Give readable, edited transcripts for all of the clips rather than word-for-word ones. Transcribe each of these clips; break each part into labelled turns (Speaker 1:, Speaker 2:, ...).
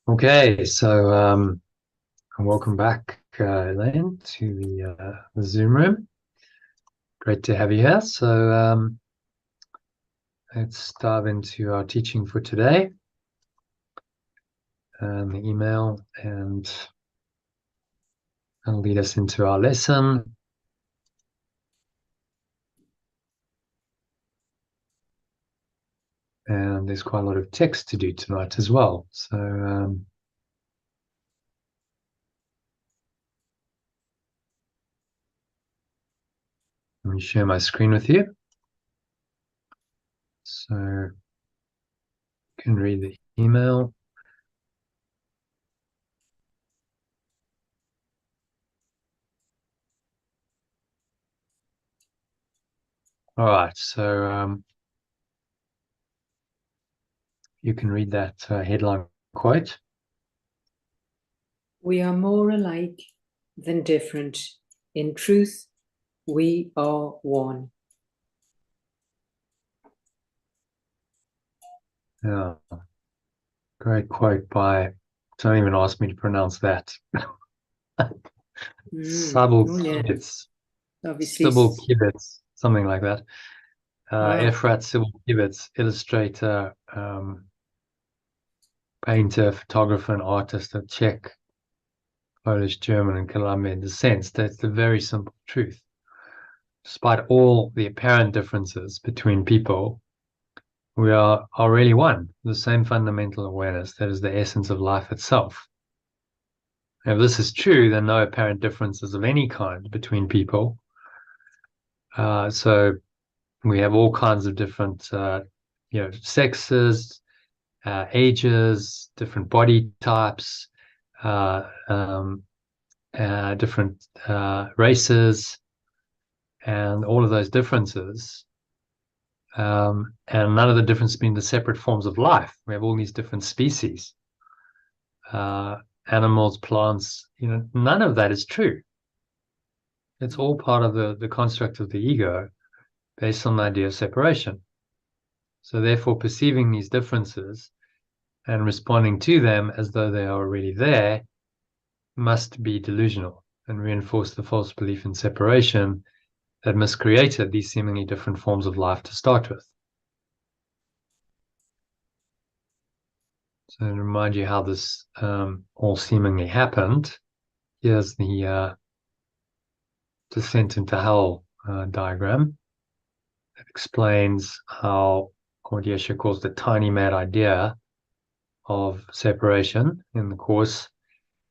Speaker 1: Okay, so welcome back, Elaine, to the Zoom room. Great to have you here. So let's dive into our teaching for today, the email, and it'll lead us into our lesson. And there's quite a lot of text to do tonight as well. So let me share my screen with you. So you can read the email. All right, so you can read that headline quote.
Speaker 2: We are more alike than different. In truth, we are one.
Speaker 1: Yeah, great quote by, don't even ask me to pronounce that. Sybil Kibitz.
Speaker 2: Obviously.
Speaker 1: Sybil Kibitz, something like that.
Speaker 2: Wow.
Speaker 1: Efrat Sybil Kibitz, illustrator, painter, photographer, and artist of Czech, Polish, German, and Colombian descent. That's the very simple truth. Despite all the apparent differences between people, we are really one, the same fundamental awareness that is the essence of life itself. If this is true, then no apparent differences of any kind between people. So we have all kinds of different, sexes, ages, different body types, different races, and all of those differences. And none of the difference being the separate forms of life. We have all these different species, animals, plants. None of that is true. It's all part of the construct of the ego based on the idea of separation. So therefore, perceiving these differences and responding to them as though they are already there must be delusional and reinforce the false belief in separation that miscreated these seemingly different forms of life to start with. So to remind you how this all seemingly happened, here's the descent into hell diagram that explains how what Yeshe calls the tiny mad idea of separation in the Course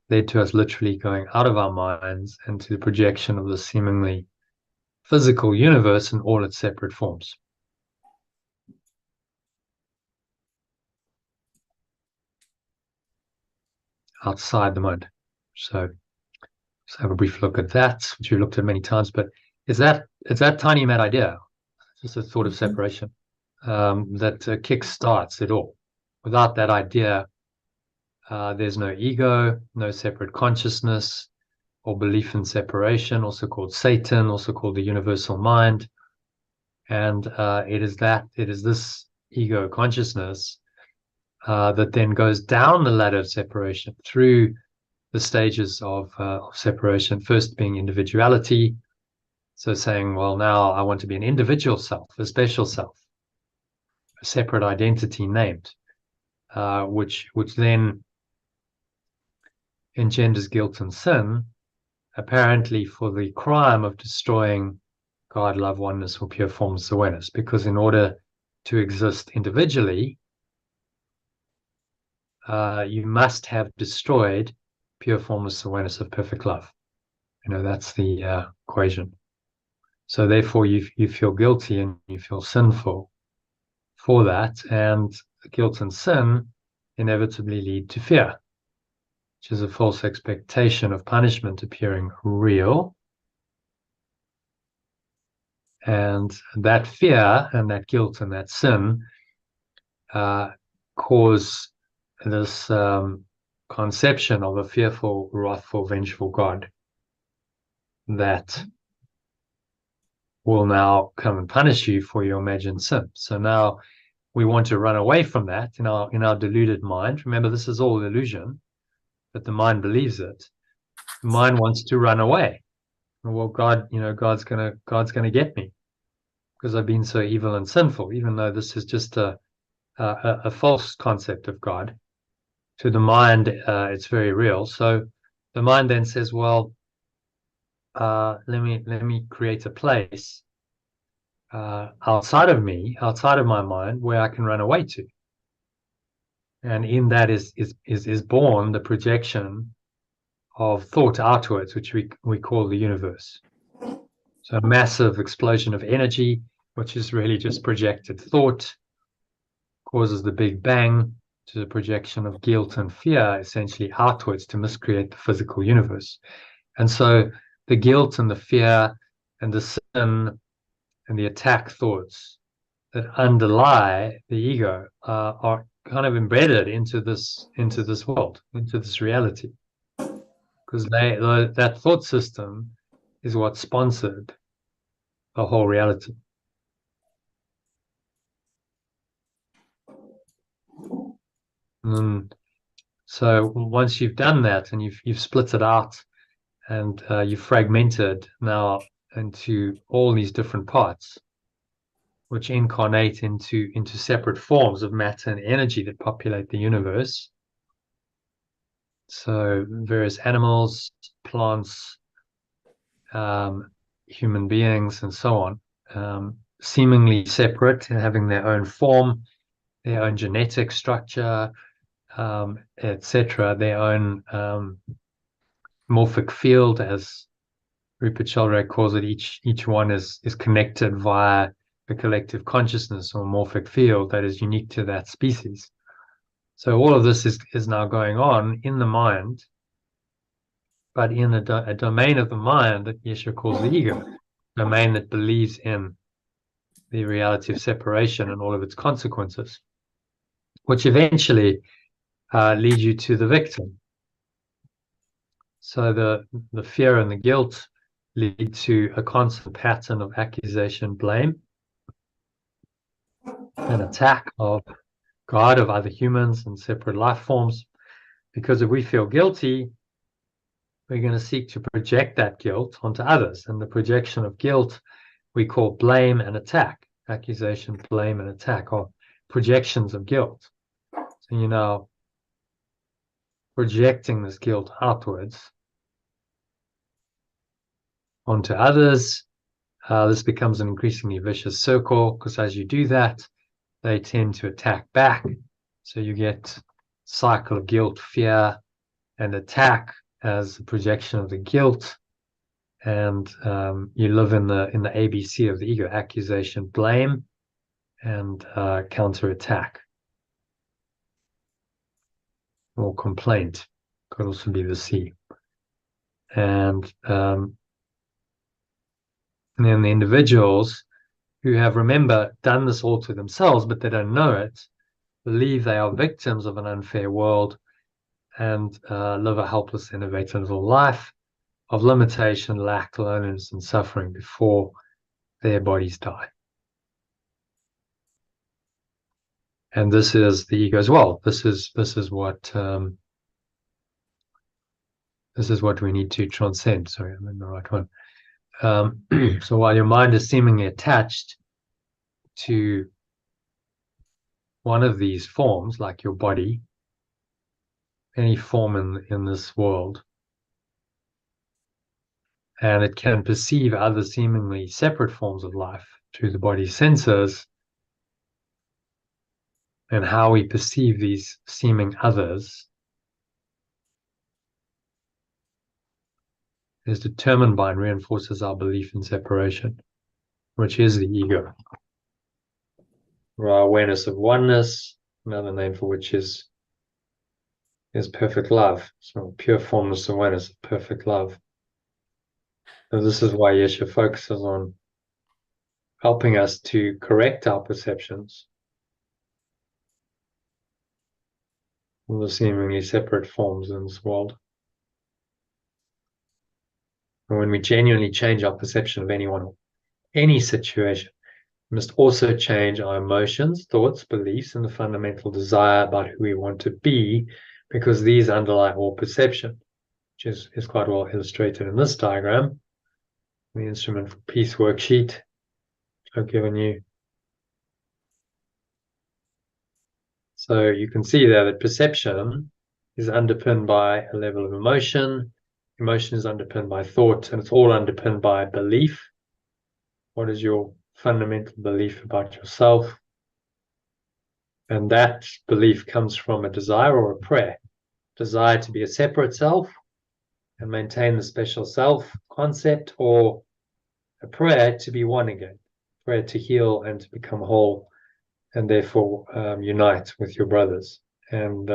Speaker 1: led to us literally going out of our minds into the projection of the seemingly physical universe in all its separate forms. Outside the mind. So let's have a brief look at that, which we've looked at many times, but it's that tiny mad idea, just a thought of separation, that kick-starts it all. Without that idea, there's no ego, no separate consciousness or belief in separation, also called Satan, also called the universal mind. And it is this ego consciousness that then goes down the ladder of separation through the stages of separation, first being individuality. So saying, well, now I want to be an individual self, a special self, a separate identity named, which then engenders guilt and sin, apparently for the crime of destroying God, love, oneness, or pure formless awareness. Because in order to exist individually, you must have destroyed pure formless awareness of perfect love. That's the equation. So therefore, you feel guilty and you feel sinful for that, and guilt and sin inevitably lead to fear, which is a false expectation of punishment appearing real. And that fear and that guilt and that sin cause this conception of a fearful, wrathful, vengeful God that will now come and punish you for your imagined sin. So now we want to run away from that in our deluded mind. Remember, this is all illusion, but the mind believes it. The mind wants to run away. Well, God's gonna get me because I've been so evil and sinful, even though this is just a false concept of God. To the mind, it's very real. So the mind then says, well, let me create a place outside of me, outside of my mind, where I can run away to. And in that is born the projection of thought outwards, which we call the universe. So a massive explosion of energy, which is really just projected thought, causes the Big Bang, to the projection of guilt and fear, essentially outwards to miscreate the physical universe. And so the guilt and the fear and the sin and the attack thoughts that underlie the ego are kind of embedded into this world, into this reality, because that thought system is what sponsored the whole reality. And so once you've done that and you've split it out and you've fragmented now into all these different parts, which incarnate into separate forms of matter and energy that populate the universe. So various animals, plants, human beings, and so on, seemingly separate and having their own form, their own genetic structure, etc., their own morphic field, as Rupert Sheldrake calls it. Each one is connected via a collective consciousness or morphic field that is unique to that species. So all of this is now going on in the mind, but in a domain of the mind that Yeshua calls the ego, a domain that believes in the reality of separation and all of its consequences, which eventually lead you to the victim. So the fear and the guilt lead to a constant pattern of accusation, blame, and attack of God, of other humans and separate life forms. Because if we feel guilty, we're going to seek to project that guilt onto others. And the projection of guilt we call blame and attack. Accusation, blame, and attack are projections of guilt. So projecting this guilt outwards onto others. This becomes an increasingly vicious circle, because as you do that, they tend to attack back. So you get cycle of guilt, fear, and attack as a projection of the guilt. And you live in the ABC of the ego: accusation, blame, and counterattack. Or complaint could also be the C. And then the individuals who have, remember, done this all to themselves, but they don't know it, believe they are victims of an unfair world, and live a helpless, innovative life of limitation, lack, loneliness, and suffering before their bodies die. And this is the ego as well. This is what we need to transcend. Sorry, I'm in the right one. So while your mind is seemingly attached to one of these forms, like your body, any form in this world, and it can perceive other seemingly separate forms of life through the body's senses, and how we perceive these seeming others is determined by and reinforces our belief in separation, which is the ego, or our awareness of oneness, another name for which is perfect love. So pure formless awareness of perfect love. And this is why Yeshua focuses on helping us to correct our perceptions of the seemingly separate forms in this world. And when we genuinely change our perception of anyone or any situation, We must also change our emotions, thoughts, beliefs, and the fundamental desire about who we want to be, because these underlie all perception, which is quite well illustrated in this diagram. The Instrument for Peace worksheet I've given you. So you can see there that perception is underpinned by a level of emotion. Emotion is underpinned by thought, and it's all underpinned by belief. What is your fundamental belief about yourself? And that belief comes from a desire or a prayer. Desire to be a separate self and maintain the special self concept, or a prayer to be one again, prayer to heal and to become whole, and therefore unite with your brothers. And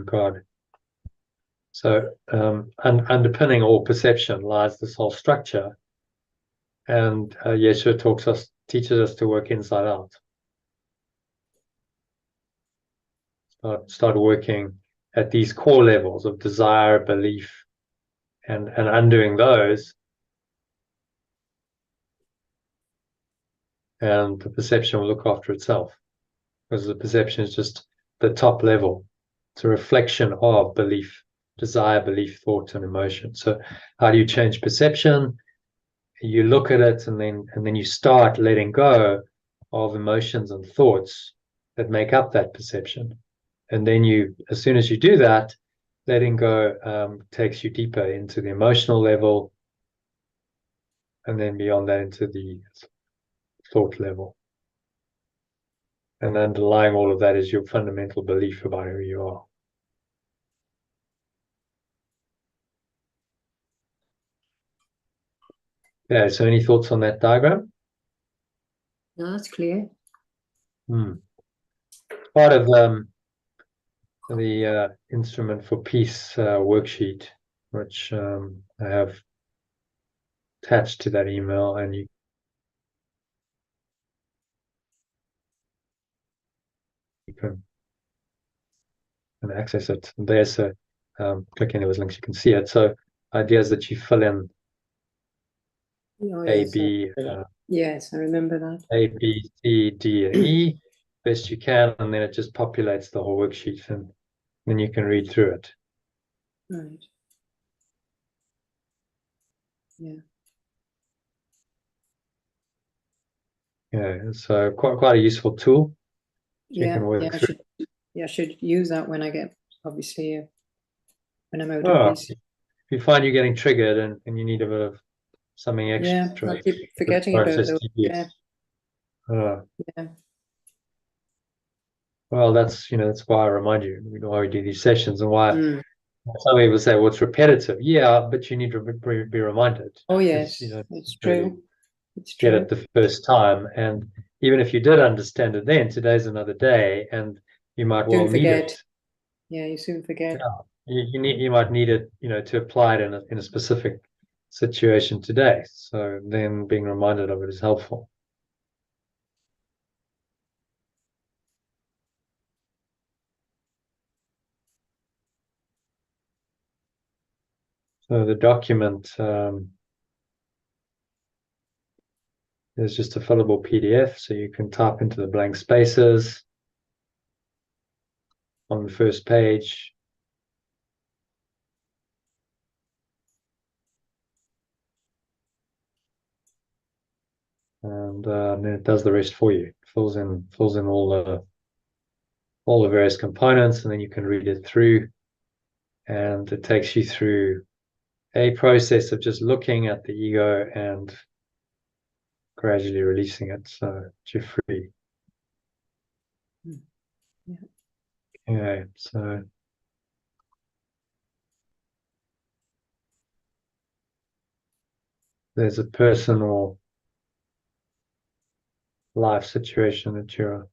Speaker 1: God. So underpinning all perception lies this whole structure. And Yeshua teaches us to work inside out. Start working at these core levels of desire, belief, and undoing those. And the perception will look after itself, because the perception is just the top level. It's a reflection of belief, desire, belief, thought, and emotion. So how do you change perception? You look at it, and then you start letting go of emotions and thoughts that make up that perception. And then as soon as you do that, letting go takes you deeper into the emotional level, and then beyond that into the thought level. And underlying all of that is your fundamental belief about who you are. Yeah, so any thoughts on that diagram?
Speaker 2: No, that's clear.
Speaker 1: Part of the Instrument for Peace worksheet, which I have attached to that email, and you can access it there. So click any of those links, you can see it. So ideas that you fill in A, B,
Speaker 2: yes, I remember that.
Speaker 1: A, B, C, D, and E best you can, and then it just populates the whole worksheet, and then you can read through it.
Speaker 2: Right. Yeah.
Speaker 1: Yeah, so quite a useful tool.
Speaker 2: Yeah, I should use that when I get, obviously, when I'm out of this.
Speaker 1: If you find you're getting triggered and you need a bit of something extra,
Speaker 2: I keep forgetting about those. Yeah.
Speaker 1: Yeah. Well, that's why I remind you why we do these sessions, and why some people say, well, it's repetitive. Yeah, but you need to be reminded.
Speaker 2: Oh yes, it's true. It's true.
Speaker 1: Get it the first time, and even if you did understand it then, today's another day, and you might well need it.
Speaker 2: Yeah, you soon forget.
Speaker 1: Yeah. You might need it, to apply it in a specific situation today. So then being reminded of it is helpful. So the document is just a fillable PDF, so you can type into the blank spaces on the first page. And then it does the rest for you. Fills in all the various components, and then you can read it through. And it takes you through a process of just looking at the ego and gradually releasing it, so you're free.
Speaker 2: Yeah.
Speaker 1: Okay, so there's a personal life situation that you're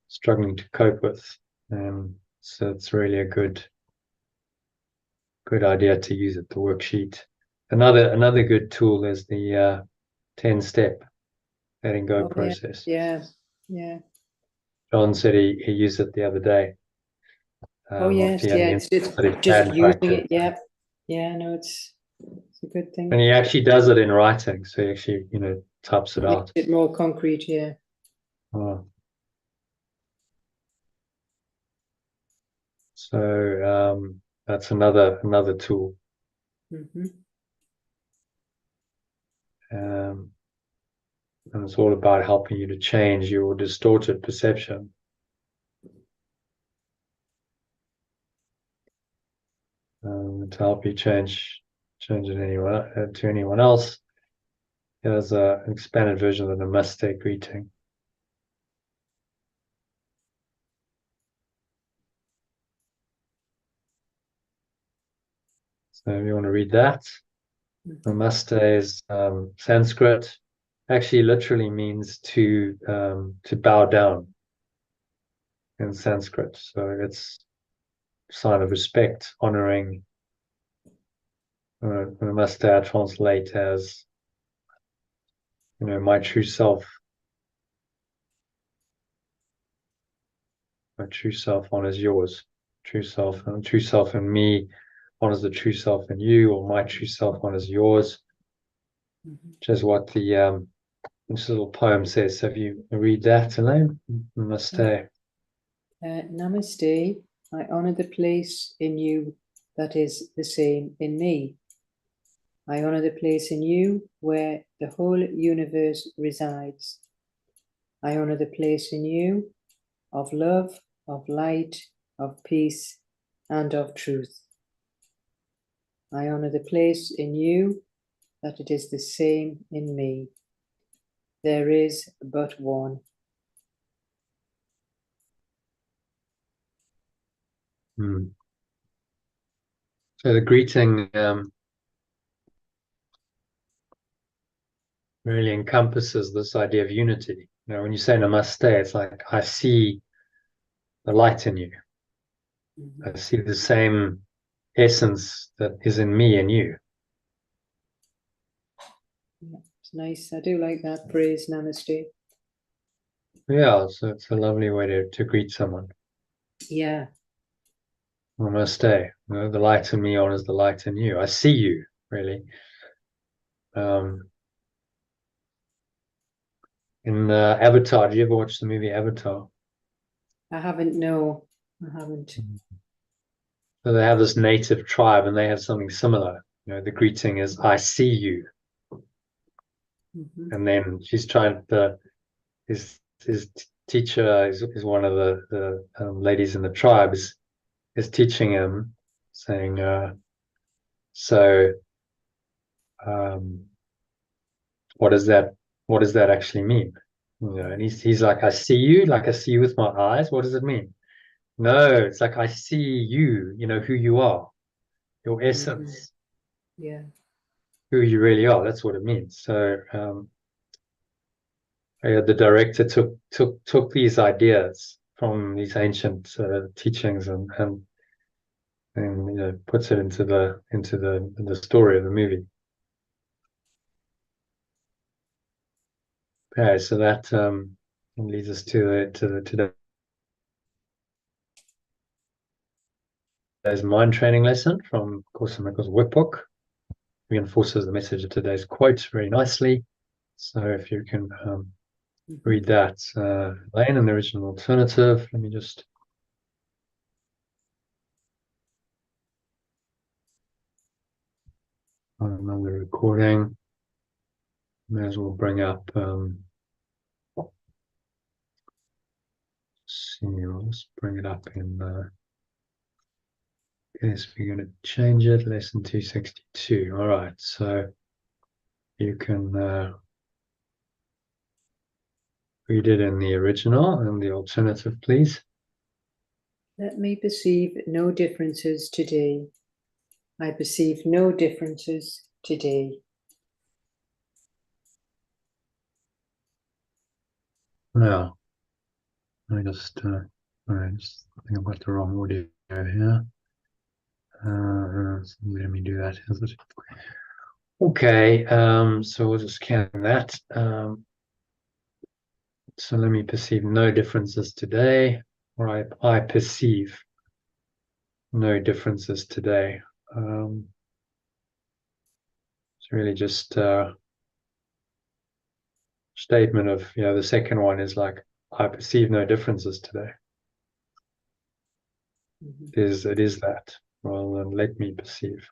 Speaker 1: struggling to cope with, so it's really a good idea to use it, the worksheet. Another good tool is the 10-step letting go process.
Speaker 2: Yeah.
Speaker 1: John said he used it the other day.
Speaker 2: Yes, it's just using it. Yeah, no, it's a good thing.
Speaker 1: And he actually does it in writing, so he actually, types it
Speaker 2: Makes
Speaker 1: out.
Speaker 2: it more concrete, yeah.
Speaker 1: Oh. So that's another tool.
Speaker 2: Mm-hmm.
Speaker 1: And it's all about helping you to change your distorted perception. To help you change it to anyone else. There's an expanded version of the Namaste greeting. So if you want to read that, Namaste is Sanskrit. Actually, literally means to bow down in Sanskrit. So it's a sign of respect, honoring. Namaste I translate as, my true self. My true self honors yours. True self in me honors the true self in you, or my true self honors yours. Which is what this little poem says. So if you read that, Elaine, Namaste.
Speaker 2: Namaste. I honor the place in you that is the same in me. I honor the place in you where the whole universe resides. I honor the place in you of love, of light, of peace, and of truth. I honor the place in you that it is the same in me. There is but one.
Speaker 1: So the greeting really encompasses this idea of unity. When you say Namaste, it's like I see the light in you. I see the same essence that is in me and you.
Speaker 2: Yeah, it's nice. I do like that phrase, Namaste.
Speaker 1: Yeah, so it's a lovely way to greet someone.
Speaker 2: Yeah.
Speaker 1: Namaste. The light in me honors the light in you. I see you, really. In Avatar, did you ever watch the movie Avatar?
Speaker 2: I haven't, no, I haven't.
Speaker 1: So they have this native tribe and they have something similar. The greeting is, I see you. And then she's trying to, his teacher is one of the ladies in the tribe is teaching him, saying, what does that actually mean? And he's like, I see you, like I see you with my eyes. What does it mean? No, it's like I see you, who you are, your essence,
Speaker 2: Yeah.
Speaker 1: who you really are. That's what it means. So the director took these ideas from these ancient teachings and puts it into the story of the movie. Okay, so that leads us to today's mind training lesson from Course of Miracles Workbook. Reinforces the message of today's quote very nicely. So if you can read that, Lane, in the original alternative. Let me just another recording. May as well bring up. See, let's bring it up in. Okay, so we're going to change it. Lesson 262. All right, so you can read it in the original and the alternative, please.
Speaker 2: Let me perceive no differences today. I perceive no differences today.
Speaker 1: Now, I just think I've got the wrong audio here. So let me do that. Is it? Okay, so we'll just scan that. So let me perceive no differences today, or I perceive no differences today. It's really just statement of, the second one is like, I perceive no differences today. It is that, rather than let me perceive.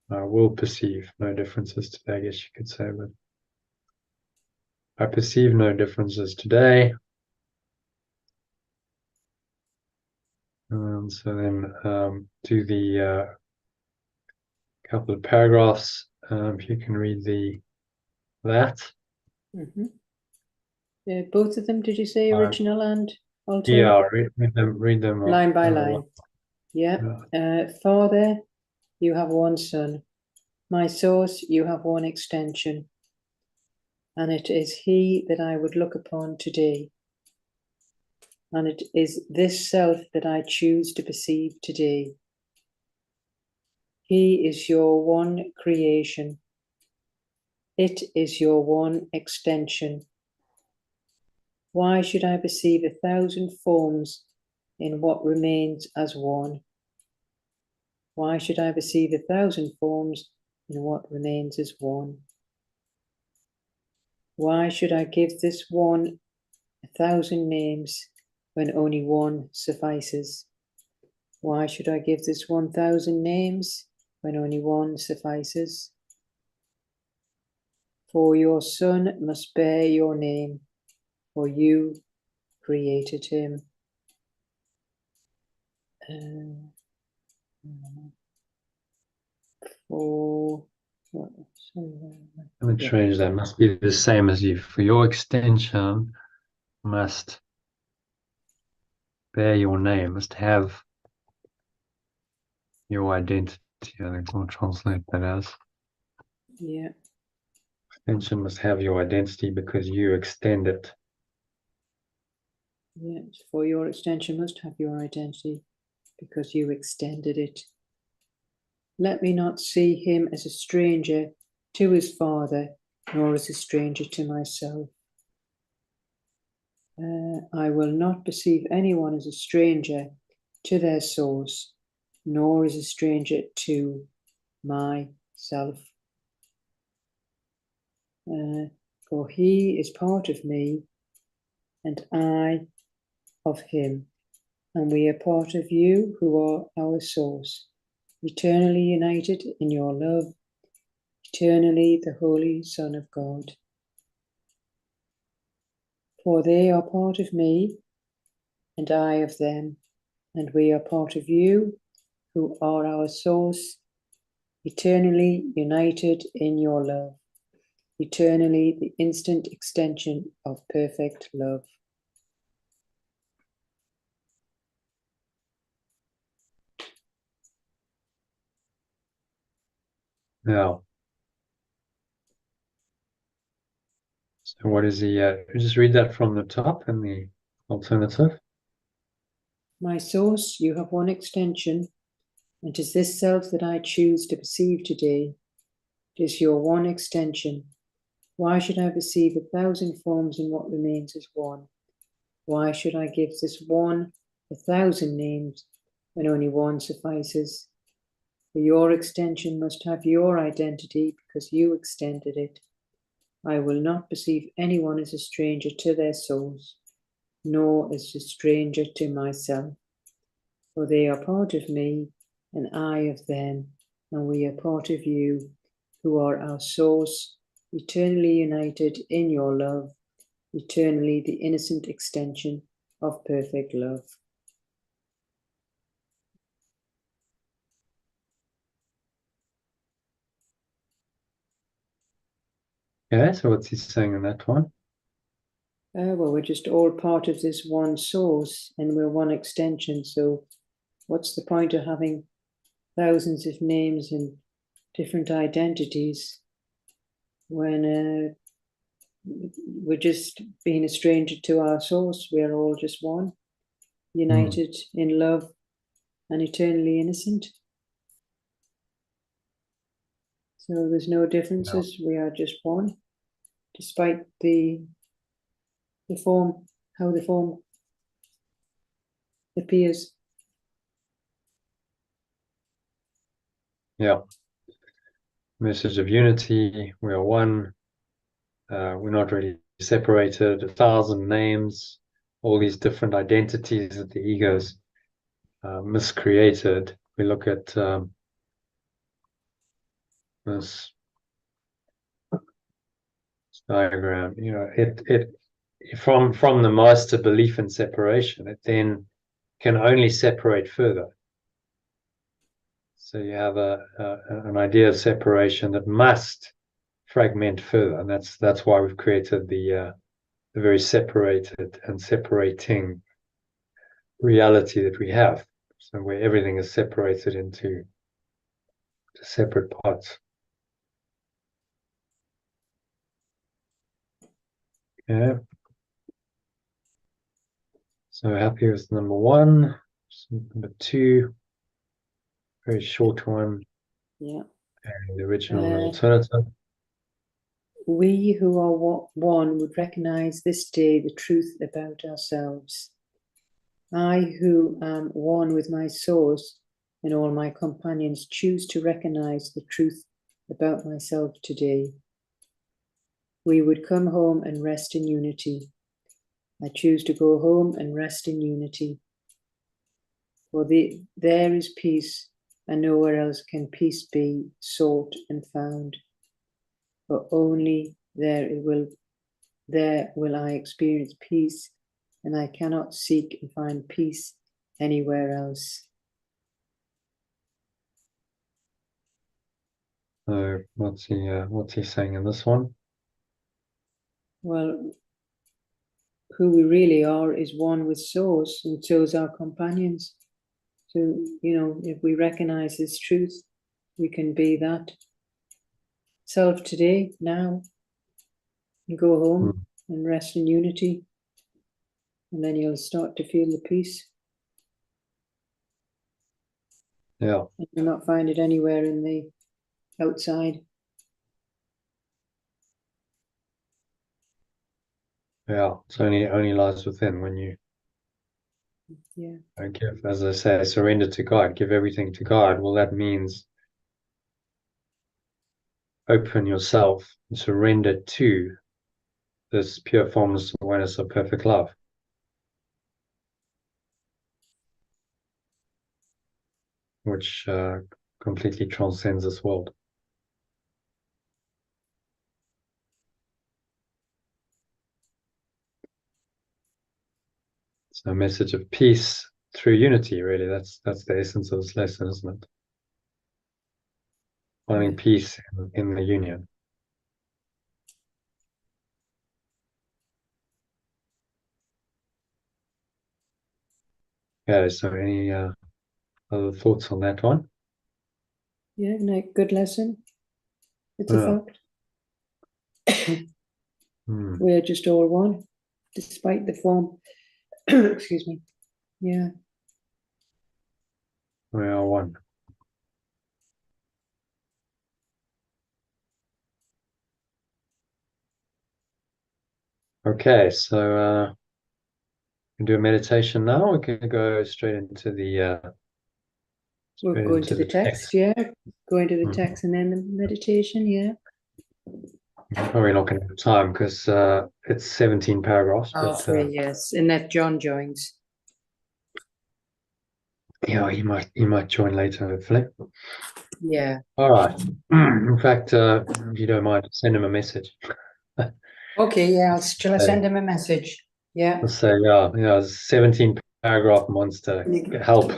Speaker 1: I will perceive no differences today, I guess you could say, but I perceive no differences today. So then to the couple of paragraphs, if you can read that.
Speaker 2: Both of them, did you say original and alternate?
Speaker 1: Yeah, read them
Speaker 2: line by line. Yeah. Father, you have one son. My source, you have one extension. And it is he that I would look upon today. And it is this self that I choose to perceive today. He is your one creation. It is your one extension. Why should I perceive 1,000 forms in what remains as one? Why should I perceive 1,000 forms in what remains as one? Why should I give this one 1,000 names when only one suffices? Why should I give this 1,000 names when only one suffices? For your son must bear your name, for you created him.
Speaker 1: Let me change that. Must be the same as you. For your extension must bear your name, must have your identity. I think I'll translate that as.
Speaker 2: Yeah.
Speaker 1: Extension must have your identity because you extend it.
Speaker 2: Yes, for your extension must have your identity because you extended it. Let me not see him as a stranger to his father, nor as a stranger to myself. I will not perceive anyone as a stranger to their source, nor as a stranger to myself. For he is part of me, and I of him, and we are part of you who are our source, eternally united in your love, eternally the Holy Son of God. For they are part of me, and I of them, and we are part of you who are our source, eternally united in your love, eternally the instant extension of perfect love.
Speaker 1: Now, so what is the, just read that from the top and the alternative.
Speaker 2: My source, you have one extension, and 'tis this self that I choose to perceive today. It is your one extension. Why should I perceive 1,000 forms in what remains as one? Why should I give this one 1,000 names when only one suffices? For your extension must have your identity because you extended it. I will not perceive anyone as a stranger to their souls, nor as a stranger to myself. For they are part of me, and I of them, and we are part of you, who are our source, eternally united in your love, eternally the innocent extension of perfect love.
Speaker 1: Yeah, so what's he saying in that one?
Speaker 2: Well, we're just all part of this one source, and we're one extension, so what's the point of having thousands of names and different identities when we're just being a stranger to our source? We're all just one, united in love and eternally innocent. So there's no differences. No. We are just one, despite the form, how the form appears.
Speaker 1: Yeah. Message of unity. We are one. We're not really separated. 1,000 names, all these different identities that the ego's miscreated. We look at this diagram. You know, it from the master belief in separation, it then can only separate further. So you have an idea of separation that must fragment further, and that's why we've created the very separated and separating reality that we have. So where everything is separated into separate parts. Yeah. So happy with number one. Number two, very short one.
Speaker 2: Yeah.
Speaker 1: And the original and alternative.
Speaker 2: We who are one would recognize this day the truth about ourselves. I who am one with my source and all my companions choose to recognize the truth about myself today. We would come home and rest in unity. I choose to go home and rest in unity. For there is peace, and nowhere else can peace be sought and found. For only there will I experience peace, and I cannot seek and find peace anywhere else.
Speaker 1: So what's he saying in this one?
Speaker 2: Well, who we really are is one with Source, and so is our companions. So, you know, if we recognize this truth, we can be that self today, now, and go home and rest in unity. And then you'll start to feel the peace.
Speaker 1: Yeah.
Speaker 2: And you'll not find it anywhere in the outside.
Speaker 1: Yeah. It's only lies within when you give, as I say, surrender to God, give everything to God. Well, that means open yourself and surrender to this pure formless awareness of perfect love. Which completely transcends this world. It's a message of peace through unity, really. That's the essence of this lesson, isn't it? Finding peace in the union. Yeah, so any other thoughts on that one?
Speaker 2: Yeah, no, good lesson. It's a fact. We're just all one, despite the form. Excuse me. Yeah.
Speaker 1: We are one. Okay, so we can do a meditation now. We can go straight into the
Speaker 2: We'll go into the text, yeah. Go into the text and then the meditation, yeah.
Speaker 1: Probably not going to have time because it's 17 paragraphs.
Speaker 2: Oh,
Speaker 1: but,
Speaker 2: yes, and that John joins.
Speaker 1: Yeah, he might join later, hopefully.
Speaker 2: Yeah.
Speaker 1: All right. In fact, if you don't mind, send him a message.
Speaker 2: Okay, yeah, shall I send him a message? Yeah.
Speaker 1: Let's say, yeah, 17 paragraph monster. Help.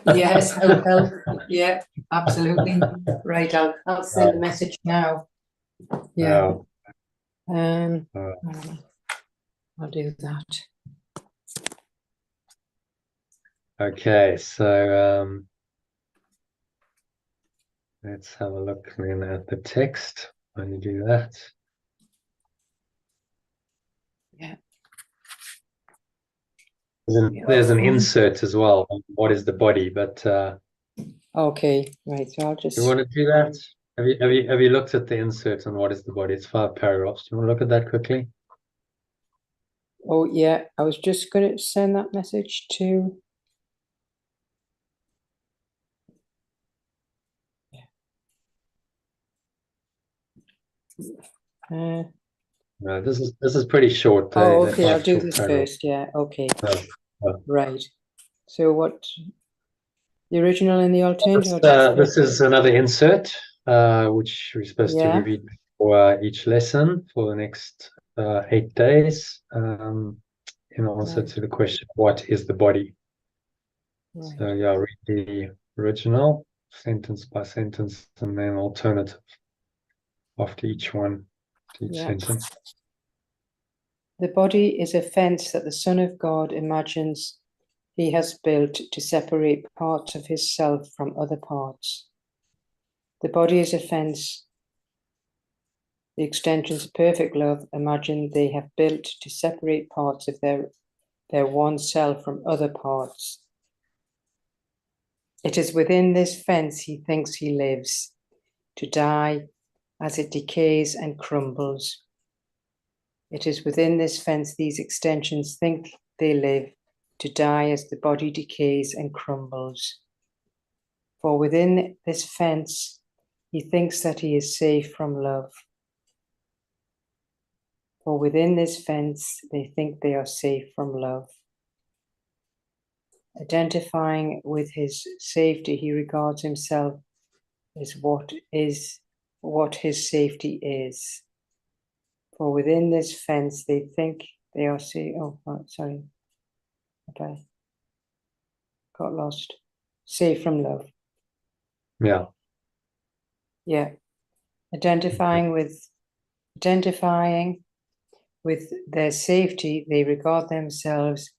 Speaker 2: Yes, help. Yeah, absolutely. Right, I'll send a message now. Yeah. I'll do that.
Speaker 1: Okay, so let's have a look then at the text when you do that.
Speaker 2: Yeah.
Speaker 1: There's an insert as well. What is the body? But
Speaker 2: okay, right. So I'll just.
Speaker 1: You want to do that? Have you looked at the insert on what is the body? It's 5 paragraphs. Do you want to look at that quickly?
Speaker 2: Oh yeah, I was just going to send that message to.
Speaker 1: This is pretty short.
Speaker 2: Oh,
Speaker 1: They're
Speaker 2: okay, I'll
Speaker 1: quite
Speaker 2: do
Speaker 1: short
Speaker 2: this
Speaker 1: paragraphs.
Speaker 2: first. Yeah, okay,
Speaker 1: Uh,
Speaker 2: right. So what, the original and the alternative? Or
Speaker 1: This is another insert, which we're supposed to
Speaker 2: yeah,
Speaker 1: read for each lesson for the next 8 days, in answer
Speaker 2: right,
Speaker 1: to the question, what is the body?
Speaker 2: right.
Speaker 1: So yeah, read the original sentence by sentence and then alternative after each one, to each
Speaker 2: Yeah.
Speaker 1: sentence.
Speaker 2: The body is a fence that the Son of God imagines he has built to separate parts of his self from other parts. The body is a fence the extensions of perfect love imagine they have built to separate parts of their one self from other parts. It is within this fence he thinks he lives, to die as it decays and crumbles. It is within this fence these extensions think they live, to die as the body decays and crumbles. For within this fence he thinks that he is safe from love. For within this fence they think they are safe from love. Identifying with his safety, he regards himself as what his safety is. For within this fence, they think they are safe. Oh, sorry. Okay. Got lost. Safe from love.
Speaker 1: Yeah.
Speaker 2: Yeah. Identifying with their safety, they regard themselves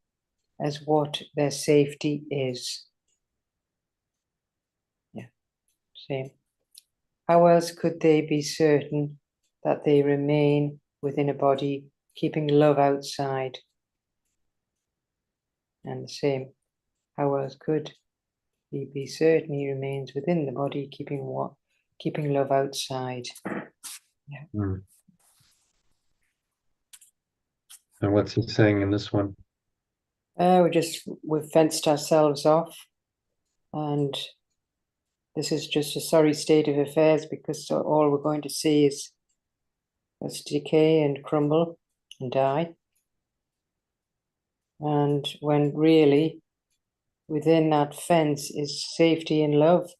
Speaker 2: as what their safety is. Yeah. Same. How else could they be certain that they remain within a body, keeping love outside? And the same, how else could he be certain he remains within the body, keeping love outside? Yeah.
Speaker 1: Mm. And what's he saying in this one?
Speaker 2: We've fenced ourselves off, and this is just a sorry state of affairs, because all we're going to see is us decay and crumble and die. And when really within that fence is safety and love.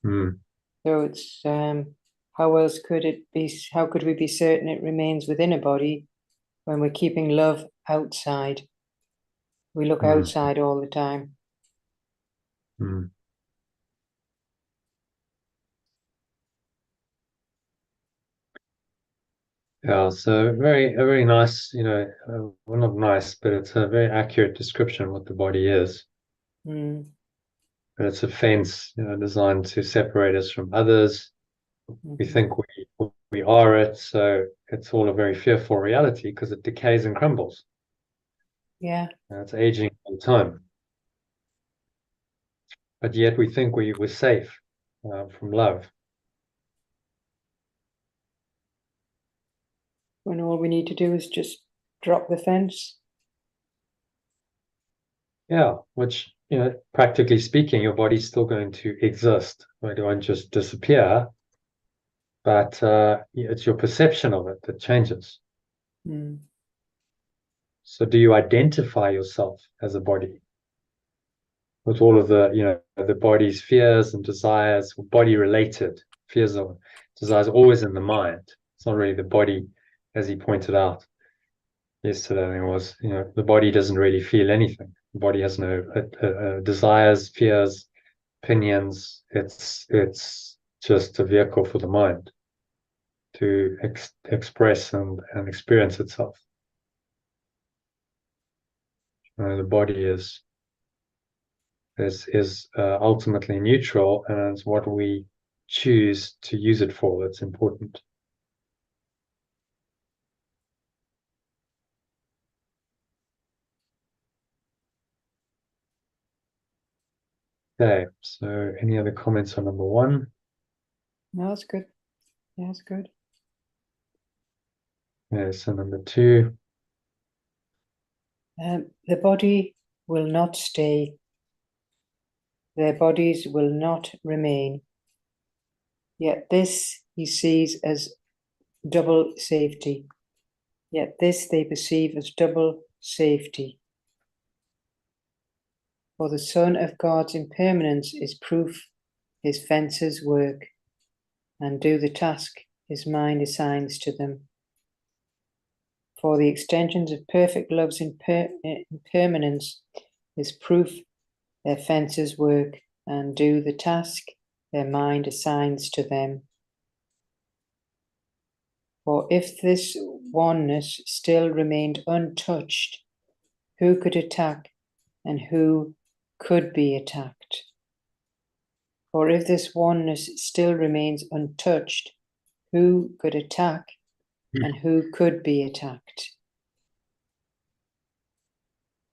Speaker 1: Mm.
Speaker 2: So it's how else could it be? How could we be certain it remains within a body when we're keeping love outside? We look outside all the time.
Speaker 1: Mm. Yeah, so a very nice, well, not nice, but it's a very accurate description of what the body is.
Speaker 2: Mm.
Speaker 1: But it's a fence, designed to separate us from others. We think we are it, so it's all a very fearful reality because it decays and crumbles.
Speaker 2: Yeah.
Speaker 1: It's aging all the time. But yet we think we're safe from love.
Speaker 2: When all we need to do is just drop the fence.
Speaker 1: Yeah, which, practically speaking, your body's still going to exist. It won't just disappear, but it's your perception of it that changes.
Speaker 2: Mm.
Speaker 1: So do you identify yourself as a body with all of the body's fears and desires, body related fears or desires always in the mind? It's not really the body, as he pointed out yesterday. I think it was, the body doesn't really feel anything. The body has no desires, fears, opinions. It's just a vehicle for the mind to express and experience itself. The body is ultimately neutral, and it's what we choose to use it for that's important. Okay, so any other comments on number one?
Speaker 2: No, that's good. Yeah, that's good.
Speaker 1: Yeah, so number two.
Speaker 2: The body will not stay. Their bodies will not remain. Yet this he sees as double safety. Yet this they perceive as double safety. For the Son of God's impermanence is proof his fences work and do the task his mind assigns to them. For the extensions of perfect love's impermanence is proof their fences work and do the task their mind assigns to them. For if this oneness still remained untouched, who could attack and who could be attacked? For if this oneness still remains untouched, who could attack and who could be attacked?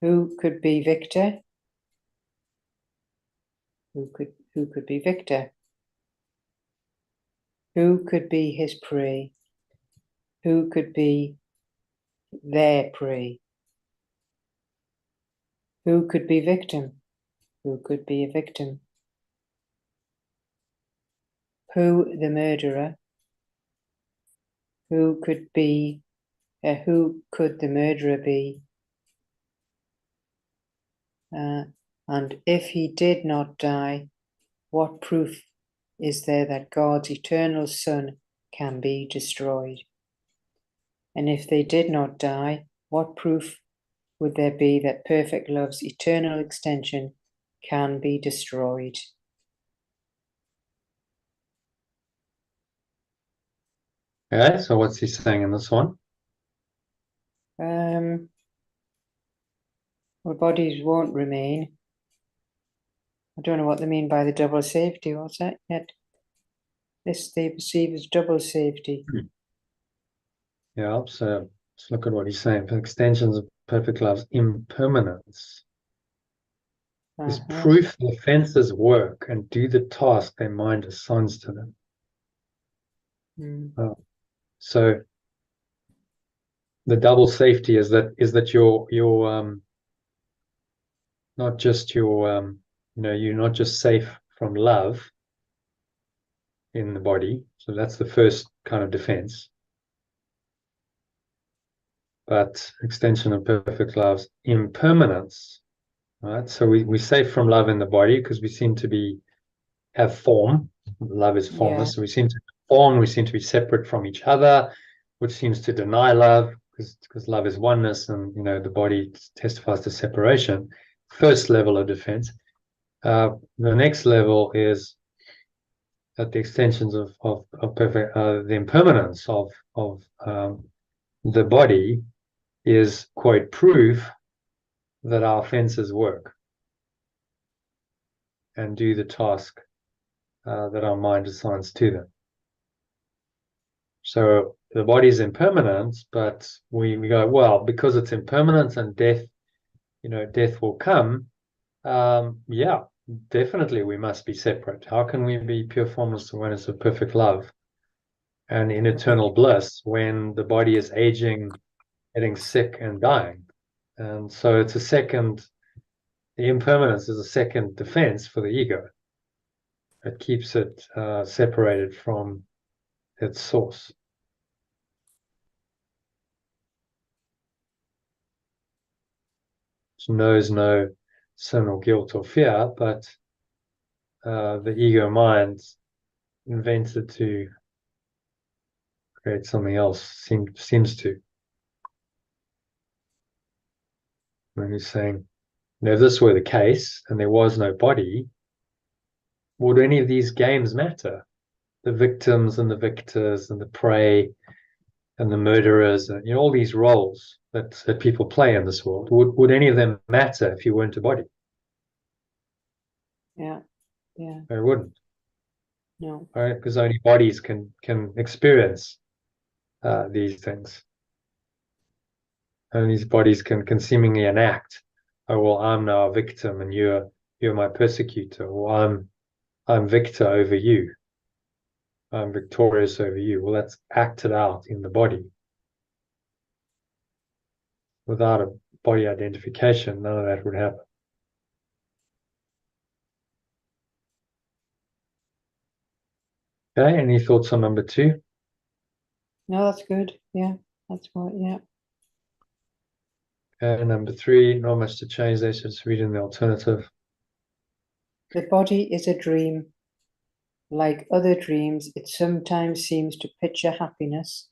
Speaker 2: Who could be victor? Who could be victor? Who could be his prey? Who could be their prey? Who could be victim? Who could be a victim? Who the murderer? Who could the murderer be? And if he did not die, what proof is there that God's eternal Son can be destroyed? And if they did not die, what proof would there be that perfect love's eternal extension can be destroyed?
Speaker 1: Okay, so what's he saying in this one?
Speaker 2: Well, bodies won't remain. I don't know what they mean by the double safety. What's that yet? This they perceive as double safety.
Speaker 1: Yeah, so let's look at what he's saying. Extensions of perfect love's impermanence is proof the fences work and do the task their mind assigns to them. So the double safety is that you're not just you're not just safe from love in the body. So that's the first kind of defense. But extension of perfect love's impermanence, right? So we're safe from love in the body because we seem to have form. Love is formless.
Speaker 2: Yeah.
Speaker 1: So we seem to have form. We seem to be separate from each other, which seems to deny love because love is oneness, and the body testifies to separation. First level of defense. The next level is that the extensions of perfect, the impermanence of the body is, quote, proof that our fences work and do the task that our mind assigns to them. So the body is impermanent, but we go, well, because it's impermanent and death will come. Yeah, definitely we must be separate. How can we be pure formless awareness of perfect love and in eternal bliss when the body is aging, getting sick and dying? And so it's the impermanence is a second defense for the ego. It keeps it separated from its source. It knows no sin or guilt or fear, but the ego mind invented to create something else, seems to. When he's saying, if this were the case and there was no body, would any of these games matter? The victims and the victors and the prey and the murderers and all these roles that people play in this world, would any of them matter if you weren't a body?
Speaker 2: Yeah.
Speaker 1: They wouldn't.
Speaker 2: No.
Speaker 1: Right? Because only bodies can experience these things. And these bodies can seemingly enact, oh well, I'm now a victim and you're my persecutor, or I'm victor over you. I'm victorious over you. Well, that's acted out in the body. Without a body identification, none of that would happen. Okay, any thoughts on number 2?
Speaker 2: No, that's good. Yeah, that's what, yeah.
Speaker 1: Okay, number 3, not much to change there, so just read in the alternative.
Speaker 2: The body is a dream. Like other dreams, it sometimes seems to picture happiness,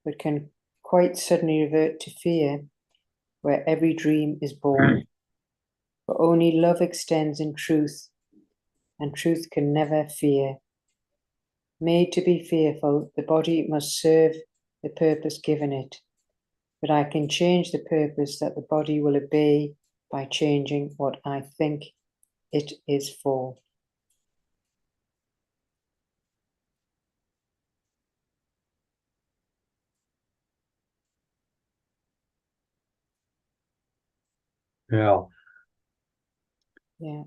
Speaker 2: but can quite suddenly revert to fear, where every dream is born. For only love extends in truth, and truth can never fear. Made to be fearful, the body must serve the purpose given it, but I can change the purpose that the body will obey by changing what I think it is for.
Speaker 1: Yeah.
Speaker 2: Yeah.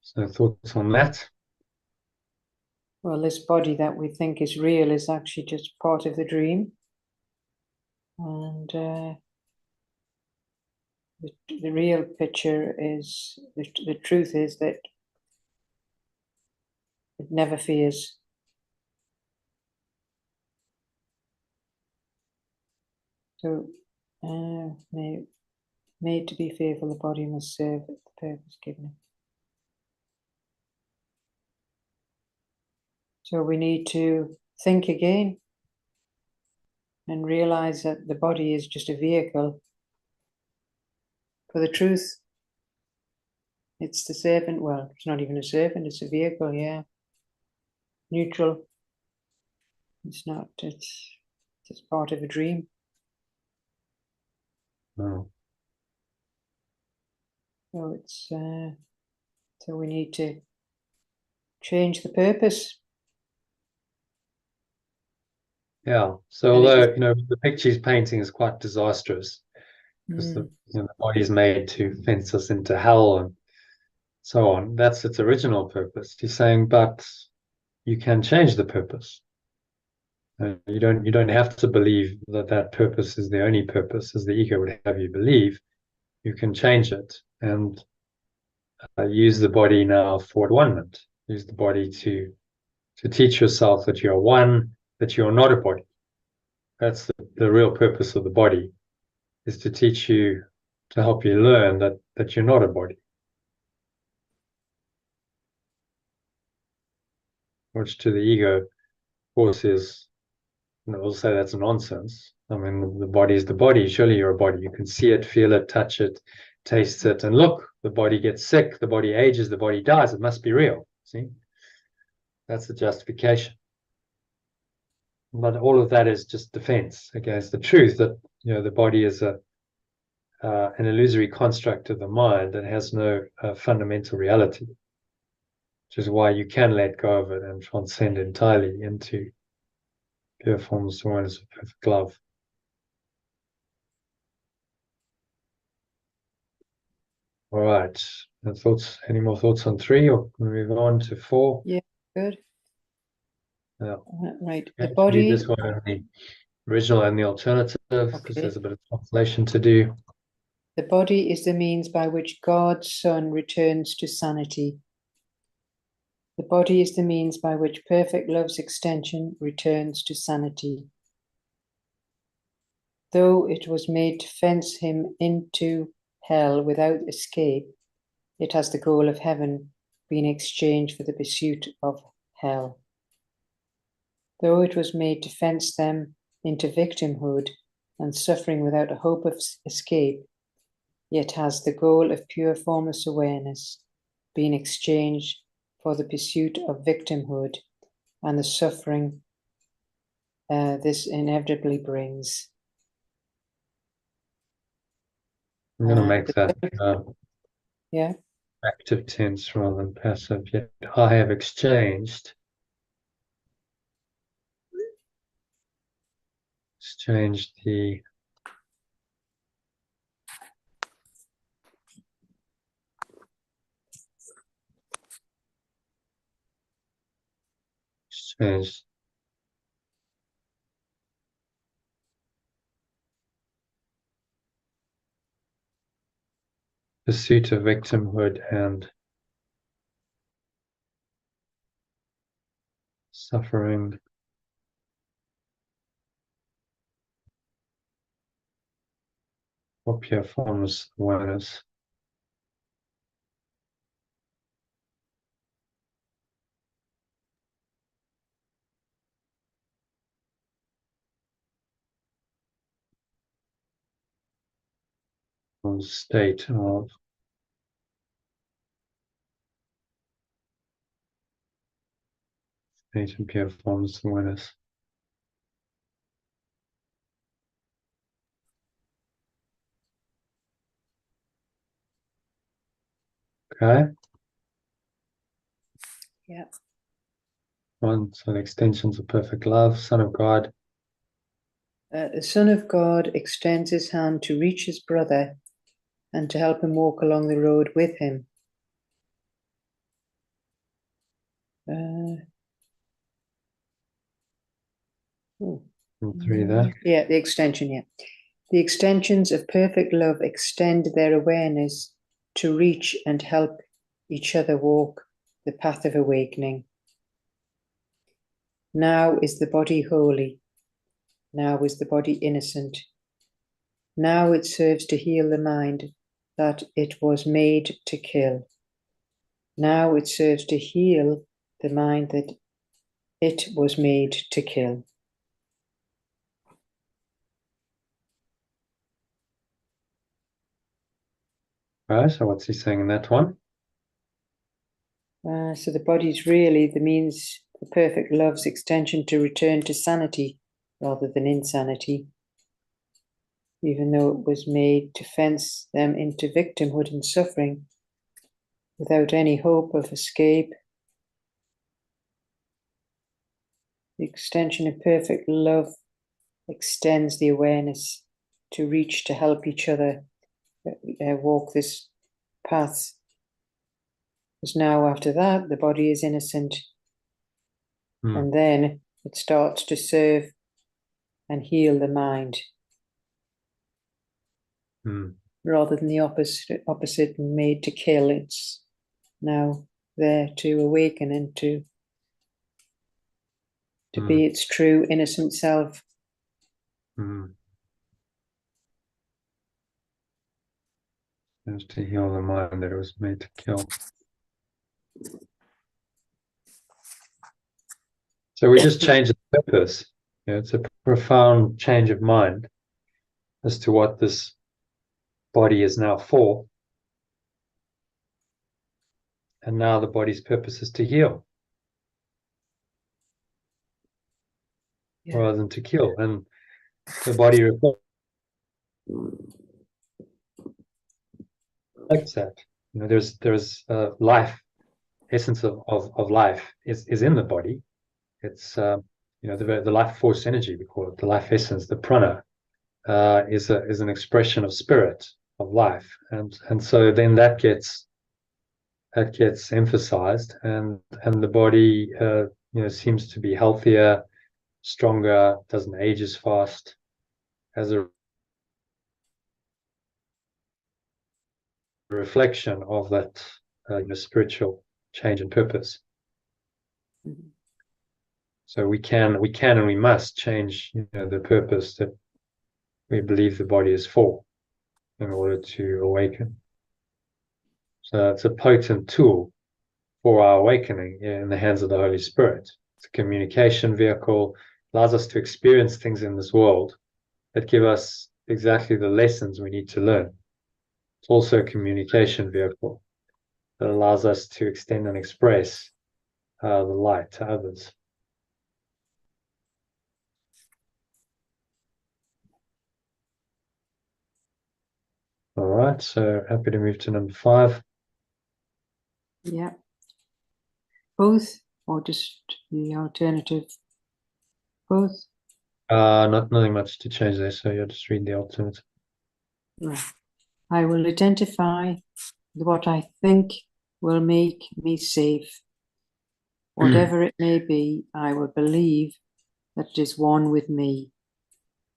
Speaker 1: So thoughts on that?
Speaker 2: Well, this body that we think is real is actually just part of the dream. And the real picture is, the truth is that it never fears. So, made to be fearful, the body must serve the purpose given it. So we need to think again and realize that the body is just a vehicle for the truth. It's the servant. Well, it's not even a servant, it's a vehicle, yeah. Neutral. It's not, it's just part of a dream.
Speaker 1: Oh.
Speaker 2: So it's, so we need to change the purpose.
Speaker 1: Yeah. So
Speaker 2: And
Speaker 1: although, the picture he's painting is quite disastrous, because the body is made to fence us into hell and so on. That's its original purpose. He's saying, but you can change the purpose. You don't have to believe that that purpose is the only purpose, as the ego would have you believe. You can change it and use the body now for one-ment. Use the body to teach yourself that you're one, that you're not a body. That's the real purpose of the body, is to teach you, to help you learn that you're not a body. Which to the ego, of course, is, we'll say that's nonsense. I mean, the body is the body. Surely you're a body. You can see it, feel it, touch it, taste it, and look, the body gets sick, the body ages, the body dies. It must be real. See? That's the justification. But all of that is just defense against the truth that, the body is an illusory construct of the mind that has no fundamental reality, which is why you can let go of it and transcend entirely into pure formless awareness of perfect love. All right. Any more thoughts on 3, or can we move on to 4?
Speaker 2: yeah, good.
Speaker 1: Yeah.
Speaker 2: Right.
Speaker 1: Okay,
Speaker 2: The body.
Speaker 1: read this one in the original and the alternative, because
Speaker 2: Okay.
Speaker 1: there's a bit of translation to do.
Speaker 2: The body is the means by which God's Son returns to sanity. The body is the means by which perfect love's extension returns to sanity. Though it was made to fence him into hell without escape, it has the goal of heaven been exchanged for the pursuit of hell. Though it was made to fence them into victimhood and suffering without a hope of escape, yet has the goal of pure formless awareness been exchanged for the pursuit of victimhood and the suffering this inevitably brings.
Speaker 1: I'm going to make that
Speaker 2: yeah,
Speaker 1: active tense rather than passive. Yet I have exchanged the exchanged pursuit of victimhood and suffering. Or pure formless awareness. State of state and pure formless awareness. Okay.
Speaker 2: Yeah.
Speaker 1: One, so the extensions of perfect love, Son of God.
Speaker 2: The Son of God extends his hand to reach his brother and to help him walk along the road with him.
Speaker 1: Three there.
Speaker 2: Yeah, the extension, yeah. The extensions of perfect love extend their awareness to reach and help each other walk the path of awakening. Now is the body holy. Now is the body innocent. Now it serves to heal the mind that it was made to kill. Now it serves to heal the mind that it was made to kill.
Speaker 1: Right, so what's he saying in that one?
Speaker 2: So the body's really the means for perfect love's extension to return to sanity rather than insanity, even though it was made to fence them into victimhood and suffering without any hope of escape. The extension of perfect love extends the awareness to reach to help each other walk this path. Because now after that, the body is innocent. And then it starts to serve and heal the mind. Rather than the opposite and made to kill, it's now there to awaken and to be its true innocent self.
Speaker 1: It's to heal the mind that it was made to kill. So we just change the purpose. You know, it's a profound change of mind as to what this body is now for. And now the body's purpose is to heal. Yeah. Rather than to kill. And the body reflects that. You know, there's life, essence of life is in the body. It's you know, the life force energy, we call it, the life essence, the prana, is an expression of spirit, of life, and so then that gets emphasized, and the body you know, seems to be healthier, stronger, doesn't age as fast as a reflection of that you know, spiritual change and purpose. So we can and we must change, you know, the purpose that we believe the body is for in order to awaken. So it's a potent tool for our awakening in the hands of the Holy Spirit. It's a communication vehicle, allows us to experience things in this world that give us exactly the lessons we need to learn. It's also a communication vehicle that allows us to extend and express the light to others. All right, so happy to move to number 5.
Speaker 2: Yeah. Both, or just the alternative? Both?
Speaker 1: Nothing much to change there, so you'll just read the alternative.
Speaker 2: Right. I will identify with what I think will make me safe. Whatever it may be, I will believe that it is one with me.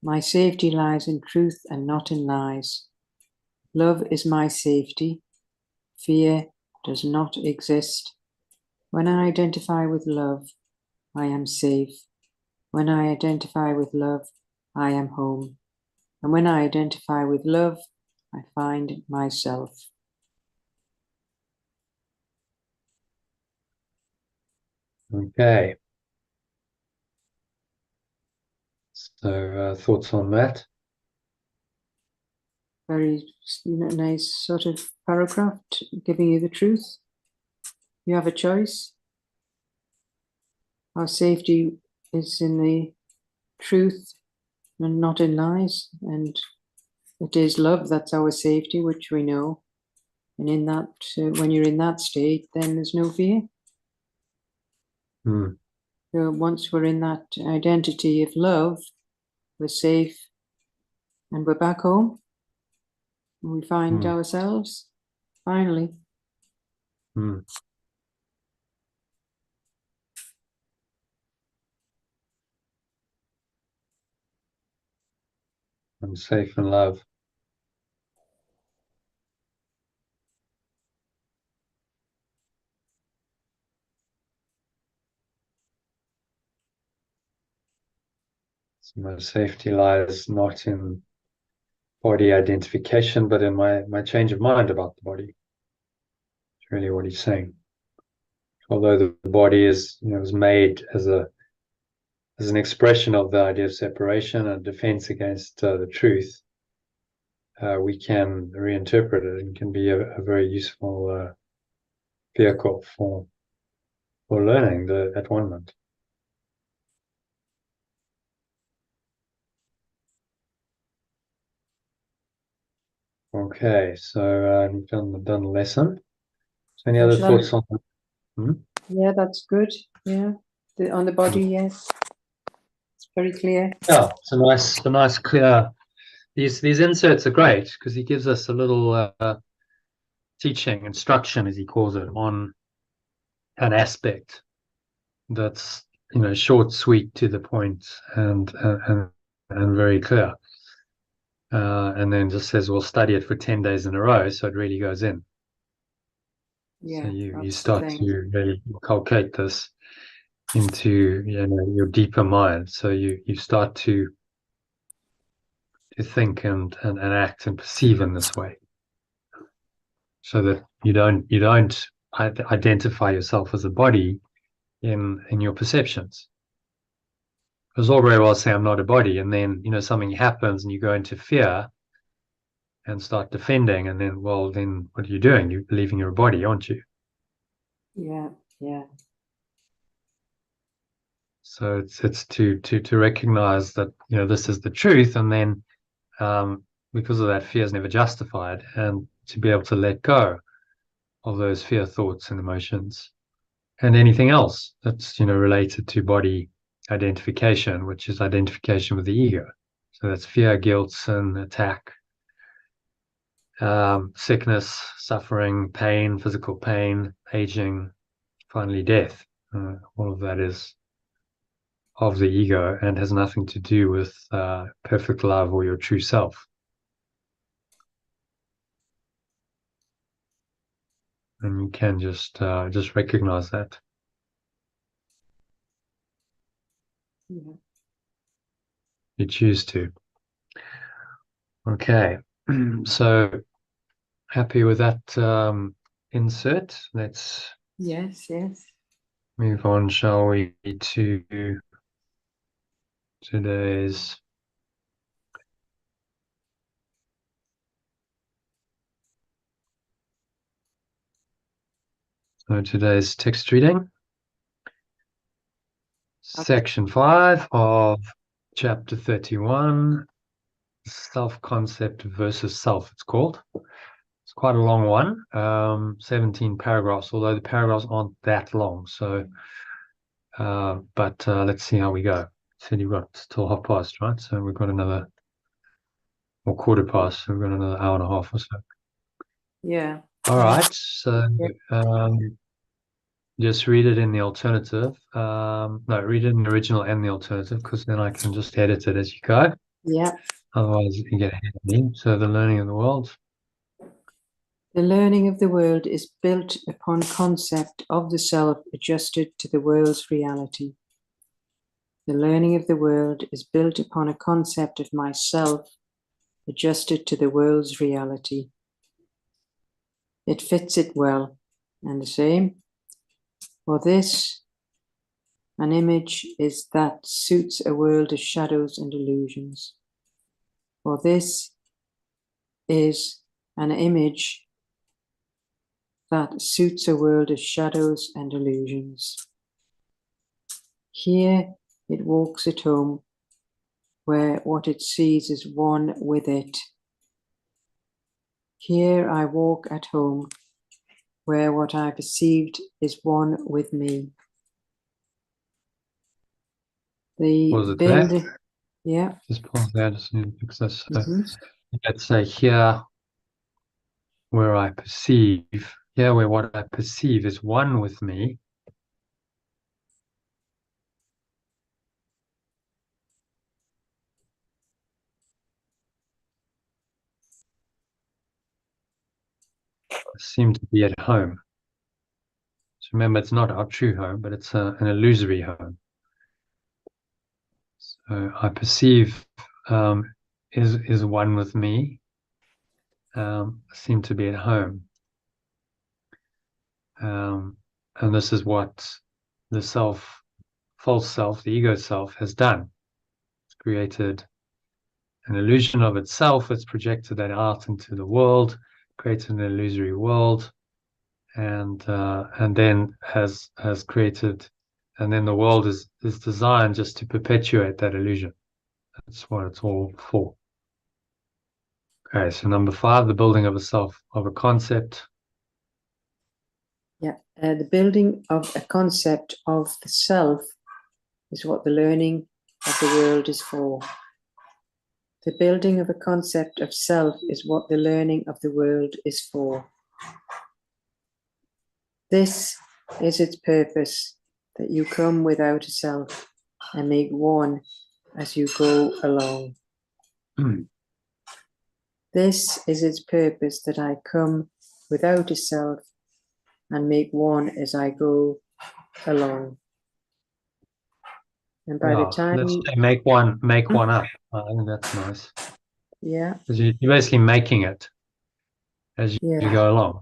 Speaker 2: My safety lies in truth and not in lies. Love is my safety. Fear does not exist. When I identify with love, I am safe. When I identify with love, I am home. And when I identify with love, I find myself.
Speaker 1: Okay. So thoughts on that?
Speaker 2: Very nice sort of paragraph giving you the truth. You have a choice. Our safety is in the truth and not in lies. And it is love that's our safety, which we know. And in that, when you're in that state, then there's no fear.
Speaker 1: Hmm.
Speaker 2: So once we're in that identity of love, we're safe and we're back home. And we find ourselves finally.
Speaker 1: Hmm. I'm safe in love. So my safety lies not in body identification, but in my change of mind about the body. It's really what he's saying. Although the body is, was made as an expression of the idea of separation and defense against the truth, we can reinterpret it and can be a very useful vehicle for learning the at-one-ment. Okay, so you've done the lesson. So any other thoughts on that?
Speaker 2: Yeah, that's good. Yeah, on the body, yes, it's very clear.
Speaker 1: Yeah, it's a nice clear. These inserts are great because he gives us a little teaching instruction, as he calls it, on an aspect that's short, sweet, to the point, and very clear. And then just says, "We'll study it for 10 days in a row," so it really goes in.
Speaker 2: Yeah,
Speaker 1: So you start to really inculcate this into your deeper mind. So you start to think and act and perceive in this way, so that you don't identify yourself as a body in your perceptions. Because all very well say I'm not a body, and then something happens and you go into fear and start defending, and then what are you doing? You're believing you're a body, aren't you?
Speaker 2: Yeah, yeah.
Speaker 1: So it's to recognize that this is the truth, and then because of that, fear is never justified, and to be able to let go of those fear thoughts and emotions and anything else that's related to body identification, which is identification with the ego. So that's fear, guilt, sin, attack, sickness, suffering, pain, physical pain, aging, finally death. All of that is of the ego and has nothing to do with perfect love or your true self. And you can just recognize that.
Speaker 2: Yeah.
Speaker 1: You choose to. Okay, so happy with that insert. Let's
Speaker 2: Yes, yes.
Speaker 1: move on, shall we, to today's text reading. Section 5 of chapter 31, self-concept versus self, it's called. It's quite a long one, 17 paragraphs, although the paragraphs aren't that long. So, but let's see how we go. Said you've got till past, right? So we've got another, or quarter past, so we've got another hour and a half or so.
Speaker 2: Yeah.
Speaker 1: All right. So just read it in the alternative. No, read it in the original and the alternative, because then I can just edit it as you go.
Speaker 2: Yeah.
Speaker 1: Otherwise, you can get ahead of me. So the learning of the world.
Speaker 2: The learning of the world is built upon concept of the self adjusted to the world's reality. The learning of the world is built upon a concept of myself adjusted to the world's reality. It fits it well. And the same. For this, an image is that suits a world of shadows and illusions. For this is an image that suits a world of shadows and illusions. Here it walks at home, where what it sees is one with it. Here I walk at home, where what I perceived is one with me. The building, yeah.
Speaker 1: Just pause there, just need to fix this. So let's say here, where I perceive, here where what I perceive is one with me. I seem to be at home. So remember, it's not our true home, but it's an illusory home. So I perceive is one with me. I seem to be at home. And this is what the false self, the ego self, has done. It's created an illusion of itself. It's projected that out into the world, created an illusory world, and then has created, and then the world is designed just to perpetuate that illusion. That's what it's all for. Okay, so number 5, the building of a concept.
Speaker 2: Yeah, the building of a concept of the self is what the learning of the world is for. The building of a concept of self is what the learning of the world is for. This is its purpose, that you come without a self and make one as you go along. This is its purpose, that I come without a self and make one as I go along. And by the time
Speaker 1: let's make one up. I think that's nice.
Speaker 2: Yeah.
Speaker 1: Because you're basically making it as you go along,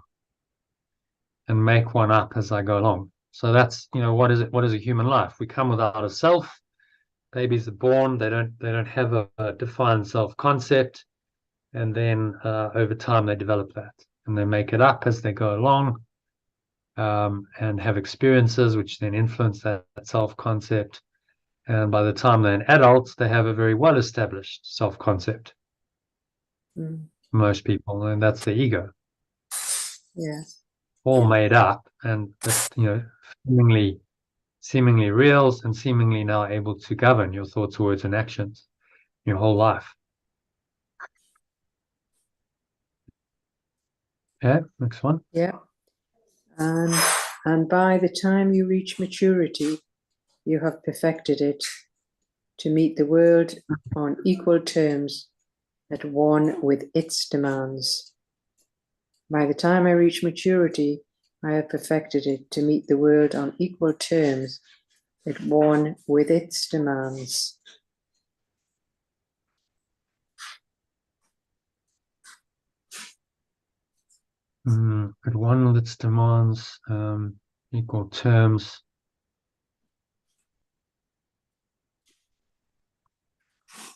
Speaker 1: and make one up as I go along. So that's, what is it? What is a human life? We come without a self. Babies are born. They don't have a defined self concept, and then over time they develop that, and they make it up as they go along, and have experiences which then influence that self concept. And by the time they're adults, they have a very well established self concept. Most people, and that's the ego.
Speaker 2: Yeah.
Speaker 1: All made up, and seemingly real, and seemingly now able to govern your thoughts, words, and actions your whole life. Okay, next one.
Speaker 2: Yeah. And by the time you reach maturity, you have perfected it to meet the world on equal terms, at one with its demands. By the time I reach maturity, I have perfected it to meet the world on equal terms, at one with its demands.
Speaker 1: At one with its demands, equal terms.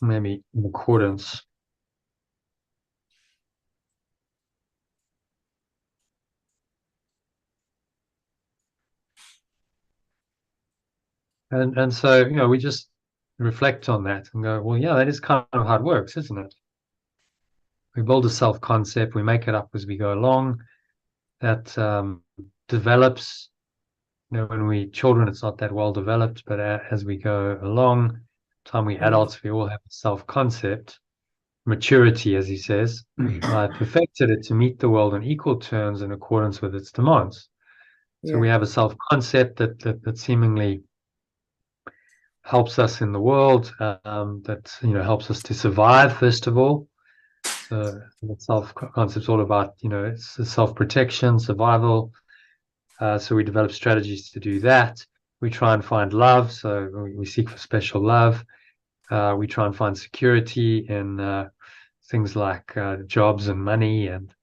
Speaker 1: Maybe in accordance. And so, we just reflect on that and go, well, yeah, that is kind of how it works, isn't it? We build a self-concept, we make it up as we go along. That develops. When we're children, it's not that well developed, but as we go along, time we adults, we all have a self-concept. Maturity, as he says, I perfected it to meet the world on equal terms in accordance with its demands. So we have a self-concept that seemingly helps us in the world, that helps us to survive, first of all. So the self-concept is all about, it's self-protection, survival. So we develop strategies to do that. We try and find love, so we seek for special love. We try and find security in things like jobs and money and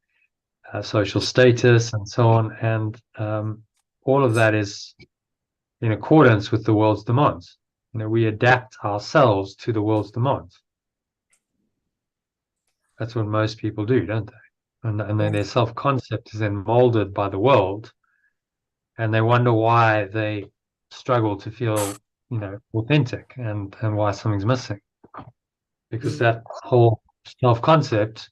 Speaker 1: social status and so on. And all of that is in accordance with the world's demands. We adapt ourselves to the world's demands. That's what most people do, don't they? And then their self-concept is then molded by the world, and they wonder why they struggle to feel, authentic and why something's missing. Because that whole self-concept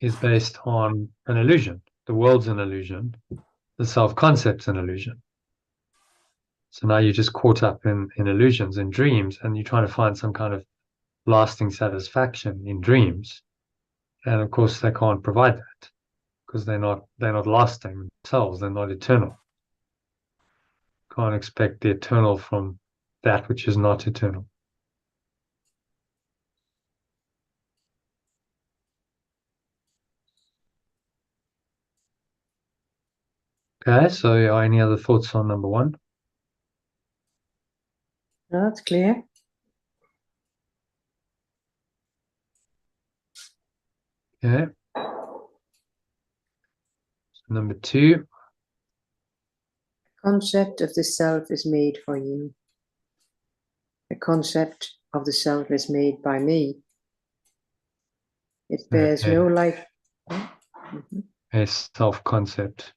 Speaker 1: is based on an illusion. The world's an illusion. The self-concept's an illusion. So now you're just caught up in illusions and dreams, and you're trying to find some kind of lasting satisfaction in dreams. And of course, they can't provide that because they're not lasting themselves. They're not eternal. Can't expect the eternal from that which is not eternal. Okay, so any other thoughts on number one?
Speaker 2: No, that's clear.
Speaker 1: Okay. Number two.
Speaker 2: Concept of the self is made for you. The concept of the self is made by me. It bears no like.
Speaker 1: A self-concept.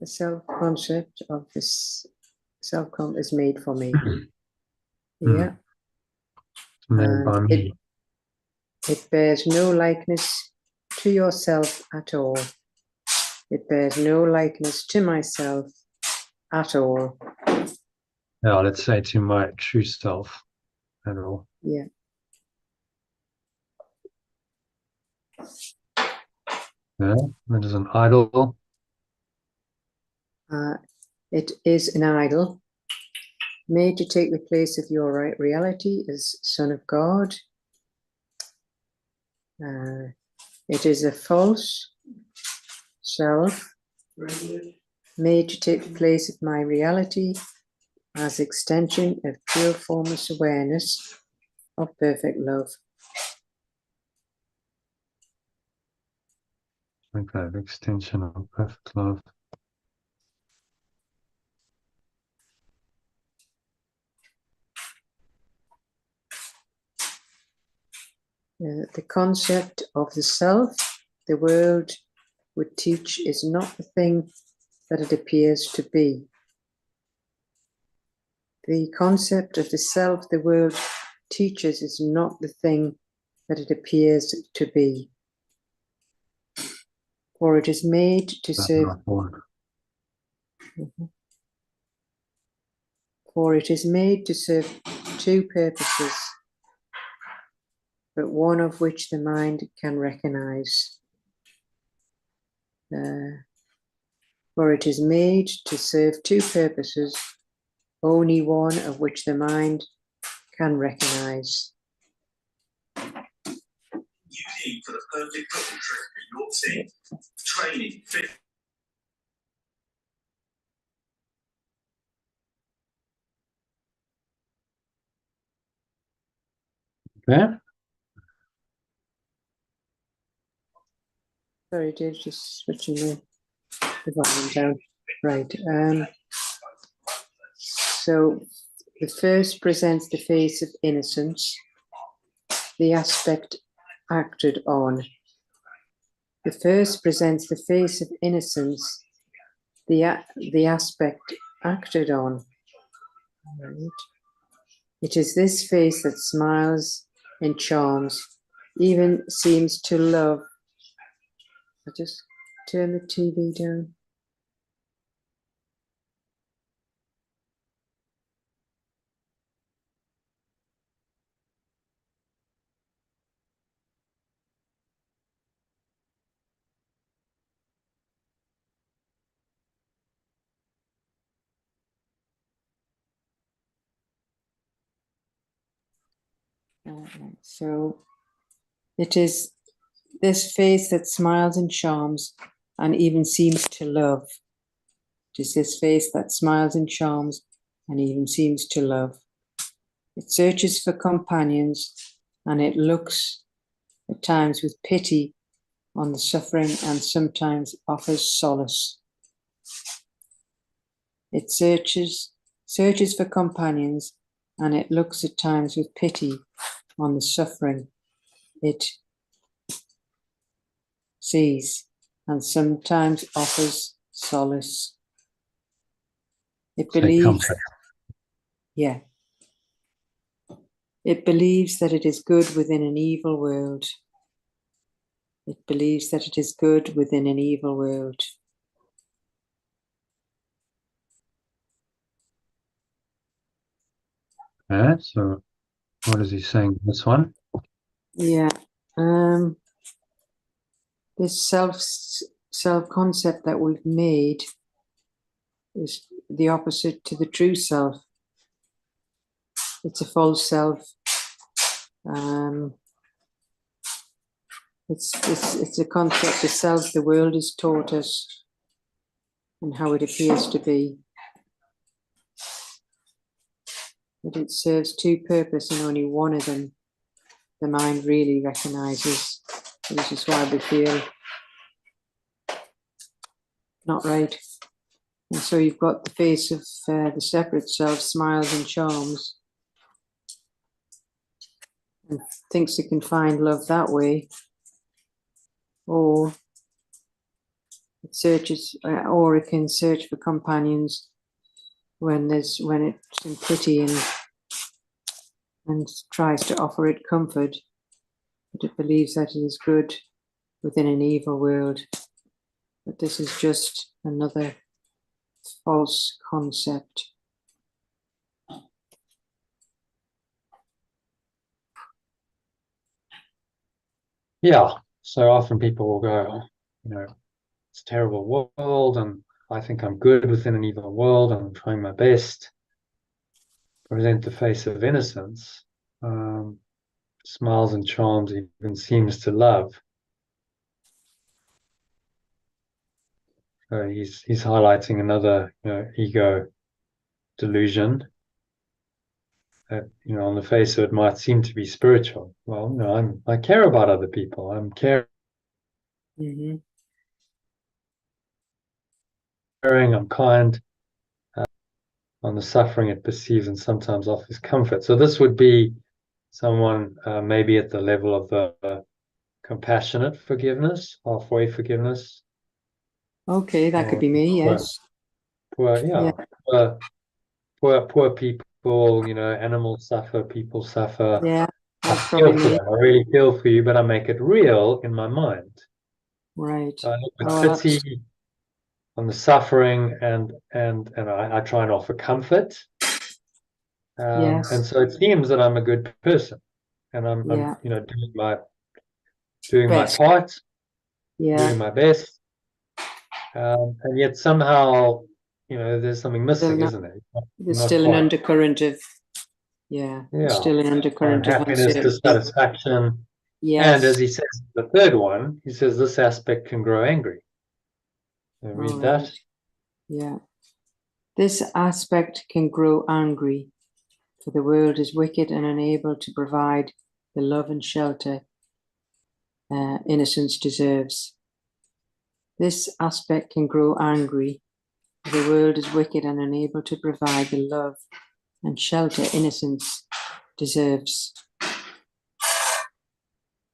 Speaker 2: The self-concept of this self-concept is made for me. Yeah.
Speaker 1: Made by me.
Speaker 2: It bears no likeness to yourself at all. It bears no likeness to myself at all.
Speaker 1: Yeah, let's say to my true self at all.
Speaker 2: Yeah.
Speaker 1: Yeah, that is an idol.
Speaker 2: It is an idol made to take the place of your reality as Son of God. It is a false self made to take the place of my reality as extension of pure formless awareness of perfect love.
Speaker 1: Okay, extension of perfect love.
Speaker 2: The concept of the self the world would teach is not the thing that it appears to be. The concept of the self the world teaches is not the thing that it appears to be. For it is made to serve. For it is made to serve two purposes, but one of which the mind can recognize. For it is made to serve two purposes, only one of which the mind can recognize.
Speaker 3: You need for the perfect football trip in your team, training, fit.
Speaker 1: Okay.
Speaker 2: Sorry, Dave, just switching the volume down. Right. So the first presents the face of innocence, the aspect acted on. The first presents the face of innocence, the aspect acted on. Right. It is this face that smiles and charms, even seems to love. I'll just turn the TV down. So it is this face that smiles and charms and even seems to love. It is this face that smiles and charms and even seems to love. It searches for companions, and it looks at times with pity on the suffering and sometimes offers solace. It searches for companions, and it looks at times with pity on the suffering it sees, and sometimes offers solace. It believes, yeah, it believes that it is good within an evil world. It believes that it is good within an evil world.
Speaker 1: So what is he saying? This one?
Speaker 2: Yeah. This self-concept that we've made is the opposite to the true self. It's a false self. It's a concept of self the world has taught us and how it appears to be. But it serves two purposes, and only one of them the mind really recognizes. This is why we feel not right. And so you've got the face of the separate self, smiles and charms, and thinks it can find love that way, or it searches, or it can search for companions when it's in pity and tries to offer it comfort, but it believes that it is good within an evil world. But this is just another false concept.
Speaker 1: Yeah. So often people will go, it's a terrible world, and I think I'm good within an evil world, and I'm trying my best. Present the face of innocence, smiles and charms, even seems to love. He's highlighting another ego delusion that on the face of it might seem to be spiritual. Well, no, I care about other people. I'm caring. I'm kind. On the suffering it perceives and sometimes offers comfort. So this would be someone maybe at the level of the compassionate forgiveness, halfway forgiveness.
Speaker 2: Okay, that could be me. Yes.
Speaker 1: Poor people. Animals suffer, people suffer.
Speaker 2: Yeah, that's
Speaker 1: I feel
Speaker 2: probably
Speaker 1: for
Speaker 2: me.
Speaker 1: them. I really feel for you, but I make it real in my mind.
Speaker 2: Right.
Speaker 1: So I look with pity on the suffering, and I try and offer comfort.
Speaker 2: Yes.
Speaker 1: And so it seems that I'm a good person, and I'm doing my part, doing my best, and yet somehow there's something missing, isn't there?
Speaker 2: There's still an undercurrent of still an undercurrent of
Speaker 1: happiness, dissatisfaction.
Speaker 2: Yes.
Speaker 1: And as he says, the third one, he says this aspect can grow angry. Read that.
Speaker 2: Yeah. This aspect can grow angry, for the world is wicked and unable to provide the love and shelter innocence deserves. This aspect can grow angry, for the world is wicked and unable to provide the love and shelter innocence deserves.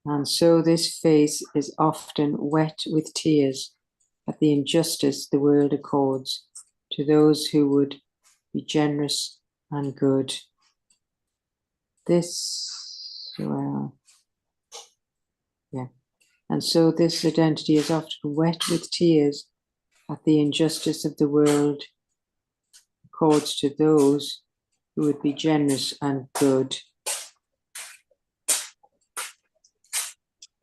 Speaker 2: And so this face is often wet with tears at the injustice the world accords to those who would be generous and good. And so this identity is often wet with tears at the injustice of the world accords to those who would be generous and good.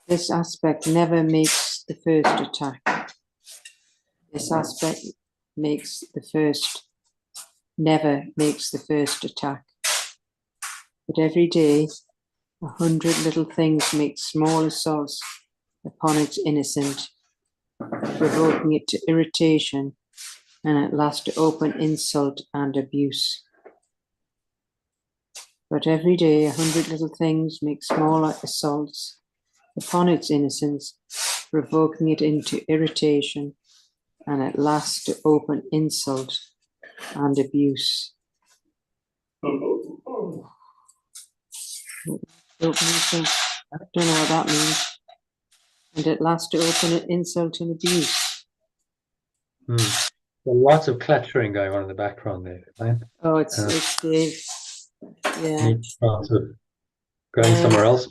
Speaker 2: This aspect never makes the first attack. This aspect never makes the first attack. But every day, 100 little things make small assaults upon its innocent, provoking it to irritation and at last to open insult and abuse. But every day 100 little things make smaller assaults upon its innocence, provoking it into irritation, and at last to open insult and abuse. Open insult, I don't know what that means. And at last to open insult and abuse.
Speaker 1: There's lots of clattering going on in the background there, right?
Speaker 2: Oh, it's Dave. Yeah.
Speaker 1: Need to going somewhere else.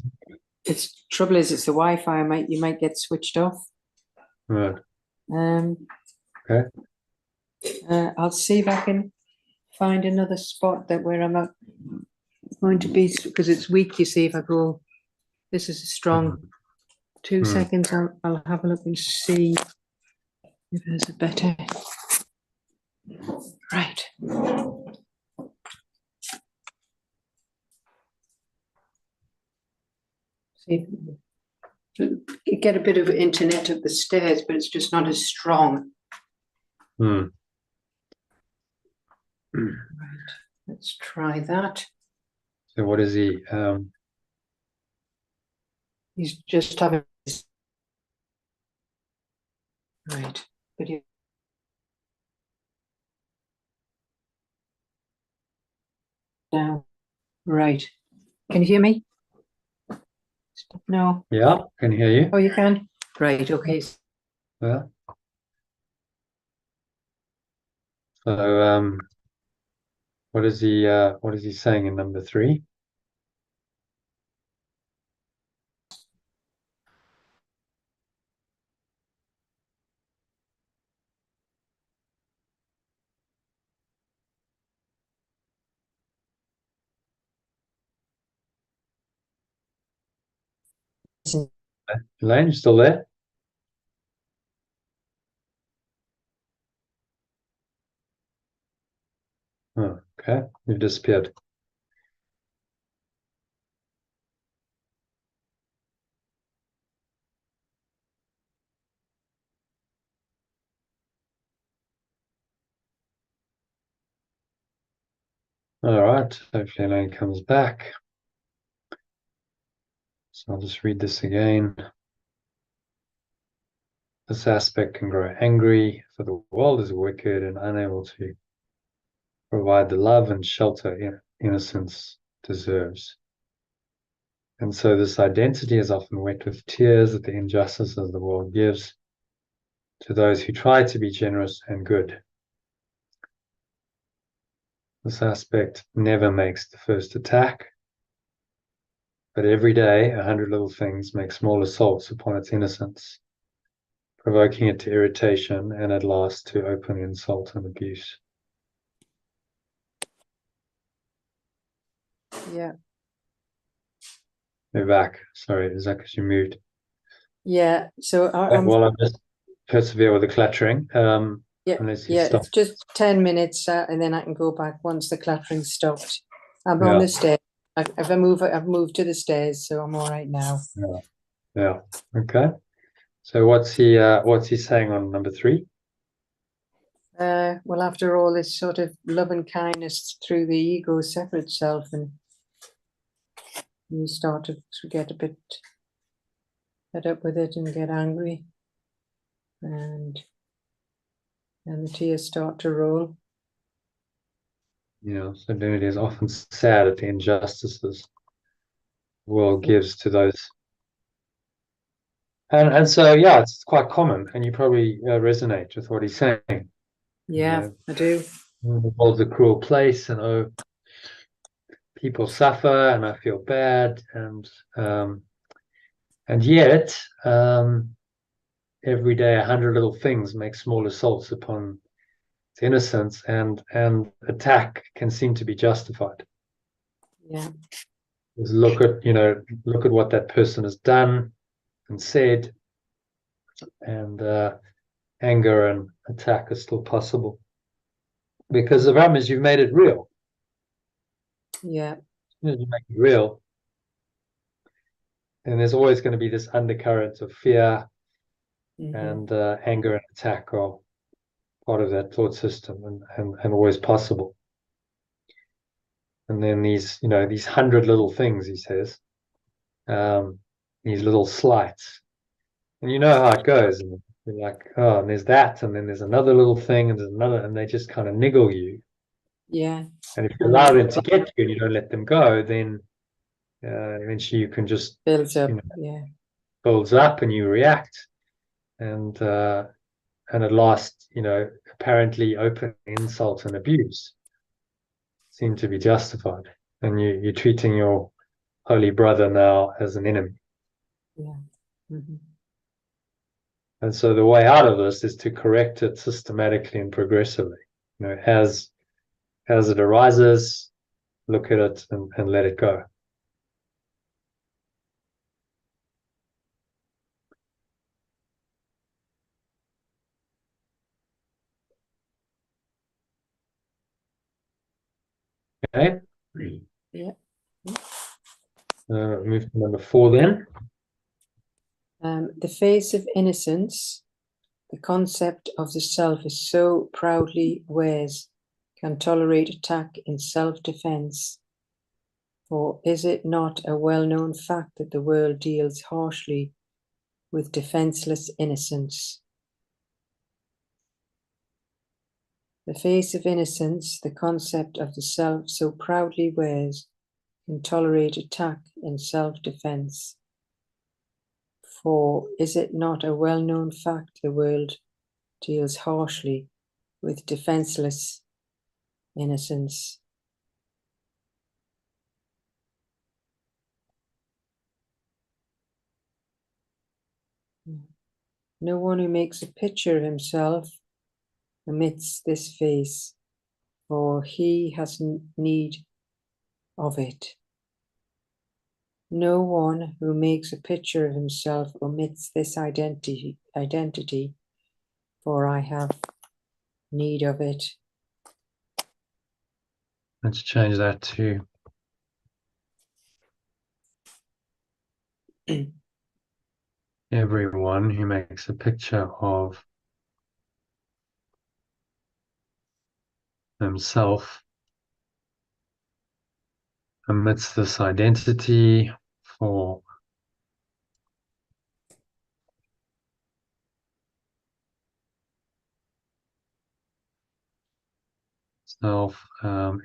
Speaker 2: It's trouble is it's the Wi-Fi. You might get switched off.
Speaker 1: Right.
Speaker 2: Okay. I'll see if I can find another spot where I'm going to be, because it's weak. You see, if I go, this is a strong. 2 seconds. I'll have a look and see if there's a better. Right. See, you get a bit of internet at the stairs, but it's just not as strong. Right. Let's try that.
Speaker 1: So what is he?
Speaker 2: He's just having. Right. But you. Down. Right. Can you hear me? No.
Speaker 1: Yeah, can hear you.
Speaker 2: Oh, you can? Right, okay.
Speaker 1: Yeah. So what is he saying in number 3? Elaine, you still there? Oh, okay, you've disappeared. All right, hopefully Elaine comes back. So I'll just read this again. This aspect can grow angry, for the world is wicked and unable to provide the love and shelter innocence deserves. And so this identity is often wet with tears at the injustices the world gives to those who try to be generous and good. This aspect never makes the first attack, but every day 100 little things make small assaults upon its innocence, provoking it to irritation and at last to open insult and abuse.
Speaker 2: Yeah.
Speaker 1: You're back. Sorry, is that because you moved?
Speaker 2: Yeah. So
Speaker 1: Well, I'll just persevere with the clattering.
Speaker 2: Yeah,
Speaker 1: unless you
Speaker 2: yeah.
Speaker 1: stop.
Speaker 2: It's just 10 minutes, and then I can go back once the clattering stopped. I'm on the stairs. I've moved to the stairs, so I'm all right now.
Speaker 1: Yeah. Okay. So what's he saying on number 3?
Speaker 2: Well, after all this sort of love and kindness through the ego separate self, and you start to get a bit fed up with it and get angry, and the tears start to roll.
Speaker 1: So divinity is often sad at the injustices the world gives to those. And so, yeah, it's quite common, and you probably resonate with what he's saying.
Speaker 2: Yeah, I do.
Speaker 1: The world's a cruel place, and people suffer, and I feel bad, and yet every day 100 little things make small assaults upon its innocence, and attack can seem to be justified.
Speaker 2: Yeah.
Speaker 1: Just look at what that person has done and said, and anger and attack are still possible because the problem is you've made it real.
Speaker 2: Yeah.
Speaker 1: As soon as you make it real, and there's always going to be this undercurrent of fear, and anger and attack are part of that thought system, and always possible. and then these, these 100 little things, he says, these little slights, and you know how it goes, and you're like, oh, and there's that, and then there's another little thing, and there's another, and they just kind of niggle you.
Speaker 2: Yeah.
Speaker 1: And if you allow them to get to you and you don't let them go, then eventually you can just
Speaker 2: Builds up. Yeah.
Speaker 1: builds up and you react, and at last, apparently open insult and abuse seem to be justified, and you're treating your holy brother now as an enemy.
Speaker 2: Yeah. Mm-hmm.
Speaker 1: And so the way out of this is to correct it systematically and progressively. As it arises, look at it and let it go. Okay.
Speaker 2: Yeah.
Speaker 1: Move to number 4 then.
Speaker 2: The face of innocence, the concept of the self is so proudly wears, can tolerate attack in self-defense. For is it not a well-known fact that the world deals harshly with defenseless innocence? The face of innocence, the concept of the self so proudly wears, can tolerate attack in self-defense. For is it not a well-known fact the world deals harshly with defenseless innocence? No one who makes a picture of himself omits this face, for he has need of it. No one who makes a picture of himself omits this identity, for I have need of it.
Speaker 1: Let's change that to everyone who makes a picture of himself omits this identity, for self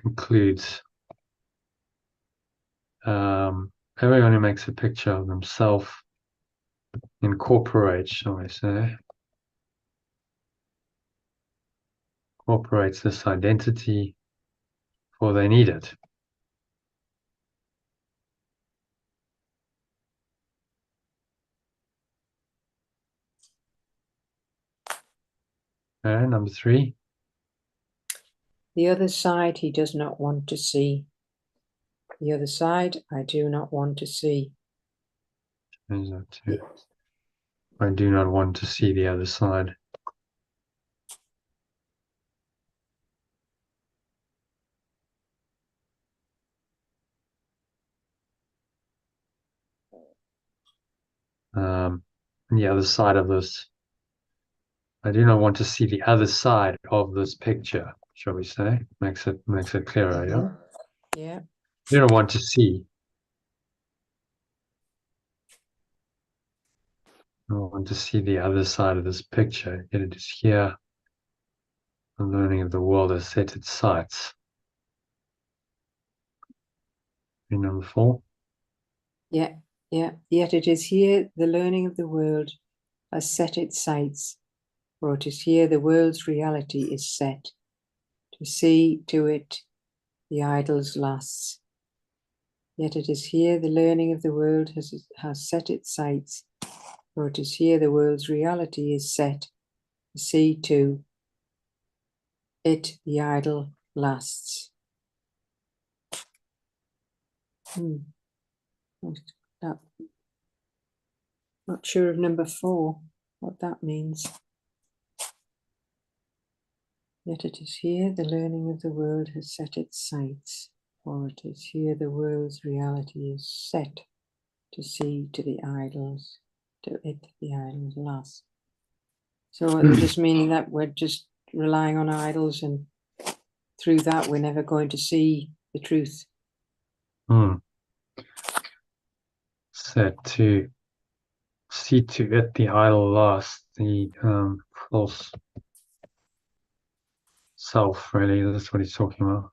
Speaker 1: includes everyone who makes a picture of themselves incorporates, shall we say, incorporates this identity, for they need it. Okay, number 3.
Speaker 2: The other side he does not want to see. The other side I do not want to see.
Speaker 1: Change that to I do not want to see the other side. The other side of this. I do not want to see the other side of this picture, shall we say? Makes it clearer, yeah?
Speaker 2: Yeah.
Speaker 1: I do not want to see. I want to see the other side of this picture, yet it is here. The learning of the world has set its sights. Number 4.
Speaker 2: Yeah. Yet it is here the learning of the world has set its sights, for it is here the world's reality is set. To see to it the idol's lusts. Yet it is here the learning of the world has set its sights, for it is here the world's reality is set. To see to it the idol lusts. Not sure of number 4, what that means. Yet it is here the learning of the world has set its sights, for it is here the world's reality is set. To see to the idols, to it the idols lust. So just meaning that we're just relying on idols, and through that we're never going to see the truth
Speaker 1: Set to see to it the idle last, the false self, really. That's what he's talking about.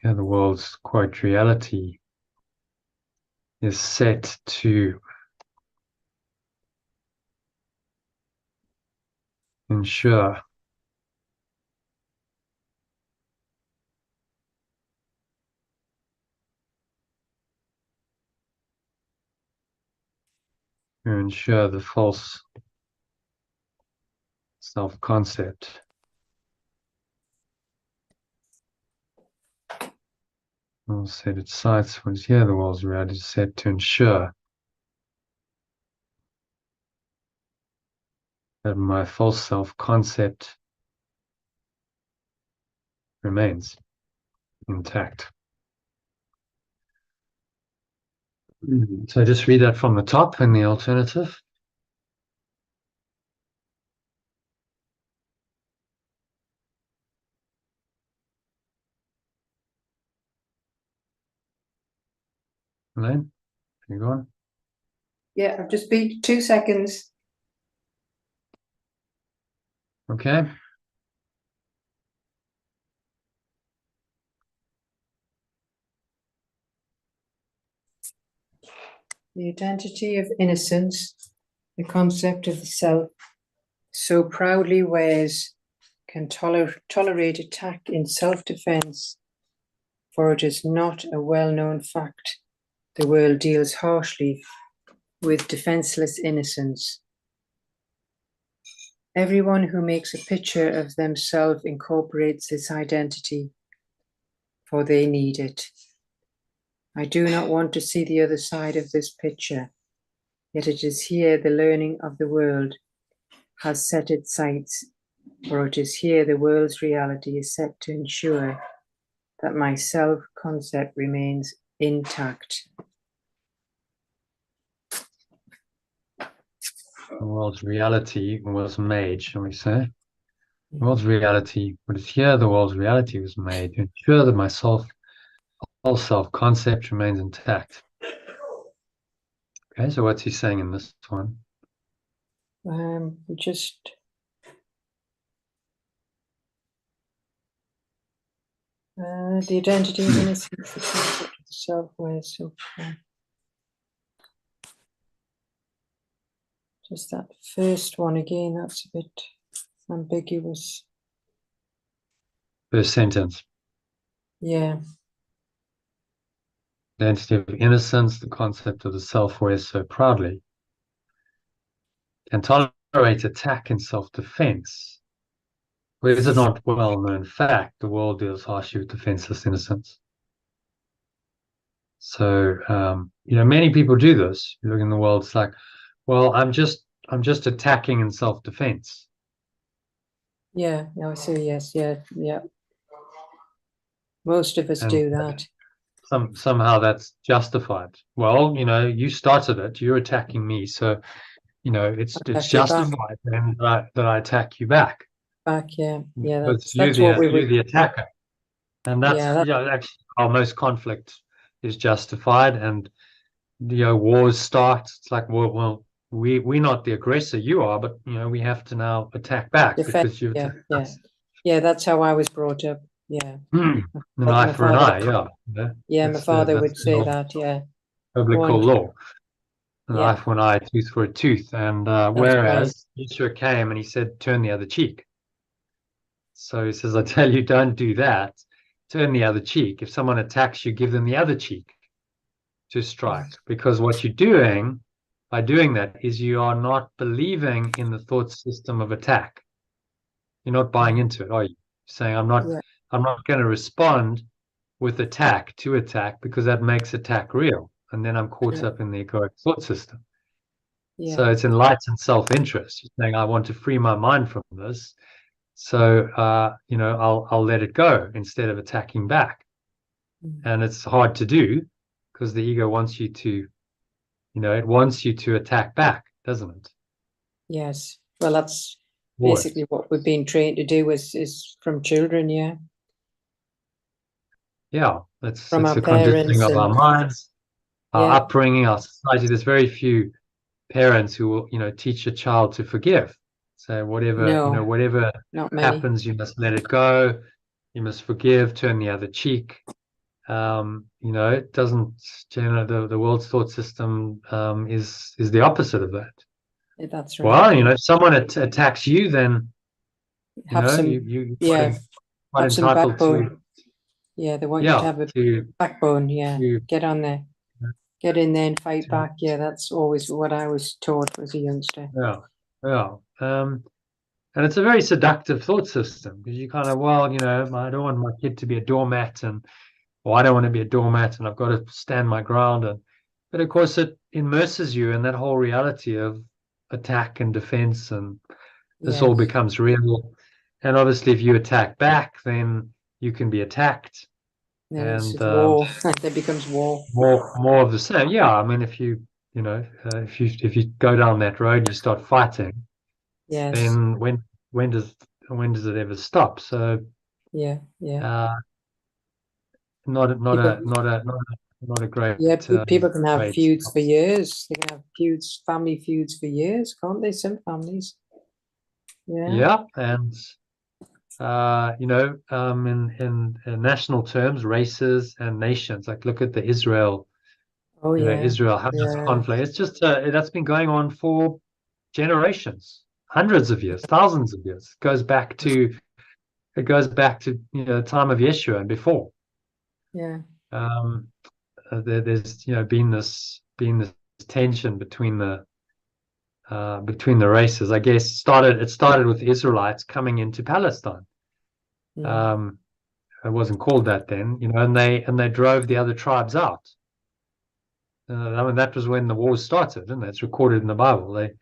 Speaker 1: Yeah, the world's quote reality is set to ensure the false self-concept. I'll set its sights when it's here, the world's reality is set to ensure that my false self-concept remains intact. So just read that from the top in the alternative. Elaine, you go on.
Speaker 2: Yeah, I've just been 2 seconds.
Speaker 1: Okay.
Speaker 2: The identity of innocence, the concept of the self, so proudly wears, can tolerate attack in self-defense, for it is not a well-known fact. The world deals harshly with defenseless innocence. Everyone who makes a picture of themselves incorporates this identity, for they need it. I do not want to see the other side of this picture, yet it is here the learning of the world has set its sights, for it is here the world's reality is set to ensure that my self-concept remains intact.
Speaker 1: The world's reality was made, shall we say? The world's reality, what is here, the world's reality was made to ensure that my whole self-concept remains intact. Okay, so what's he saying in this one?
Speaker 2: Just the identity of innocence, the concept of the self, where so just that first one again, that's a bit ambiguous.
Speaker 1: First sentence.
Speaker 2: Yeah.
Speaker 1: The identity of innocence, the concept of the self wears so proudly, can tolerate attack in self-defense. Where is it not well-known fact the world deals harshly with defenseless innocence? So, many people do this. You look in the world, it's like, well, I'm just attacking in self-defense.
Speaker 2: Yeah, I see. Yes, yeah. Most of us do that.
Speaker 1: Somehow that's justified. Well, you started it. You're attacking me, so it's justified then that I attack you back.
Speaker 2: Yeah.
Speaker 1: That's
Speaker 2: what we
Speaker 1: you're the attacker, and that's actually how most conflict is justified. And wars start. It's like, well, we're not the aggressor, you are, but we have to now attack back because you've attacked us.
Speaker 2: Yeah, that's how I was brought up. Yeah.
Speaker 1: An eye for an eye. Yeah.
Speaker 2: Yeah, my father would say that. Yeah.
Speaker 1: Biblical law. An eye for an eye, a tooth for a tooth. And whereas Yeshua came and he said, turn the other cheek. So he says, I tell you, don't do that. Turn the other cheek. If someone attacks you, give them the other cheek to strike. Because what you're doing by doing that is you are not believing in the thought system of attack. You're not buying into it, are you? Saying, I'm not going to respond with attack to attack because that makes attack real. And then I'm caught up in the egoic thought system. Yeah. So it's enlightened self-interest. You're saying, I want to free my mind from this. So, I'll let it go instead of attacking back. And it's hard to do because the ego wants you to, it wants you to attack back, doesn't it?
Speaker 2: Yes. Well, that's basically what we've been trained to do is from children. Yeah.
Speaker 1: Yeah. It's
Speaker 2: From our
Speaker 1: the conditioning
Speaker 2: parents
Speaker 1: of our
Speaker 2: and
Speaker 1: minds, our
Speaker 2: yeah,
Speaker 1: upbringing, our society. There's very few parents who will, teach a child to forgive. So whatever,
Speaker 2: no,
Speaker 1: whatever
Speaker 2: not many.
Speaker 1: happens, you must let it go. You must forgive, turn the other cheek. It doesn't generally, the world's thought system is the opposite of that.
Speaker 2: That's right.
Speaker 1: Well, if someone attacks you, then
Speaker 2: Have some,
Speaker 1: you're
Speaker 2: yeah,
Speaker 1: quite
Speaker 2: have some
Speaker 1: entitled to,
Speaker 2: backbone. Yeah, they want you to have a backbone. Yeah,
Speaker 1: to
Speaker 2: get on there, get in there and fight back. Yeah, that's always what I was taught as a youngster.
Speaker 1: yeah. And it's a very seductive thought system because you kind of, I don't want my kid to be a doormat, or I don't want to be a doormat, and I've got to stand my ground. But of course, it immerses you in that whole reality of attack and defense, and this all
Speaker 2: Yes,
Speaker 1: becomes real. And obviously, if you attack back, then you can be attacked,
Speaker 2: there's
Speaker 1: and
Speaker 2: war. There becomes war.
Speaker 1: more of the same. Yeah, I mean, if you go down that road, you start fighting,
Speaker 2: Yes.
Speaker 1: then when does it ever stop? So
Speaker 2: Yeah.
Speaker 1: not
Speaker 2: People,
Speaker 1: a great
Speaker 2: yeah, people can have
Speaker 1: great
Speaker 2: feuds for years. They can have feuds, family feuds for years, can't they? Some families. Yeah.
Speaker 1: and in national terms, races and nations, like look at the Israel
Speaker 2: Oh yeah.
Speaker 1: Hamas
Speaker 2: Yeah.
Speaker 1: conflict. It's just that's been going on for generations, hundreds of years, thousands of years. It goes back to the time of Yeshua and before.
Speaker 2: Yeah.
Speaker 1: There's been this tension between the races. I guess it started with the Israelites coming into Palestine.
Speaker 2: Mm.
Speaker 1: It wasn't called that then, and they drove the other tribes out. I mean, that was when the wars started, and that's recorded in the Bible. They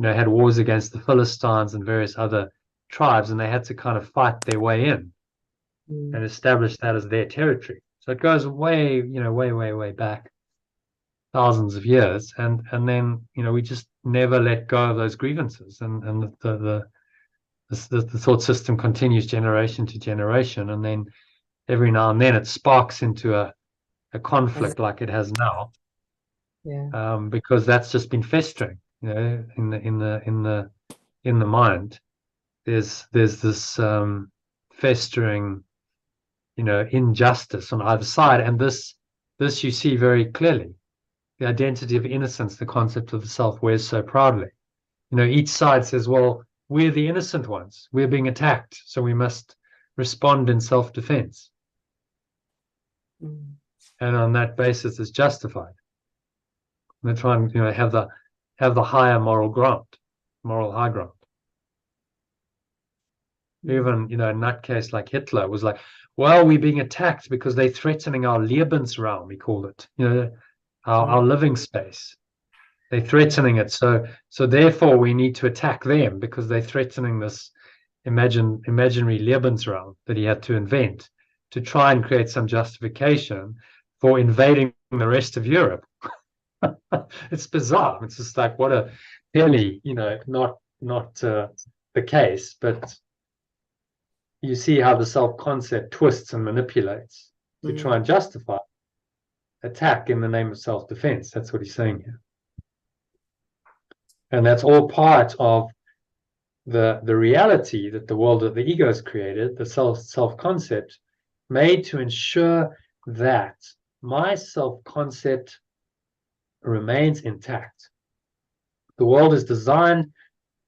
Speaker 1: had wars against the Philistines and various other tribes, and they had to kind of fight their way in and establish that as their territory. So it goes way, way back, thousands of years, and then we just never let go of those grievances, and the thought system continues generation to generation, and then every now and then it sparks into a conflict like it has now, because that's just been festering, in the mind. There's this festering, injustice on either side, and this you see very clearly. The identity of innocence, the concept of the self, wears so proudly. Each side says, well, we're the innocent ones. We're being attacked, so we must respond in self-defense. And on that basis, it's justified. They're trying to, have the higher moral high ground. Even, in that case, like Hitler was like, well, we're being attacked because they're threatening our Lebensraum, he called it, our living space. They're threatening it. So therefore we need to attack them because they're threatening this imaginary Lebensraum that he had to invent to try and create some justification for invading the rest of Europe. It's bizarre. It's just like, what a clearly, not the case, but you see how the self-concept twists and manipulates to try and justify attack in the name of self-defense. That's what he's saying here. And that's all part of the reality that the world of the ego has created, the self-concept, made to ensure that my self-concept remains intact. The world is designed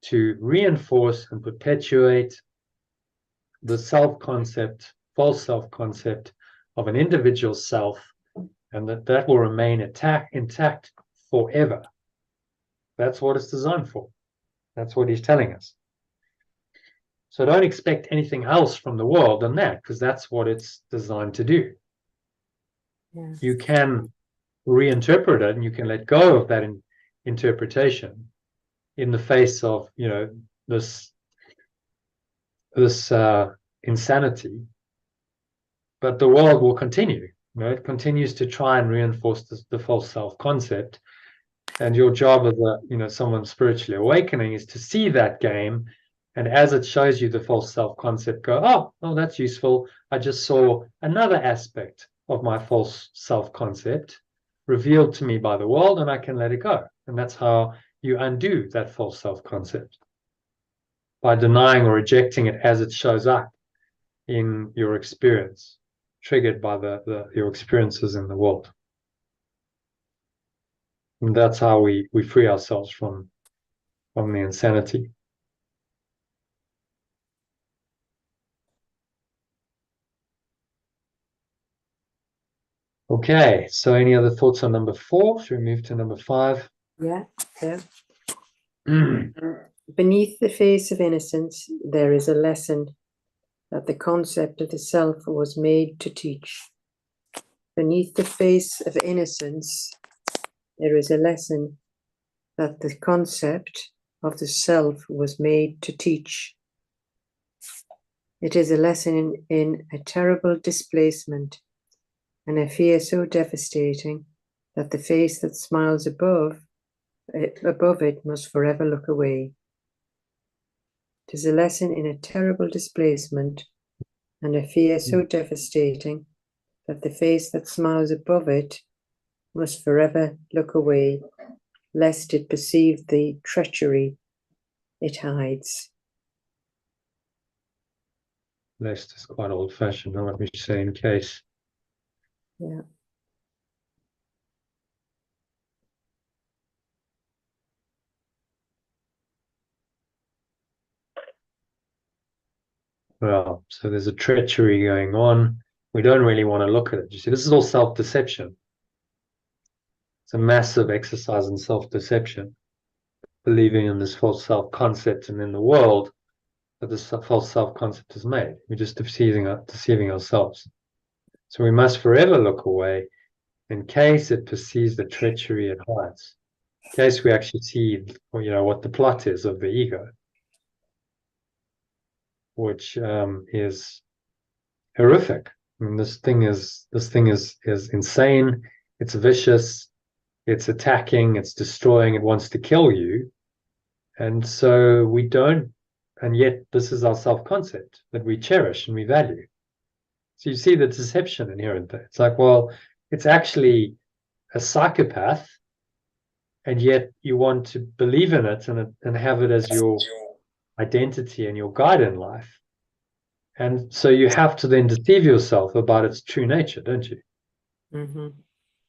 Speaker 1: to reinforce and perpetuate the self-concept, false self-concept of an individual self, and that will remain intact forever. That's what it's designed for. That's what he's telling us. So don't expect anything else from the world than that, because that's what it's designed to do. Yeah. You can reinterpret it, and you can let go of that interpretation in the face of, this insanity. But the world will continue. It continues to try and reinforce the false self-concept. And your job as someone spiritually awakening is to see that game, and as it shows you the false self-concept, go, oh, that's useful. I just saw another aspect of my false self-concept revealed to me by the world, and I can let it go. And that's how you undo that false self-concept, by denying or rejecting it as it shows up in your experience, triggered by your experiences in the world. And that's how we free ourselves from the insanity. Okay, so any other thoughts on number 4? Should we move to number 5?
Speaker 2: Yeah. Beneath the face of innocence, there is a lesson that the concept of the self was made to teach. Beneath the face of innocence, there is a lesson that the concept of the self was made to teach. It is a lesson in a terrible displacement and a fear so devastating that the face that smiles above it must forever look away. It is a lesson in a terrible displacement and a fear so devastating that the face that smiles above it must forever look away, lest it perceive the treachery it hides.
Speaker 1: Lest is quite old-fashioned. I want me to say in case.
Speaker 2: Yeah.
Speaker 1: Well, so there's a treachery going on. We don't really want to look at it. You see, this is all self-deception. It's a massive exercise in self-deception, believing in this false self-concept, and in the world that this false self-concept is made. We're just deceiving ourselves. So we must forever look away in case it perceives the treachery it hides, in case we actually see, what the plot is of the ego, which is horrific. I mean, this thing is insane. It's vicious. It's attacking. It's destroying. It wants to kill you. And so we don't. And yet, this is our self-concept that we cherish and we value. So you see the deception inherent there. It's like, well, it's actually a psychopath, and yet you want to believe in it and have it as your identity and your guide in life. And so you have to then deceive yourself about its true nature, don't you?
Speaker 2: Mm-hmm.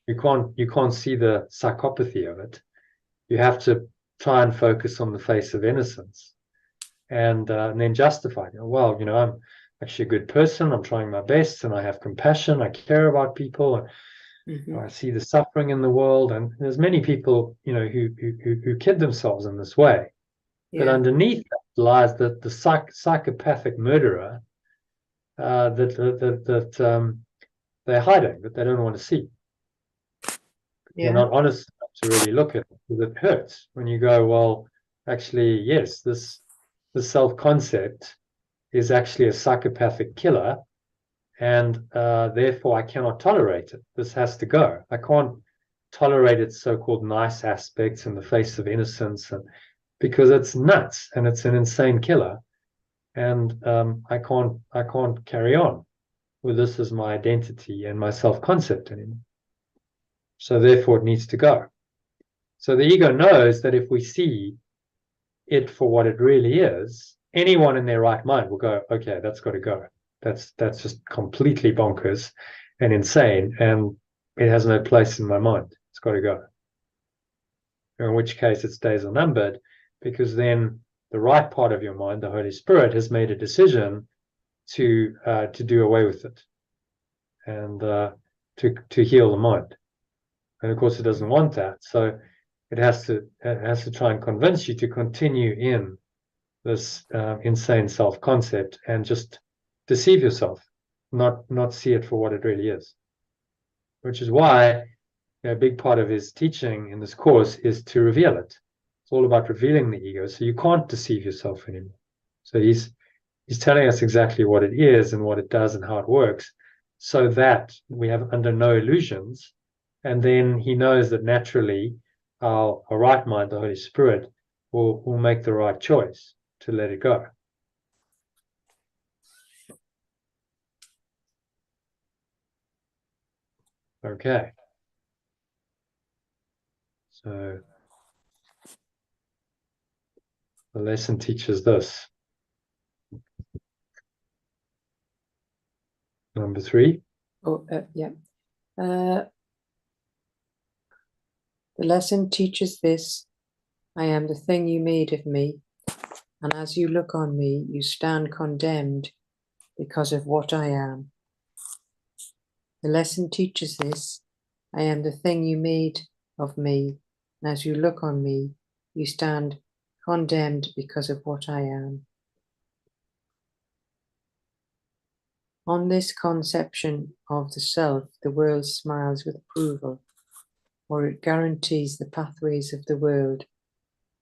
Speaker 1: You can't see the psychopathy of it. You have to try and focus on the face of innocence, and then justify it. Well, I'm actually a good person. I'm trying my best, and I have compassion. I care about people, and I see the suffering in the world. And there's many people, who kid themselves in this way.
Speaker 2: Yeah.
Speaker 1: But underneath that lies the psychopathic murderer that they're hiding, that they don't want to see. They're not honest enough to really look at it, because it hurts when you go, well, actually, yes, this self-concept is actually a psychopathic killer, and therefore I cannot tolerate it. This has to go. I can't tolerate its so-called nice aspects in the face of innocence, and because it's nuts and it's an insane killer, and I can't carry on with this as my identity and my self-concept anymore. So therefore it needs to go. So the ego knows that if we see it for what it really is, anyone in their right mind will go, okay, that's got to go. That's just completely bonkers and insane, and it has no place in my mind. It's got to go. In which case it stays unnumbered, because then the right part of your mind, the Holy Spirit, has made a decision to do away with it, and to heal the mind. And of course, it doesn't want that, so it has to try and convince you to continue in this insane self-concept and just deceive yourself, not see it for what it really is. Which is why a big part of his teaching in this course is to reveal it. It's all about revealing the ego, so you can't deceive yourself anymore. So he's telling us exactly what it is and what it does and how it works, so that we have under no illusions. And then he knows that naturally our right mind, the Holy Spirit, will make the right choice to let it go. Okay. So the lesson teaches this. Number 3.
Speaker 2: Oh, yeah. The lesson teaches this: I am the thing you made of me, and as you look on me, you stand condemned because of what I am. The lesson teaches this: I am the thing you made of me, and as you look on me, you stand condemned because of what I am. On this conception of the self, the world smiles with approval, for it guarantees the pathways of the world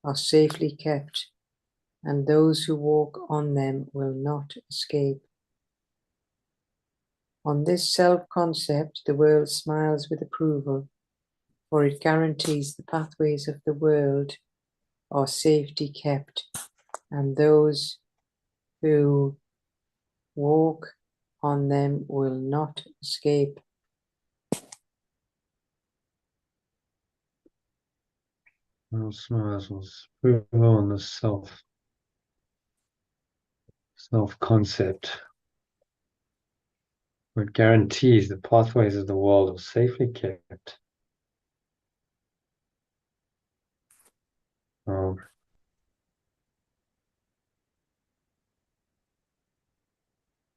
Speaker 2: are safely kept, and those who walk on them will not escape. On this self-concept, the world smiles with approval, for it guarantees the pathways of the world are safely kept, and those who walk on them will not escape.
Speaker 1: Well, smiles was approval on the self-concept. It guarantees the pathways of the world are safely kept.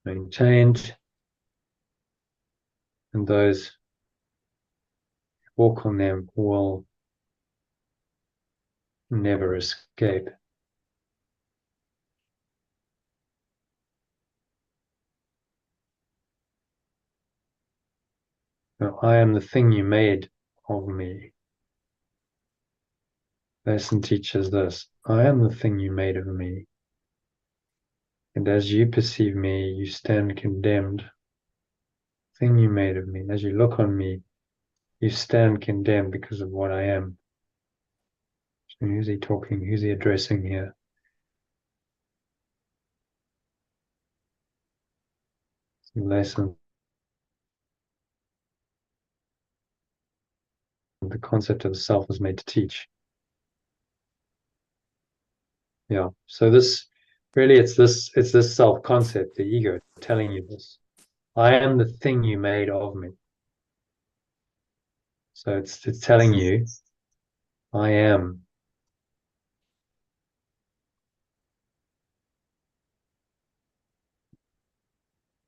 Speaker 1: Maintained, and those who walk on them will never escape. Now, I am the thing you made of me. Lesson teaches this: I am the thing you made of me, and as you perceive me, you stand condemned. Thing you made of me. As you look on me, you stand condemned because of what I am. So who's he talking? Who's he addressing here? Lesson. The concept of the self was made to teach. Yeah. So this really, it's this self-concept, the ego, telling you this. I am the thing you made of me. So it's telling you, I am.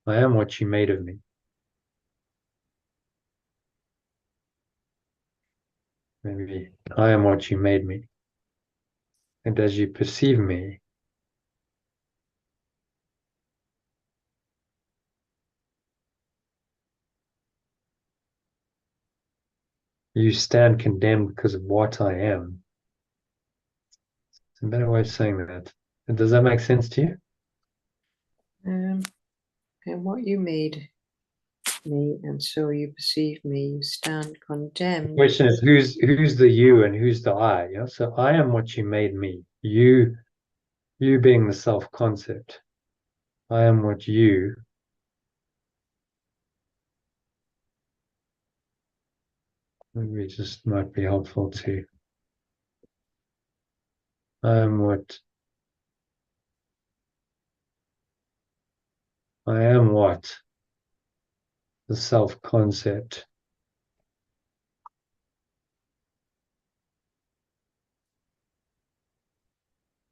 Speaker 1: I am what you made of me. Maybe I am what you made me. And as you perceive me, you stand condemned because of what I am. It's a better way of saying that. Does that make sense to you?
Speaker 2: And what you made me, and so you perceive me, you stand condemned.
Speaker 1: The question is, who's the you and who's the I? Yeah? So I am what you made me. You being the self-concept. I am what you. Maybe it just might be helpful to. I am what the self-concept.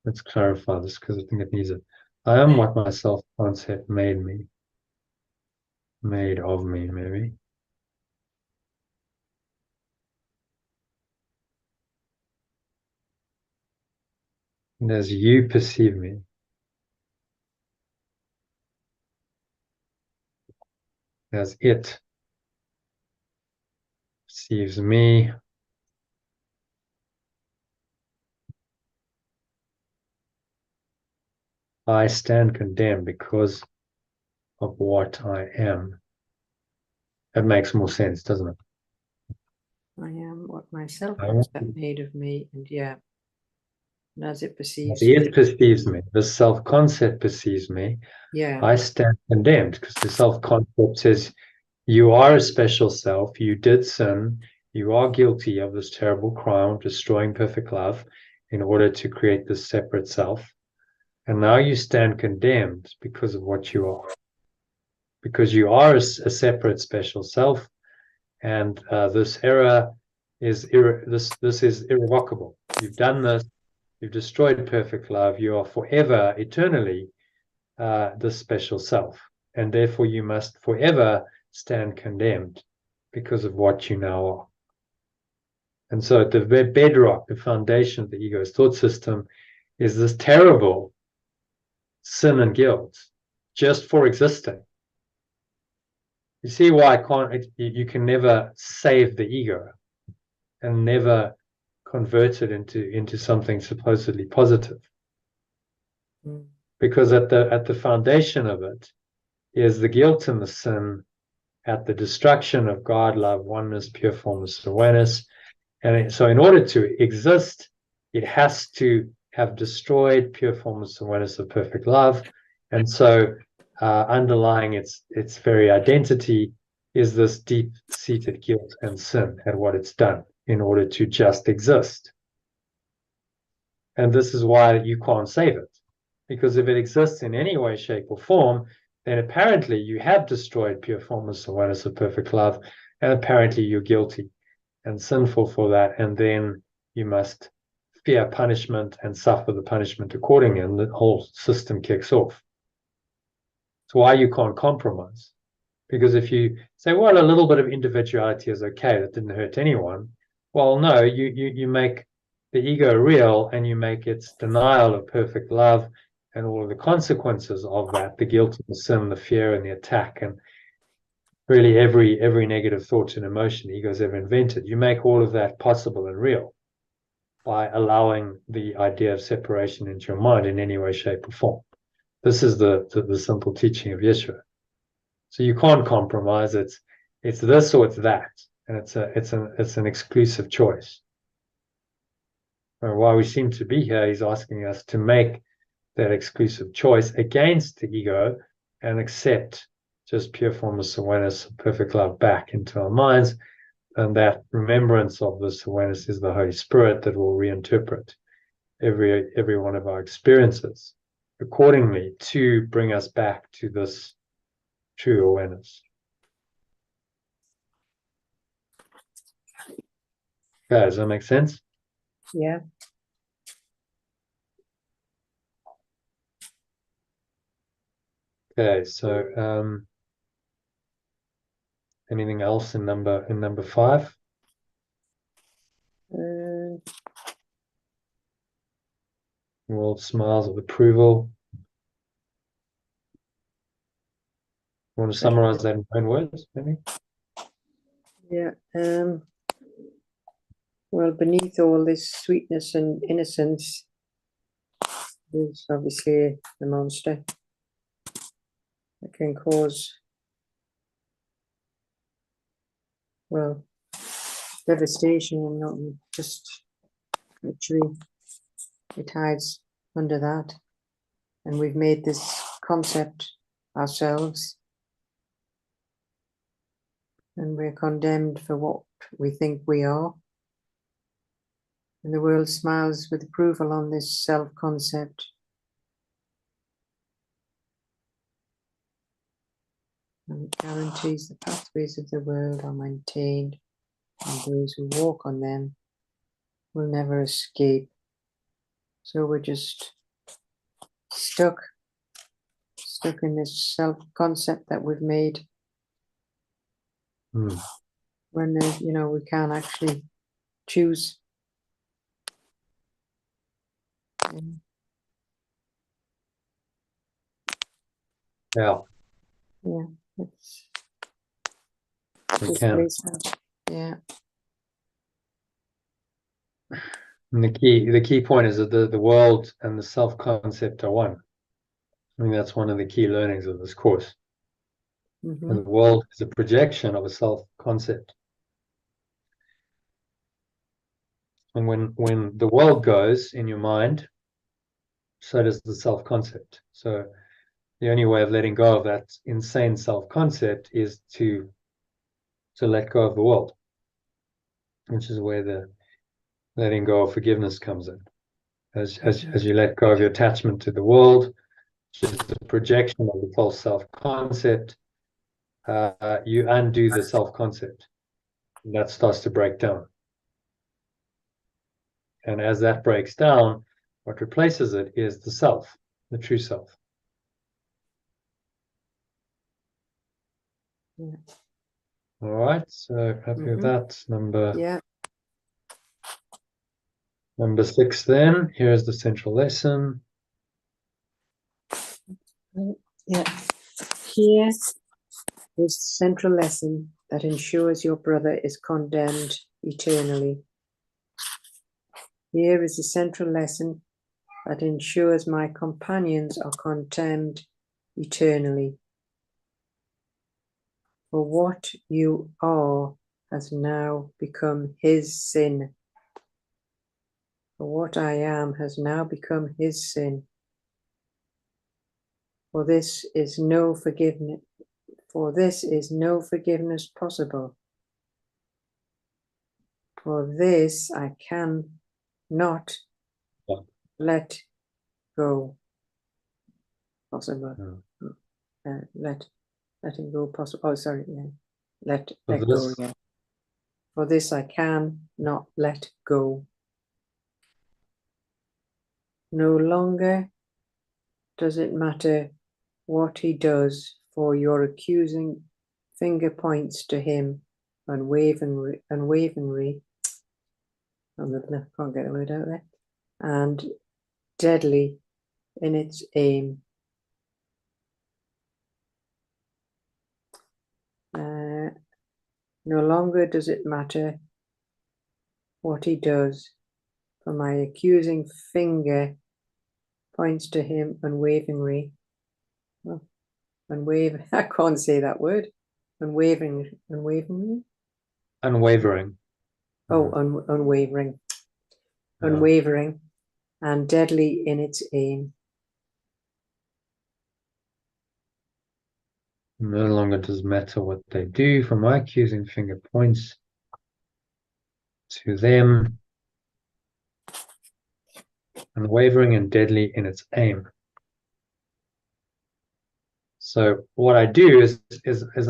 Speaker 1: Let's clarify this because I think it needs it. I am what my self-concept made of me, maybe. And as you perceive me, as it perceives me, I stand condemned because of what I am. That makes more sense, doesn't it?
Speaker 2: I am what my self-concept made of me, and yeah, and as it perceives me.
Speaker 1: It perceives me. The self-concept perceives me.
Speaker 2: Yeah.
Speaker 1: I stand condemned because the self-concept says You are a special self. You did sin. You are guilty of this terrible crime, destroying perfect love in order to create this separate self. And now you stand condemned because of what you are. Because you are a separate special self. And this error is this is irrevocable. You've done this. You've destroyed perfect love. You are forever, eternally, this special self. And therefore you must forever stand condemned because of what you now are. And so the bedrock, the foundation of the ego's thought system is this terrible sin and guilt just for existing. You see why you can never save the ego and never convert it into something supposedly positive.
Speaker 2: Mm.
Speaker 1: Because at the foundation of it is the guilt and the sin at the destruction of God, love, oneness, pure formless awareness. And so in order to exist, it has to have destroyed pure formless awareness of perfect love. And so underlying its very identity is this deep-seated guilt and sin at what it's done in order to just exist. And this is why you can't save it. Because if it exists in any way, shape, or form, then apparently you have destroyed pure formless awareness of perfect love, and apparently you're guilty and sinful for that, and then you must fear punishment and suffer the punishment accordingly, and the whole system kicks off. It's why you can't compromise. Because if you say, well, a little bit of individuality is okay, that didn't hurt anyone, well, no, you make the ego real, and you make its denial of perfect love and all of the consequences of that, the guilt and the sin, the fear and the attack, and really every negative thought and emotion the ego's ever invented. You make all of that possible and real by allowing the idea of separation into your mind in any way, shape, or form. This is the simple teaching of Yeshua. So you can't compromise. It's this or it's that, and it's an exclusive choice. And while we seem to be here, he's asking us to make that exclusive choice against the ego and accept just pure formless awareness, perfect love back into our minds. And that remembrance of this awareness is the Holy Spirit that will reinterpret every one of our experiences accordingly to bring us back to this true awareness. Okay, does that make sense?
Speaker 2: Yeah.
Speaker 1: Okay, so anything else in number 5? World smiles of approval. You want to summarize that in 10 words, maybe?
Speaker 2: Yeah. Well, beneath all this sweetness and innocence, there's obviously the monster that can cause, well, devastation, and not just literally, it hides under that. And we've made this concept ourselves, and we're condemned for what we think we are. And the world smiles with approval on this self-concept. And it guarantees the pathways of the world are maintained, and those who walk on them will never escape. So we're just stuck in this self-concept that we've made. When we can't actually choose.
Speaker 1: Yeah.
Speaker 2: Yeah. It's
Speaker 1: We can.
Speaker 2: Yeah.
Speaker 1: And the key point is that the world and the self-concept are one. I think that's one of the key learnings of this course.
Speaker 2: Mm-hmm.
Speaker 1: And the world is a projection of a self-concept. And when the world goes in your mind, so does the self-concept. So the only way of letting go of that insane self-concept is to to let go of the world, which is where the letting go of forgiveness comes in. As you let go of your attachment to the world, which is the projection of the false self-concept, you undo the self-concept. That starts to break down. And as that breaks down, what replaces it is the self, the true self.
Speaker 2: Yeah.
Speaker 1: All right, so happy with that. Number 6 then. Here's the central lesson.
Speaker 2: Yeah. Here is the central lesson that ensures your brother is condemned eternally. Here is the central lesson that ensures my companions are condemned eternally. For what you are has now become his sin. For what I am has now become his sin. For this is no forgiveness. For this is no forgiveness possible. For this I can not let go possible. Letting go possible. Oh, sorry. Yeah. Let go. Yeah. For this I can not let go. No longer does it matter what he does, for your accusing finger points to him unwaveringly. Can't get the word out there. And deadly in its aim. No longer does it matter what he does, for my accusing finger points to him unwaveringly. Well, I can't say that word. Unwavering.
Speaker 1: Unwavering.
Speaker 2: Oh, unwavering. Unwavering and deadly in its aim.
Speaker 1: No longer does matter what they do, for my accusing finger points to them. Unwavering and deadly in its aim. So what I do is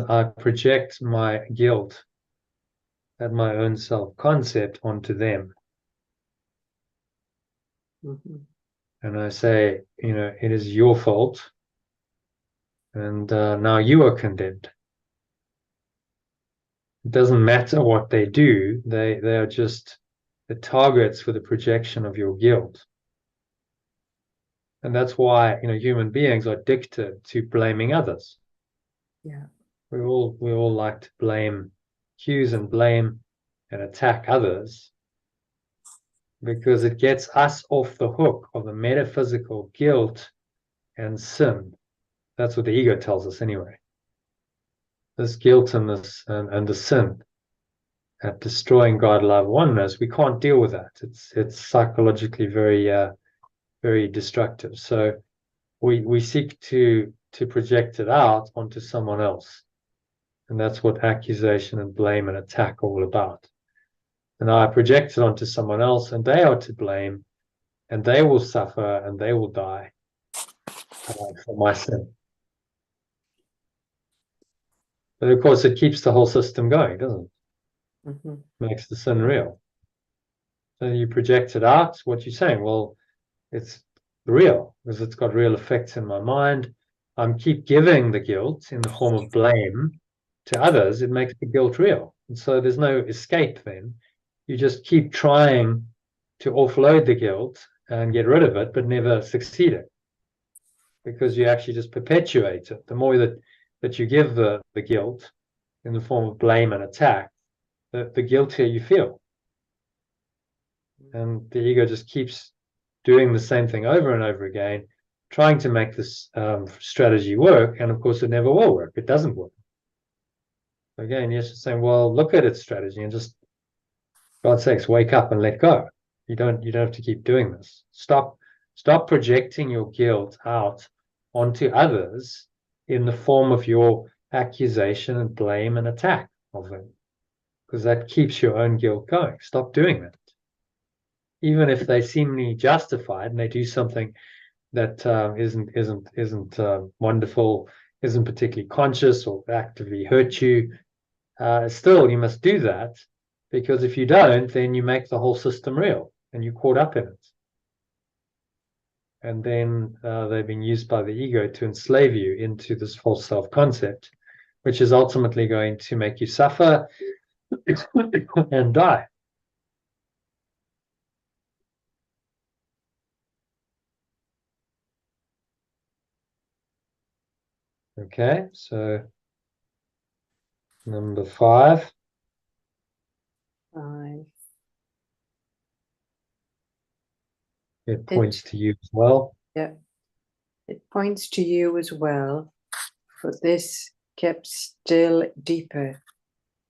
Speaker 1: I project my guilt and my own self-concept onto them. And I say, it is your fault. And now you are condemned. It doesn't matter what they do. They are just the targets for the projection of your guilt. And that's why, human beings are addicted to blaming others.
Speaker 2: Yeah.
Speaker 1: We all like to accuse and blame and attack others, because it gets us off the hook of the metaphysical guilt and sin. That's what the ego tells us anyway. This guilt and the sin at destroying God, love, oneness, we can't deal with that. It's psychologically very very destructive. So we seek to project it out onto someone else. And that's what accusation and blame and attack are all about. And I project it onto someone else, and they are to blame, and they will suffer, and they will die for my sin. But of course, it keeps the whole system going, doesn't it? Makes the sin real. So you project it out. What you're saying, well, it's real because it's got real effects in my mind. I'm keep giving the guilt in the form of blame to others. It makes the guilt real. And so there's no escape then. You just keep trying to offload the guilt and get rid of it, but never succeeding, because you actually just perpetuate it. The more that you give the guilt in the form of blame and attack, the guiltier you feel. And the ego just keeps doing the same thing over and over again, trying to make this strategy work. And of course, it never will work. It doesn't work. Again, you're just saying, well, look at its strategy and just, God's sakes, wake up and let go. You don't have to keep doing this. Stop projecting your guilt out onto others in the form of your accusation and blame and attack. of them, because that keeps your own guilt going. Stop doing that. Even if they seemingly justified and they do something that isn't wonderful, isn't particularly conscious or actively hurt you, still you must do that, because if you don't, then you make the whole system real and you're caught up in it. And then they've been used by the ego to enslave you into this false self-concept, which is ultimately going to make you suffer and die. Okay, so number 5.
Speaker 2: 5.
Speaker 1: It points to you as well.
Speaker 2: Yeah, it points to you as well, for this kept still deeper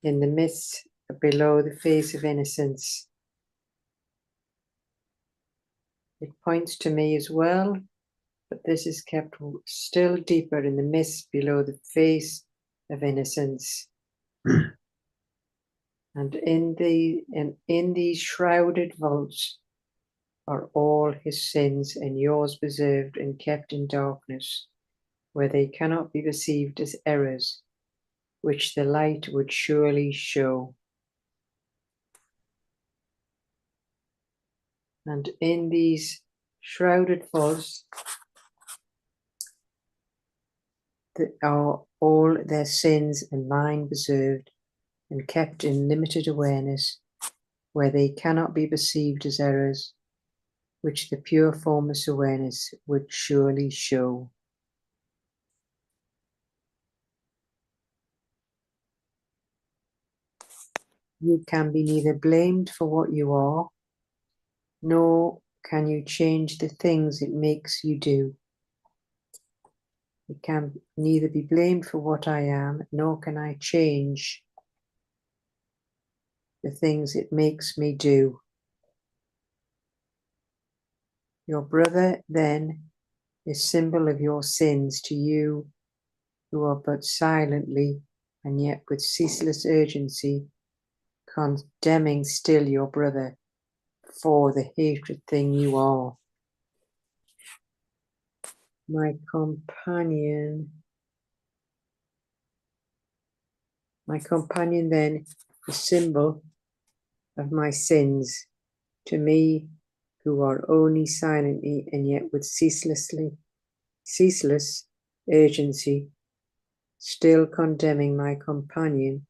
Speaker 2: in the midst below the face of innocence. It points to me as well, but this is kept still deeper in the mist below the face of innocence. And in these shrouded vaults are all his sins, and yours preserved and kept in darkness, where they cannot be perceived as errors, which the light would surely show. And in these shrouded vaults are all their sins and mine preserved and kept in limited awareness, where they cannot be perceived as errors, which the pure formless awareness would surely show. You can be neither blamed for what you are, nor can you change the things it makes you do. You can neither be blamed for what I am, nor can I change the things it makes me do. Your brother, then, is symbol of your sins to you, who are but silently and yet with ceaseless urgency condemning still your brother for the hatred thing you are. My companion then is symbol of my sins to me, who are only silently and yet with ceaseless urgency still condemning my companion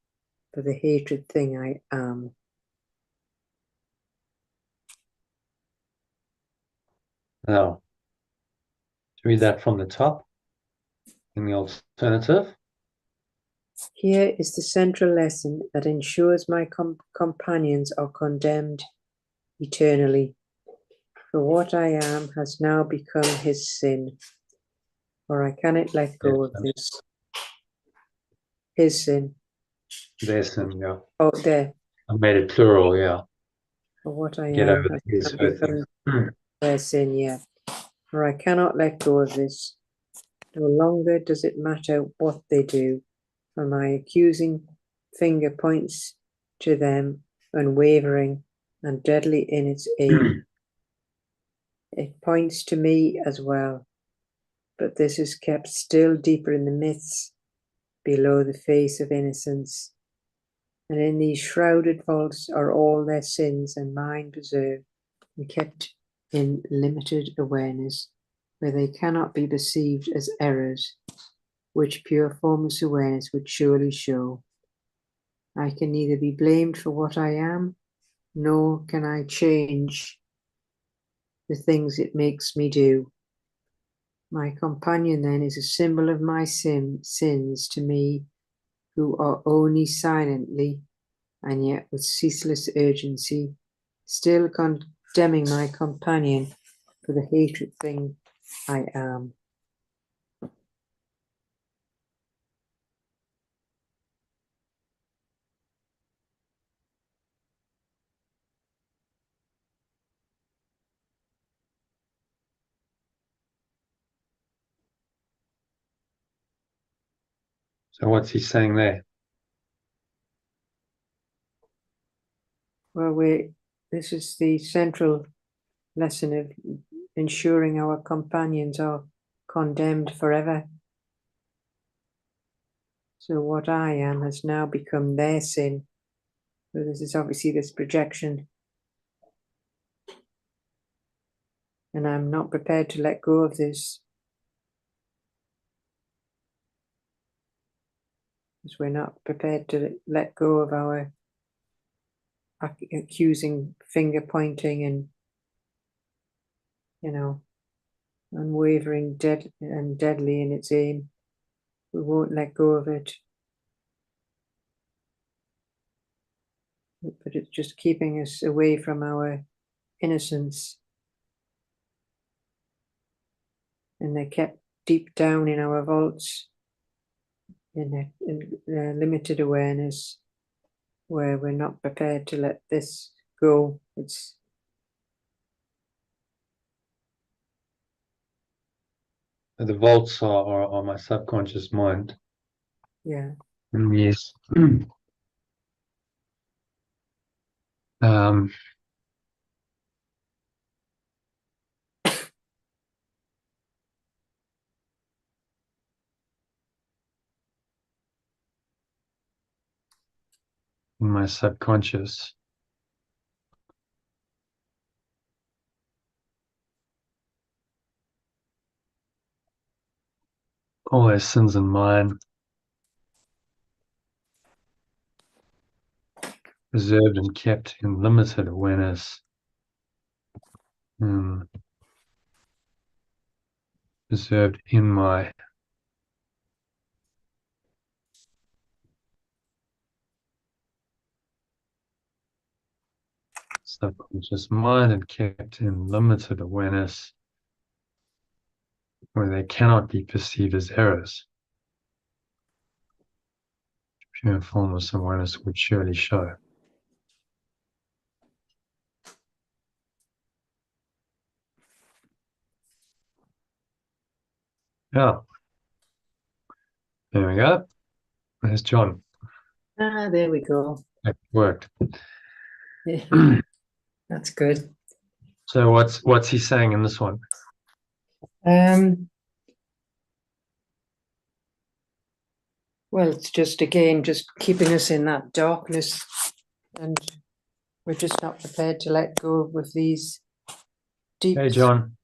Speaker 2: for the hatred thing I am.
Speaker 1: Now, to read that from the top in the alternative.
Speaker 2: Here is the central lesson that ensures my companions are condemned eternally. For what I am has now become his sin, for I cannot let go of this. His sin.
Speaker 1: Their sin, yeah.
Speaker 2: Oh, there.
Speaker 1: I made it plural, yeah.
Speaker 2: For what I
Speaker 1: Get
Speaker 2: am
Speaker 1: over
Speaker 2: has
Speaker 1: his
Speaker 2: now become their sin, yeah. For I cannot let go of this. No longer does it matter what they do, for my accusing finger points to them, unwavering and deadly in its aim. It points to me as well, but this is kept still deeper in the midst, below the face of innocence. And in these shrouded vaults are all their sins and mine preserved and kept in limited awareness, where they cannot be perceived as errors, which pure formless awareness would surely show. I can neither be blamed for what I am, nor can I change the things it makes me do. My companion then is a symbol of my sins to me, who are only silently and yet with ceaseless urgency, still condemning my companion for the hatred thing I am.
Speaker 1: So what's he saying there?
Speaker 2: Well, this is the central lesson of ensuring our companions are condemned forever. So what I am has now become their sin. So this is obviously this projection. And I'm not prepared to let go of this. Because we're not prepared to let go of our accusing finger pointing and, unwavering and deadly in its aim. We won't let go of it. But it's just keeping us away from our innocence. And they're kept deep down in our vaults in limited awareness, where we're not prepared to let this go.
Speaker 1: The vaults are my subconscious mind.
Speaker 2: Yeah.
Speaker 1: Yes. In my subconscious. All their sins and mine. Preserved and kept in limited awareness. Preserved in my subconscious mind and kept in limited awareness, where they cannot be perceived as errors. Pure formless awareness would surely show. Yeah. There we go. There's John.
Speaker 2: There we go.
Speaker 1: It worked.
Speaker 2: Yeah. That's good.
Speaker 1: So what's he saying in this one?
Speaker 2: Well, it's just keeping us in that darkness, and we're just not prepared to let go of these deep.
Speaker 1: Hey, John.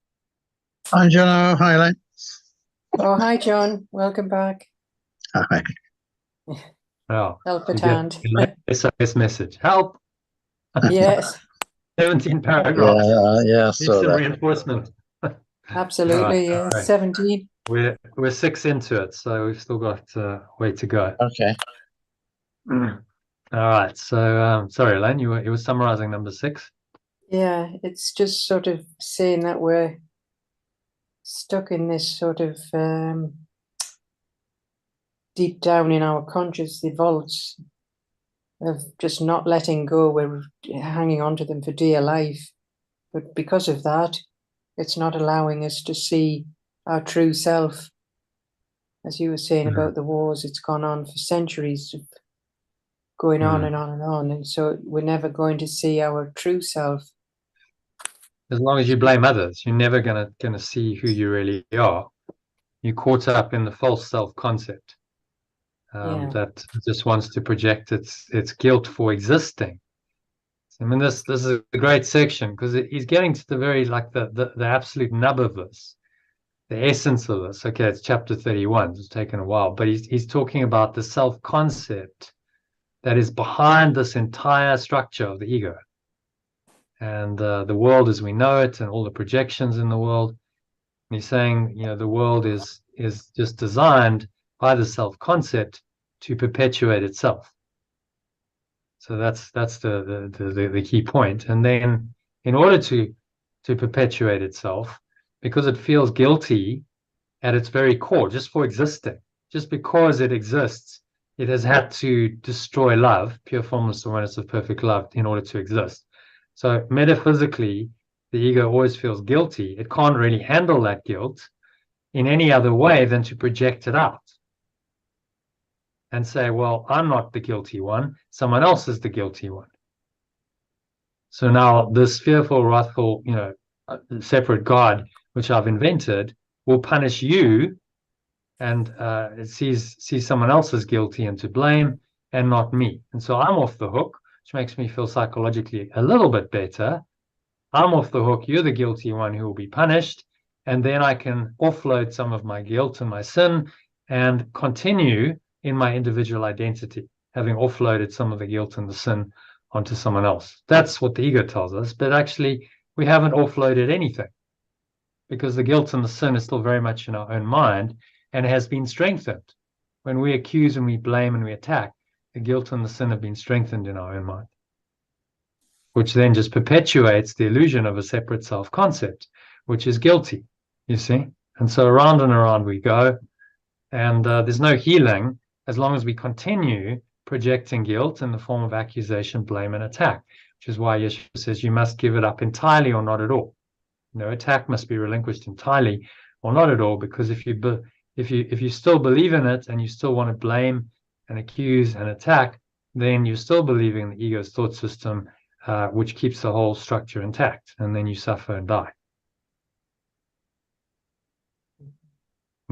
Speaker 4: Hi, John. Hi, Elaine.
Speaker 2: Oh, hi, John. Welcome back.
Speaker 4: Hi.
Speaker 1: Oh,
Speaker 2: Help at hand.
Speaker 1: this message. Help.
Speaker 2: Yes,
Speaker 1: 17 paragraphs.
Speaker 4: Yeah,
Speaker 1: Need
Speaker 4: so
Speaker 1: some
Speaker 4: that.
Speaker 1: reinforcement.
Speaker 2: absolutely.
Speaker 1: All right.
Speaker 2: 17.
Speaker 1: We're 6 into it, so we've still got a way to go.
Speaker 4: Okay.
Speaker 1: All right. So sorry, Elaine, you were summarizing number 6.
Speaker 2: Yeah, it's just sort of saying that we're stuck in this sort of deep down in our conscious, the vaults of just not letting go. We're hanging on to them for dear life. But because of that, it's not allowing us to see our true self. As you were saying about the wars, it's gone on for centuries, going on and on and on. And so we're never going to see our true self.
Speaker 1: As long as you blame others, you're never gonna see who you really are. You're caught up in the false self-concept that just wants to project its guilt for existing. I mean, this is a great section because he's getting to the very the absolute nub of this, the essence of this. Okay, it's chapter 31. It's taken a while, but he's talking about the self-concept that is behind this entire structure of the ego. And the world as we know it and all the projections in the world. And he's saying, the world is just designed by the self-concept to perpetuate itself. So that's the key point. And then in order to perpetuate itself, because it feels guilty at its very core, just for existing, just because it exists, it has had to destroy love, pure formless awareness of perfect love, in order to exist. So metaphysically, the ego always feels guilty. It can't really handle that guilt in any other way than to project it out and say, well, I'm not the guilty one. Someone else is the guilty one. So now this fearful, wrathful, separate God, which I've invented, will punish you, and it sees someone else as guilty and to blame, and not me. And so I'm off the hook, which makes me feel psychologically a little bit better. I'm off the hook. You're the guilty one who will be punished. And then I can offload some of my guilt and my sin and continue in my individual identity, having offloaded some of the guilt and the sin onto someone else. That's what the ego tells us. But actually, we haven't offloaded anything, because the guilt and the sin is still very much in our own mind and has been strengthened. When we accuse and we blame and we attack, the guilt and the sin have been strengthened in our own mind, which then just perpetuates the illusion of a separate self-concept, which is guilty, you see? And so around and around we go, and there's no healing as long as we continue projecting guilt in the form of accusation, blame, and attack, which is why Yeshua says you must give it up entirely or not at all. No attack must be relinquished entirely or not at all, because if you still believe in it and you still want to blame and accuse and attack, then you're still believing in the ego's thought system, which keeps the whole structure intact, and then you suffer and die.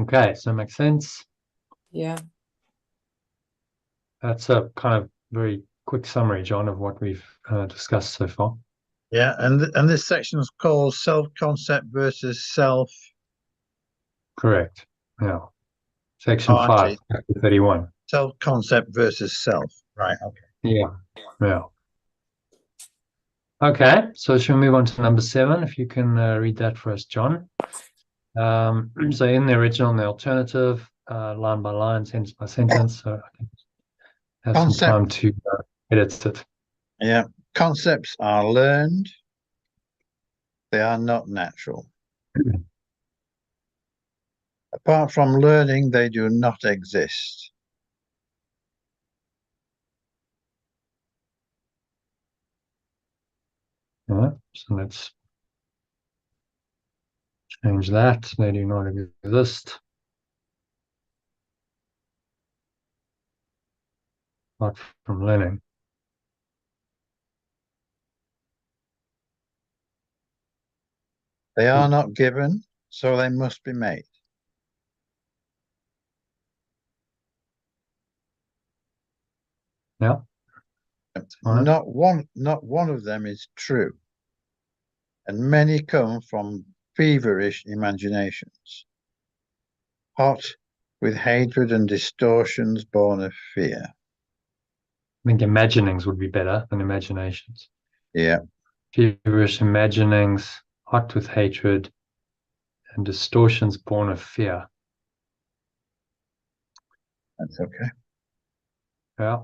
Speaker 1: Okay, so it makes sense.
Speaker 2: Yeah.
Speaker 1: That's a kind of very quick summary, John, of what we've discussed so far.
Speaker 4: Yeah, and this section is called self-concept versus self.
Speaker 1: Correct. Yeah. Section 5, chapter 31.
Speaker 4: Self-concept versus self. Right. Okay.
Speaker 1: Yeah. Yeah. Okay, so shall we move on to number 7? If you can read that for us, John. So in the original and the alternative, line by line, sentence by sentence. So I can have
Speaker 4: Concept.
Speaker 1: some time to edit it.
Speaker 4: Yeah. Concepts are learned. They are not natural. Apart from learning, they do not exist.
Speaker 1: All right, so let's change that. They do not exist. Apart from learning.
Speaker 4: They are not given, so they must be made.
Speaker 1: Yeah. Fine.
Speaker 4: Not one of them is true, and many come from feverish imaginations, hot with hatred and distortions born of fear.
Speaker 1: I think imaginings would be better than imaginations.
Speaker 4: Yeah.
Speaker 1: Feverish imaginings, hot with hatred, and distortions born of fear.
Speaker 4: That's okay.
Speaker 1: Yeah.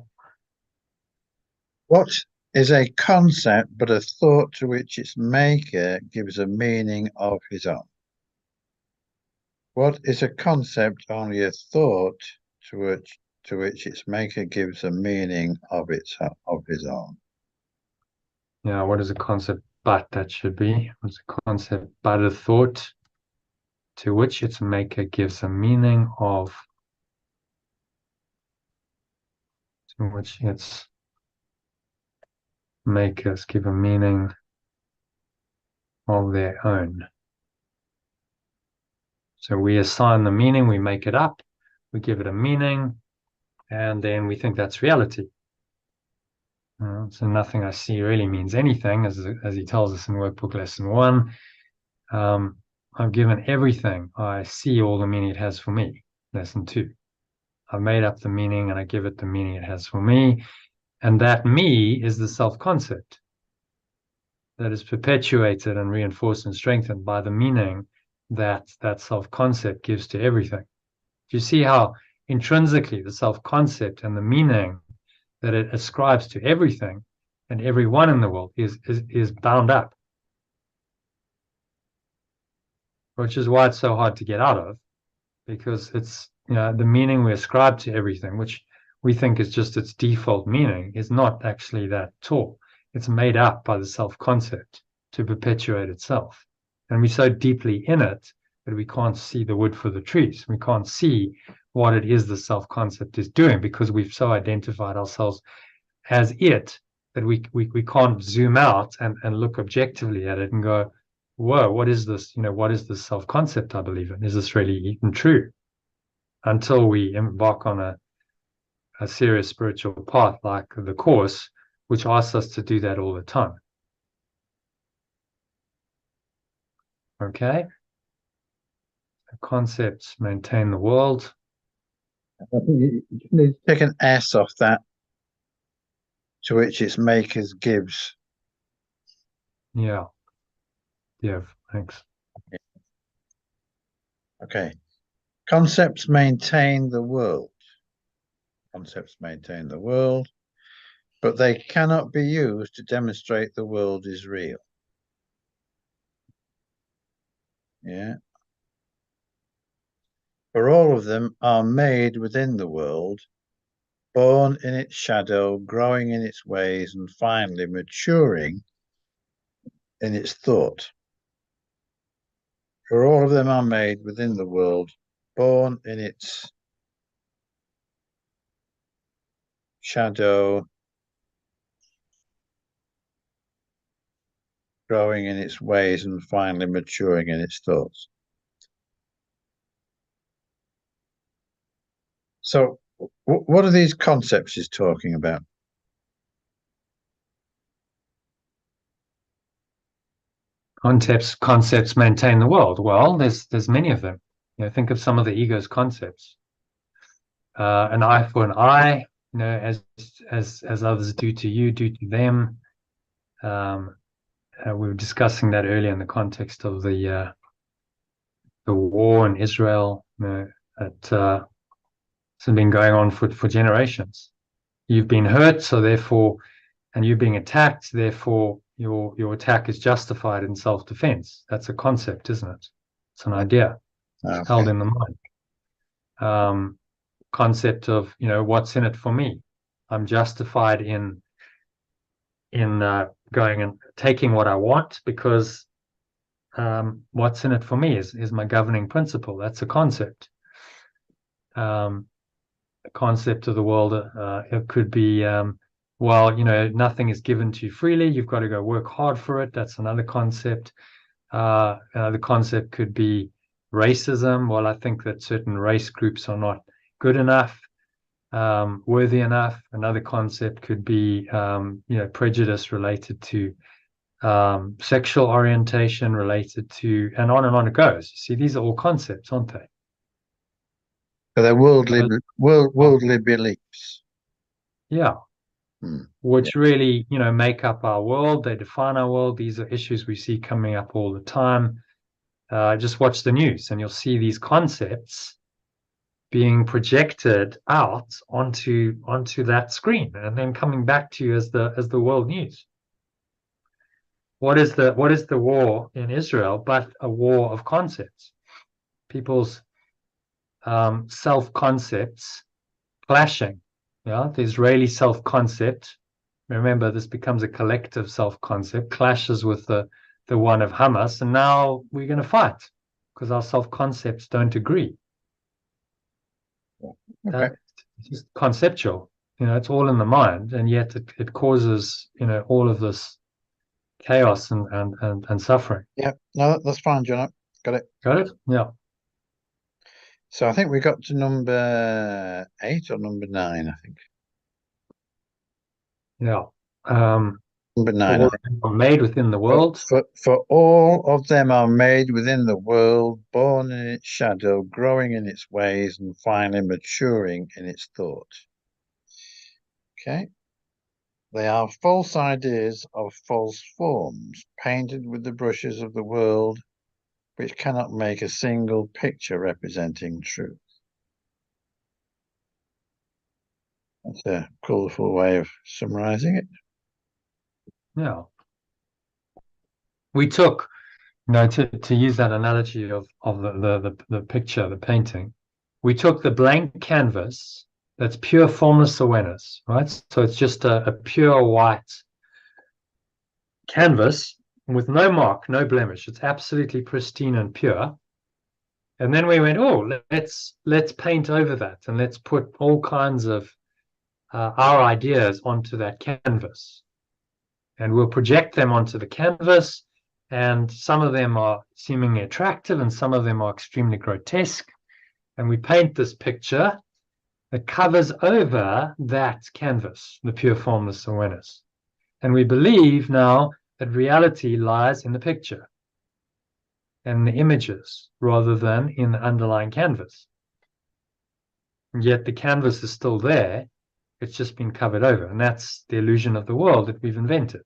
Speaker 4: What is a concept but a thought to which its maker gives a meaning of his own? What is a concept only a thought to which its maker gives a meaning of his own?
Speaker 1: Yeah, what is a concept but that should be? What's a concept but a thought to which its maker gives a meaning of, to which its makers give a meaning of their own. So we assign the meaning, we make it up, we give it a meaning, and then we think that's reality. So nothing I see really means anything, as he tells us in Workbook Lesson 1. I've given everything I see all the meaning it has for me. Lesson 2. I've made up the meaning and I give it the meaning it has for me. And that me is the self-concept that is perpetuated and reinforced and strengthened by the meaning that that self-concept gives to everything. Do you see how intrinsically the self-concept and the meaning that it ascribes to everything and everyone in the world is bound up? Which is why it's so hard to get out of, because it's, the meaning we ascribe to everything, which we think is just its default meaning, is not actually that at all. It's made up by the self-concept to perpetuate itself. And we're so deeply in it that we can't see the wood for the trees. We can't see what it is the self-concept is doing, because we've so identified ourselves as it that we can't zoom out and look objectively at it and go, whoa, what is this? What is this self-concept I believe in? Is this really even true? Until we embark on a serious spiritual path like the Course, which asks us to do that all the time. Okay? The concepts maintain the world.
Speaker 4: I think you need to take an S off that, to which its makers gives.
Speaker 1: Yeah. Yeah, thanks.
Speaker 4: Okay. Concepts maintain the world. Concepts maintain the world, but they cannot be used to demonstrate the world is real. Yeah. For all of them are made within the world, born in its shadow, growing in its ways, and finally maturing in its thought. For all of them are made within the world, born in its shadow, growing in its ways, and finally maturing in its thoughts. So, what are these concepts he's talking about?
Speaker 1: Concepts maintain the world. Well, there's many of them. Think of some of the ego's concepts. An eye for an eye, as others do to you, do to them. We were discussing that earlier in the context of the war in Israel. That has been going on for generations. You've been hurt, so therefore, and you're being attacked, therefore your attack is justified in self-defense. That's a concept, isn't it? It's an idea held in the mind. Concept of what's in it for me. I'm justified in going and taking what I want because what's in it for me is my governing principle. That's a concept. A concept of the world. It could be nothing is given to you freely. You've got to go work hard for it. That's another concept. The concept could be racism. Well, I think that certain race groups are not good enough, worthy enough. Another concept could be, prejudice related to sexual orientation, related to, and on it goes. See, these are all concepts, aren't they?
Speaker 4: So they're worldly beliefs.
Speaker 1: Yeah. Which really, make up our world. They define our world. These are issues we see coming up all the time. Just watch the news and you'll see these concepts being projected out onto that screen and then coming back to you as the world news. What is the war in Israel but a war of concepts? People's self-concepts clashing. The Israeli self-concept, remember this becomes a collective self-concept, clashes with the one of Hamas, and now we're going to fight because our self-concepts don't agree.
Speaker 4: Okay.
Speaker 1: It's just conceptual. It's all in the mind, and yet it causes all of this chaos and suffering.
Speaker 4: Yeah, no, that's fine, John. Got it.
Speaker 1: Got it? Yeah.
Speaker 4: So I think we got to number 8 or number 9, I think.
Speaker 1: Yeah.
Speaker 4: Number 9. I think.
Speaker 1: Made within the world.
Speaker 4: For all of them are made within the world, born in its shadow, growing in its ways, and finally maturing in its thought. Okay. They are false ideas of false forms, painted with the brushes of the world, which cannot make a single picture representing truth. That's a colourful way of summarizing it.
Speaker 1: Yeah. We took, to use that analogy of the picture, the painting, we took the blank canvas that's pure formless awareness, right? So it's just a pure white canvas with no mark, no blemish. It's absolutely pristine and pure. And then we went, let's paint over that and let's put all kinds of our ideas onto that canvas. and we'll project them onto the canvas, and some of them are seemingly attractive and some of them are extremely grotesque, and we paint this picture that covers over that canvas, the pure formless awareness. And we believe now that reality lies in the picture and the images rather than in the underlying canvas. And yet the canvas is still there, it's just been covered over, and that's the illusion of the world that we've invented.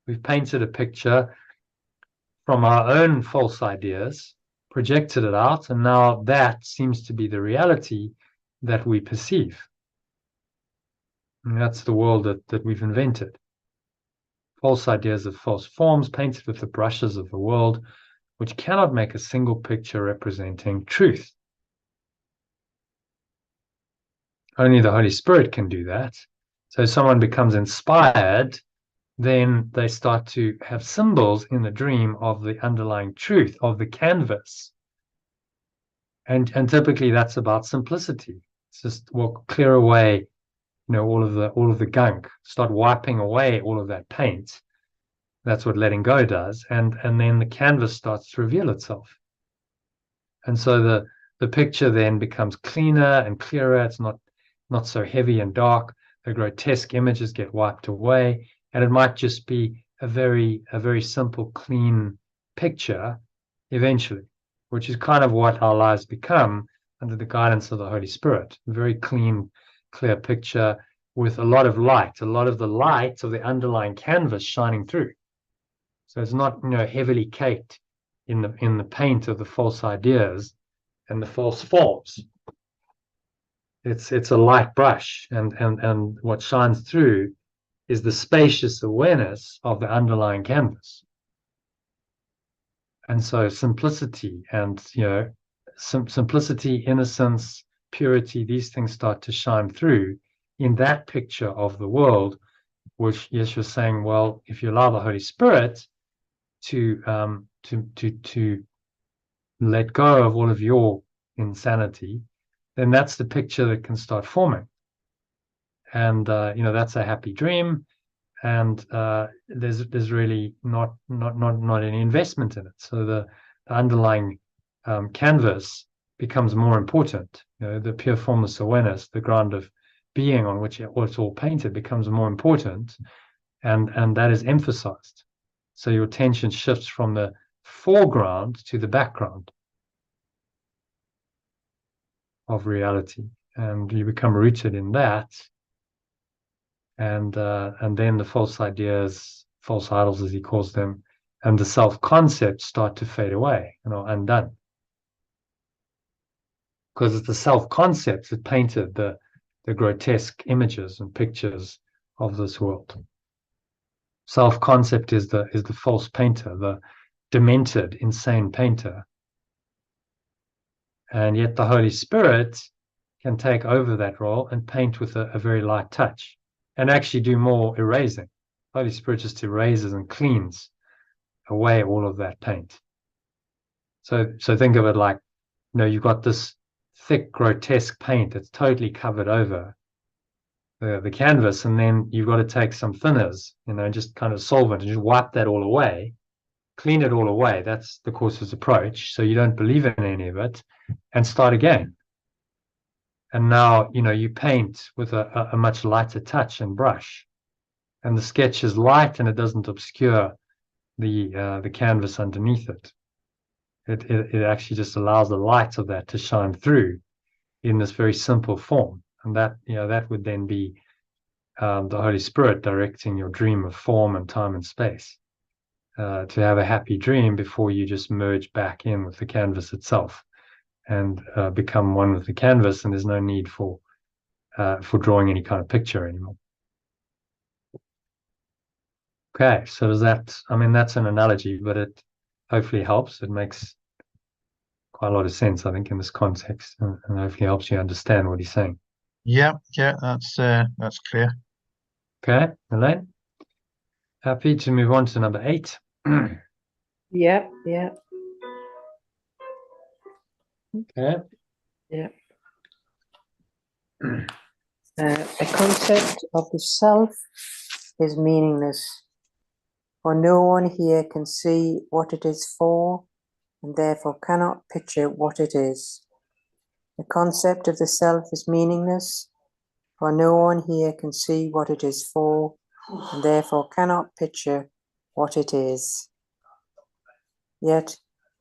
Speaker 1: We've painted a picture from our own false ideas, projected it out, and now that seems to be the reality that we perceive. And that's the world that we've invented. False ideas of false forms painted with the brushes of the world, which cannot make a single picture representing truth. Only the Holy Spirit can do that. So someone becomes inspired, then they start to have symbols in the dream of the underlying truth of the canvas. And typically that's about simplicity. It's just, well, clear away, all of the gunk, start wiping away all of that paint. That's what letting go does, and then the canvas starts to reveal itself. And so the picture then becomes cleaner and clearer. It's not so heavy and dark. The grotesque images get wiped away, and it might just be a very simple, clean picture eventually, which is kind of what our lives become under the guidance of the Holy Spirit. A very clean, clear picture with a lot of light, a lot of the light of the underlying canvas shining through. So it's not, heavily caked in the paint of the false ideas and the false forms. It's a light brush, and what shines through is the spacious awareness of the underlying canvas. And so simplicity and simplicity, innocence, purity, these things start to shine through in that picture of the world, which Yeshua's saying, well, if you allow the Holy Spirit to let go of all of your insanity, then that's the picture that can start forming. And that's a happy dream, and there's really not any investment in it. So the underlying canvas becomes more important. The pure formless awareness, the ground of being on which it's all painted, becomes more important, and that is emphasized. So your attention shifts from the foreground to the background of reality, and you become rooted in that. And then the false ideas, false idols, as he calls them, and the self-concepts start to fade away, undone. Because it's the self-concepts that painted the grotesque images and pictures of this world. Self-concept is the false painter, the demented, insane painter. And yet the Holy Spirit can take over that role and paint with a very light touch, and actually do more erasing. Holy Spirit just erases and cleans away all of that paint. So think of it like, you've got this thick, grotesque paint that's totally covered over the canvas, and then you've got to take some thinners, just kind of solvent, and just wipe that all away, clean it all away. That's the Course's approach. So you don't believe in any of it, and start again. And now, you paint with a much lighter touch and brush, and the sketch is light and it doesn't obscure the canvas underneath it. It actually just allows the light of that to shine through in this very simple form. And that would then be the Holy Spirit directing your dream of form and time and space, to have a happy dream before you just merge back in with the canvas itself and become one with the canvas, and there's no need for drawing any kind of picture anymore. Okay, so does that, that's an analogy, but it hopefully helps. It makes quite a lot of sense, I think, in this context, and hopefully helps you understand what he's saying.
Speaker 4: Yeah, that's clear.
Speaker 1: Okay, Elaine, happy to move on to number 8.
Speaker 2: Yeah.
Speaker 1: Okay.
Speaker 2: Yeah. A concept of the self is meaningless, for no one here can see what it is for, and therefore cannot picture what it is. The concept of the self is meaningless, for no one here can see what it is for, and therefore cannot picture what it is. Yet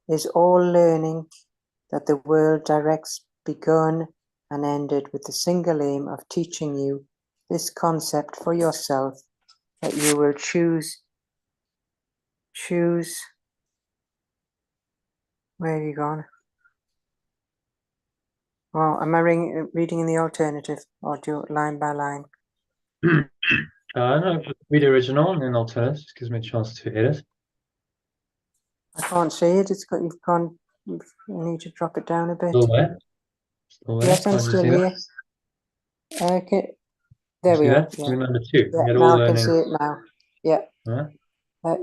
Speaker 2: is all learning that the world directs begun and ended with the single aim of teaching you this concept for yourself, that you will choose, where are you gone? Well, am I reading in the alternative, or do line by line?
Speaker 1: No, read the original and then alternate. Just gives me a chance to edit.
Speaker 2: I can't see it. It's got, you need to drop it down a bit.
Speaker 1: Still there? Still there?
Speaker 2: Yes, I'm
Speaker 1: Can't you
Speaker 2: still
Speaker 1: see
Speaker 2: here.
Speaker 1: that?
Speaker 2: Okay, there
Speaker 1: See
Speaker 2: we are.
Speaker 1: that?
Speaker 2: Yeah.
Speaker 1: Number 2.
Speaker 2: Yeah,
Speaker 1: Get all
Speaker 2: now I can
Speaker 1: learning.
Speaker 2: see it now. Yeah.
Speaker 1: Huh?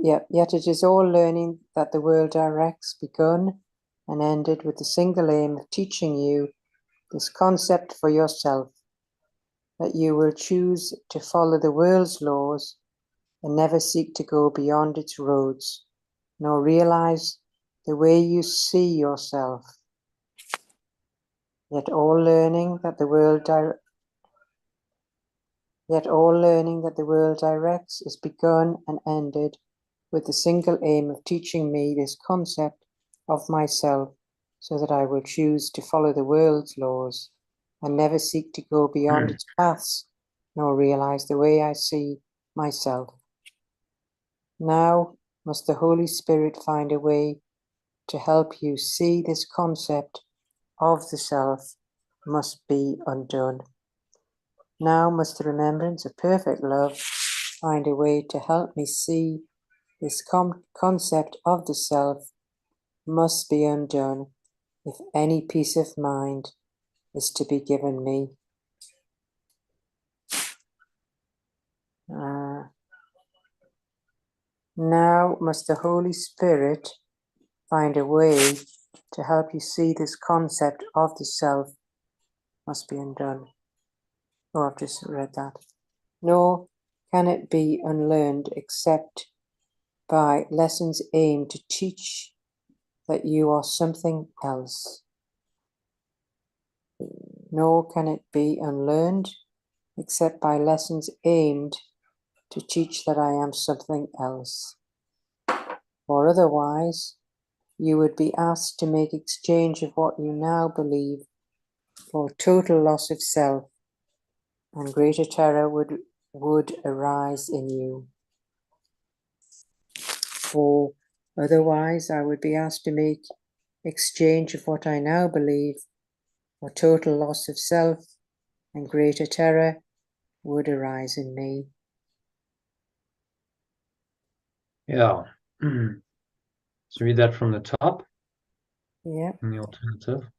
Speaker 2: Yeah. Yet it is all learning that the world directs begun and ended with the single aim of teaching you this concept for yourself, that you will choose to follow the world's laws and never seek to go beyond its roads, nor realize the way you see yourself. Yet all learning that the world directs is begun and ended with the single aim of teaching me this concept of myself, so that I will choose to follow the world's laws and never seek to go beyond its paths, nor realize the way I see myself. Now must the Holy Spirit find a way to help you see this concept of the self must be undone. Now must the remembrance of perfect love find a way to help me see this concept of the self must be undone if any peace of mind is to be given me. Now must the Holy Spirit find a way to help you see this concept of the self must be undone. Oh, I've just read that. Nor can it be unlearned except by lessons aimed to teach that you are something else. Nor can it be unlearned except by lessons aimed to teach that I am something else. For otherwise, you would be asked to make exchange of what you now believe for total loss of self, and greater terror would arise in you. For otherwise, I would be asked to make exchange of what I now believe for total loss of self, and greater terror would arise in me.
Speaker 1: Yeah. So read that from the top.
Speaker 2: Yeah.
Speaker 1: In the alternative.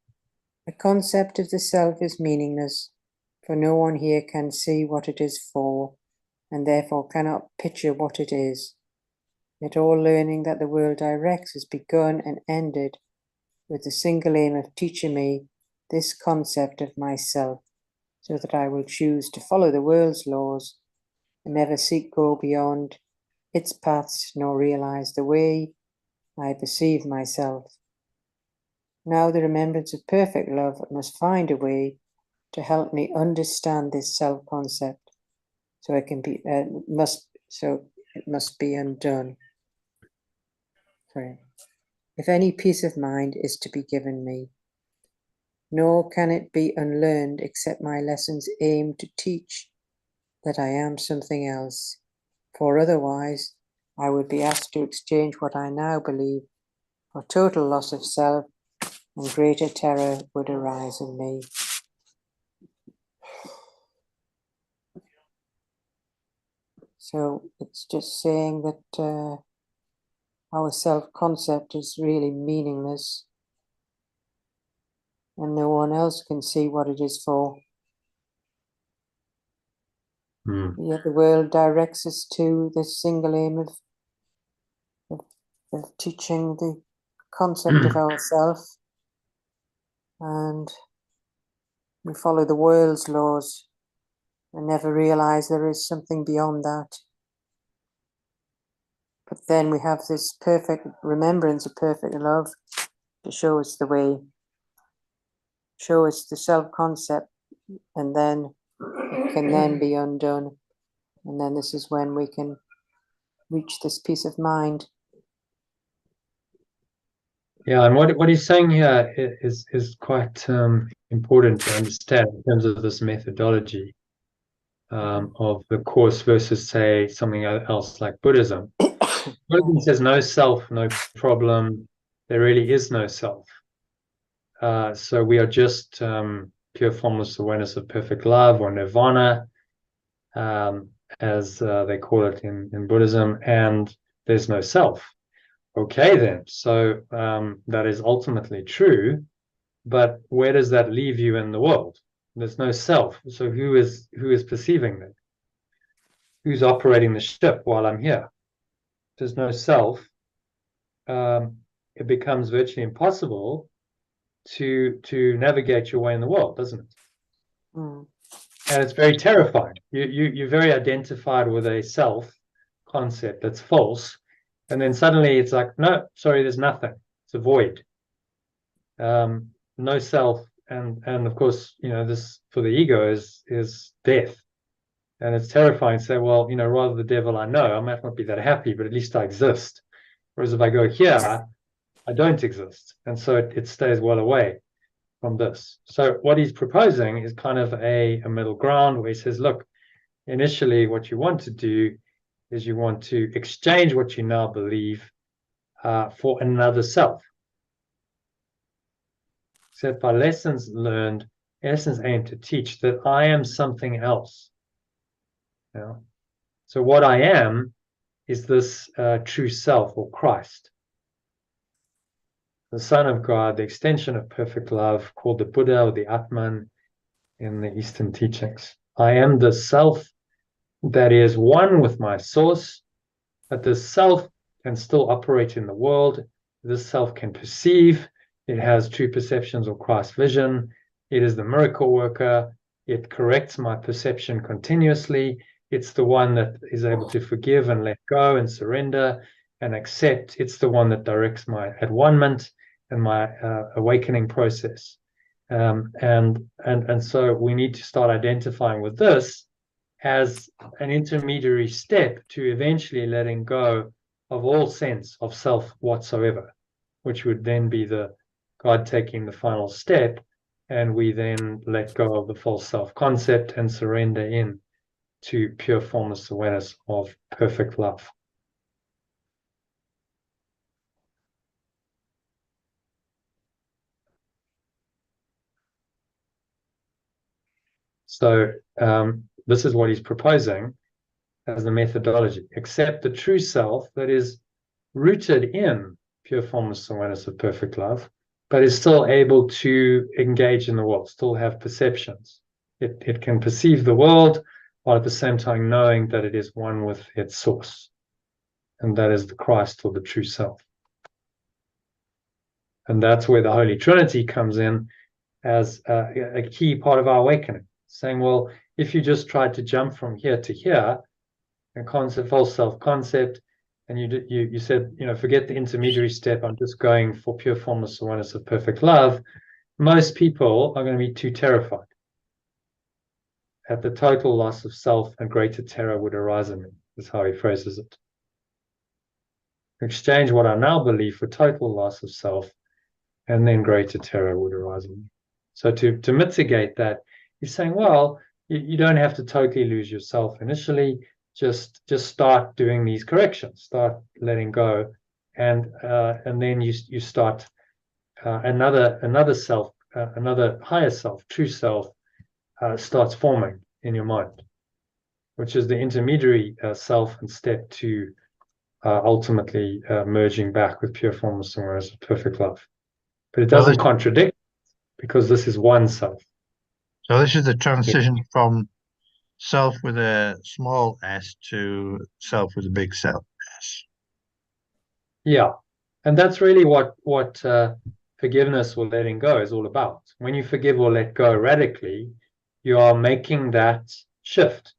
Speaker 2: The concept of the self is meaningless, for no one here can see what it is for, and therefore cannot picture what it is. Yet all learning that the world directs is begun and ended with the single aim of teaching me this concept of myself, so that I will choose to follow the world's laws and never seek go beyond its paths, nor realize the way I perceive myself. Now the remembrance of perfect love must find a way to help me understand this self-concept, so it can be it must be undone. Sorry. If any peace of mind is to be given me, nor can it be unlearned except my lessons aim to teach that I am something else, for otherwise I would be asked to exchange what I now believe for total loss of self, and greater terror would arise in me. So it's just saying that our self-concept is really meaningless, and no one else can see what it is for. Yet the world directs us to this single aim of teaching the concept of ourself, and we follow the world's laws and never realize there is something beyond that. But then we have this perfect remembrance of perfect love to show us the way, show us the self-concept, and then it can then be undone. And then this is when we can reach this peace of mind.
Speaker 1: Yeah, and what he's saying here is quite important to understand in terms of this methodology of the Course versus, say, something else like Buddhism. Buddhism says no self, no problem. There really is no self. So we are just pure formless awareness of perfect love, or nirvana, as they call it in Buddhism, and there's no self. Okay, then. So that is ultimately true, but where does that leave you in the world? There's no self. So who is perceiving that? Who's operating the ship while I'm here? There's no self. It becomes virtually impossible to navigate your way in the world, doesn't it?
Speaker 2: Mm.
Speaker 1: And it's very terrifying. You're very identified with a self concept that's false, and then suddenly it's like, no, sorry, there's nothing. It's a void. No self, and of course, this for the ego is death. And it's terrifying to say, well, rather the devil I know, I might not be that happy, but at least I exist. Whereas if I go here, I don't exist. And so it stays well away from this. So what he's proposing is kind of a middle ground where he says, look, initially what you want to do is you want to exchange what you now believe for another self. Except by lessons learned, lessons aim to teach that I am something else. So what I am is this true self, or Christ, the Son of God, the extension of perfect love, called the Buddha or the Atman in the Eastern teachings. I am the self that is one with my source, but this self can still operate in the world. This self can perceive. It has true perceptions or Christ vision. It is the miracle worker. It corrects my perception continuously. It's the one that is able to forgive and let go and surrender and accept. It's the one that directs my at-one-ment and my awakening process. And so we need to start identifying with this as an intermediary step to eventually letting go of all sense of self whatsoever, which would then be the God taking the final step, and we then let go of the false self-concept and surrender in to pure formless awareness of perfect love. So this is what he's proposing as the methodology. Accept the true self that is rooted in pure formless awareness of perfect love, but is still able to engage in the world, still have perceptions. It can perceive the world while at the same time knowing that it is one with its source. And that is the Christ, or the true self. And that's where the Holy Trinity comes in as a key part of our awakening. Saying, well, if you just tried to jump from here to here, a concept, false self-concept, and you said, forget the intermediary step, I'm just going for pure formless awareness of perfect love, most people are going to be too terrified. At the total loss of self, and greater terror would arise in me, is how he phrases it. Exchange what I now believe for total loss of self, and then greater terror would arise in me. So to mitigate that, he's saying, well, you don't have to totally lose yourself initially. Just start doing these corrections, start letting go, and then you start another self, another higher self, true self, starts forming in your mind, which is the intermediary self and step to ultimately merging back with pure formless awareness of perfect love. But it doesn't contradict, because this is one self.
Speaker 4: So this is the transition from self with a small s to self with a big self s.
Speaker 1: Yeah, and that's really what forgiveness or letting go is all about. When you forgive or let go radically, you are making that shift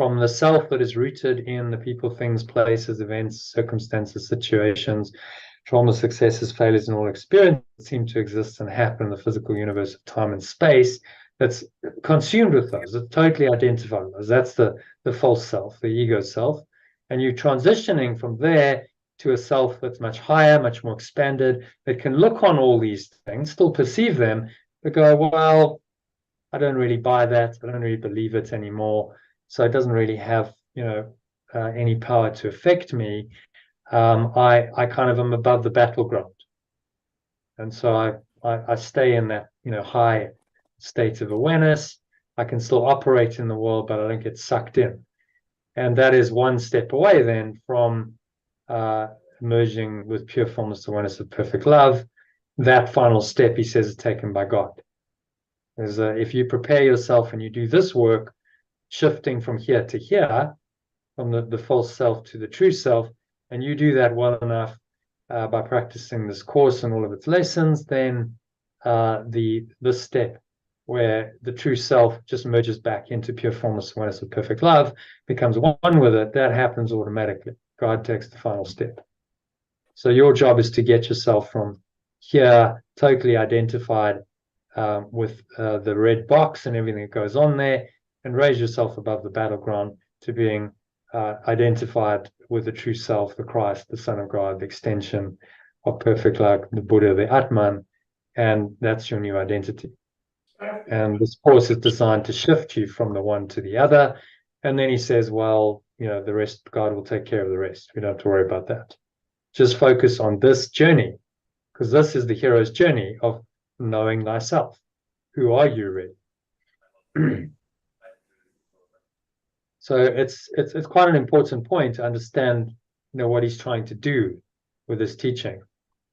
Speaker 1: from the self that is rooted in the people, things, places, events, circumstances, situations, trauma, successes, failures, and all experiences that seem to exist and happen in the physical universe of time and space, that's consumed with those, that's totally identified with those. That's the false self, the ego self. And you're transitioning from there to a self that's much higher, much more expanded, that can look on all these things, still perceive them, but go, well, I don't really buy that. I don't really believe it anymore. So it doesn't really have, any power to affect me. I kind of am above the battleground. And so I stay in that, high state of awareness. I can still operate in the world, but I don't get sucked in. And that is one step away then from merging with pure formless awareness of perfect love. That final step, he says, is taken by God. Is if you prepare yourself and you do this work, shifting from here to here, from the false self to the true self, and you do that well enough by practicing this course and all of its lessons, then this step where the true self just merges back into pure formless awareness of perfect love, becomes one with it, that happens automatically. God takes the final step. So your job is to get yourself from here, totally identified with the red box and everything that goes on there, and raise yourself above the battleground to being identified with the true self, the Christ, the Son of God, the extension of perfect love, the Buddha, the Atman, and that's your new identity. And this course is designed to shift you from the one to the other. And then he says, well, the rest, God will take care of the rest. We don't have to worry about that. Just focus on this journey, because this is the hero's journey of knowing thyself. Who are you really? So it's quite an important point to understand, what he's trying to do with this teaching,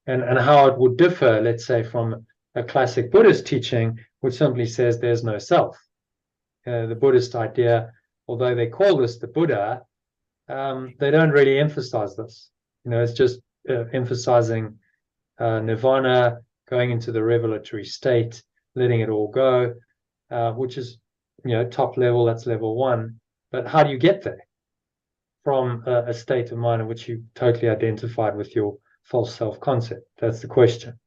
Speaker 1: and how it would differ, let's say, from a classic Buddhist teaching, which simply says there's no self. The Buddhist idea, although they call this the Buddha, they don't really emphasize this. It's just emphasizing nirvana, going into the revelatory state, letting it all go, which is, top level, that's level one. But how do you get there from a state of mind in which you totally identified with your false self-concept? That's the question.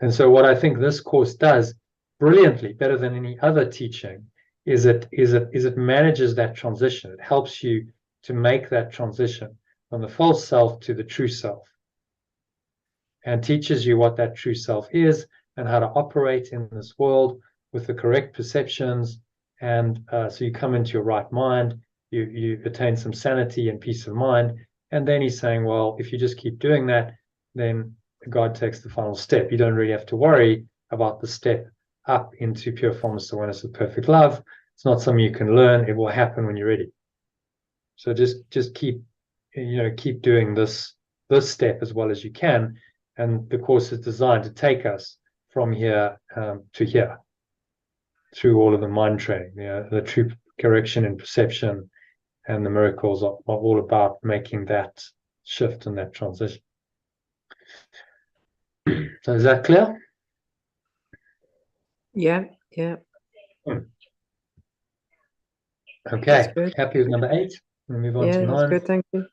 Speaker 1: And so what I think this course does brilliantly, better than any other teaching, is it manages that transition. It helps you to make that transition from the false self to the true self, and teaches you what that true self is and how to operate in this world with the correct perceptions. And so you come into your right mind, you attain some sanity and peace of mind. And then he's saying, well, if you just keep doing that, then God takes the final step. You don't really have to worry about the step up into pure formless awareness of perfect love. It's not something you can learn. It will happen when you're ready. So just keep doing this step as well as you can. And the course is designed to take us from here to here through all of the mind training. The true correction and perception and the miracles are all about making that shift and that transition. So is that clear?
Speaker 2: Yeah.
Speaker 1: Okay, happy with number 8. We'll move on to 9.
Speaker 2: That's good, thank you.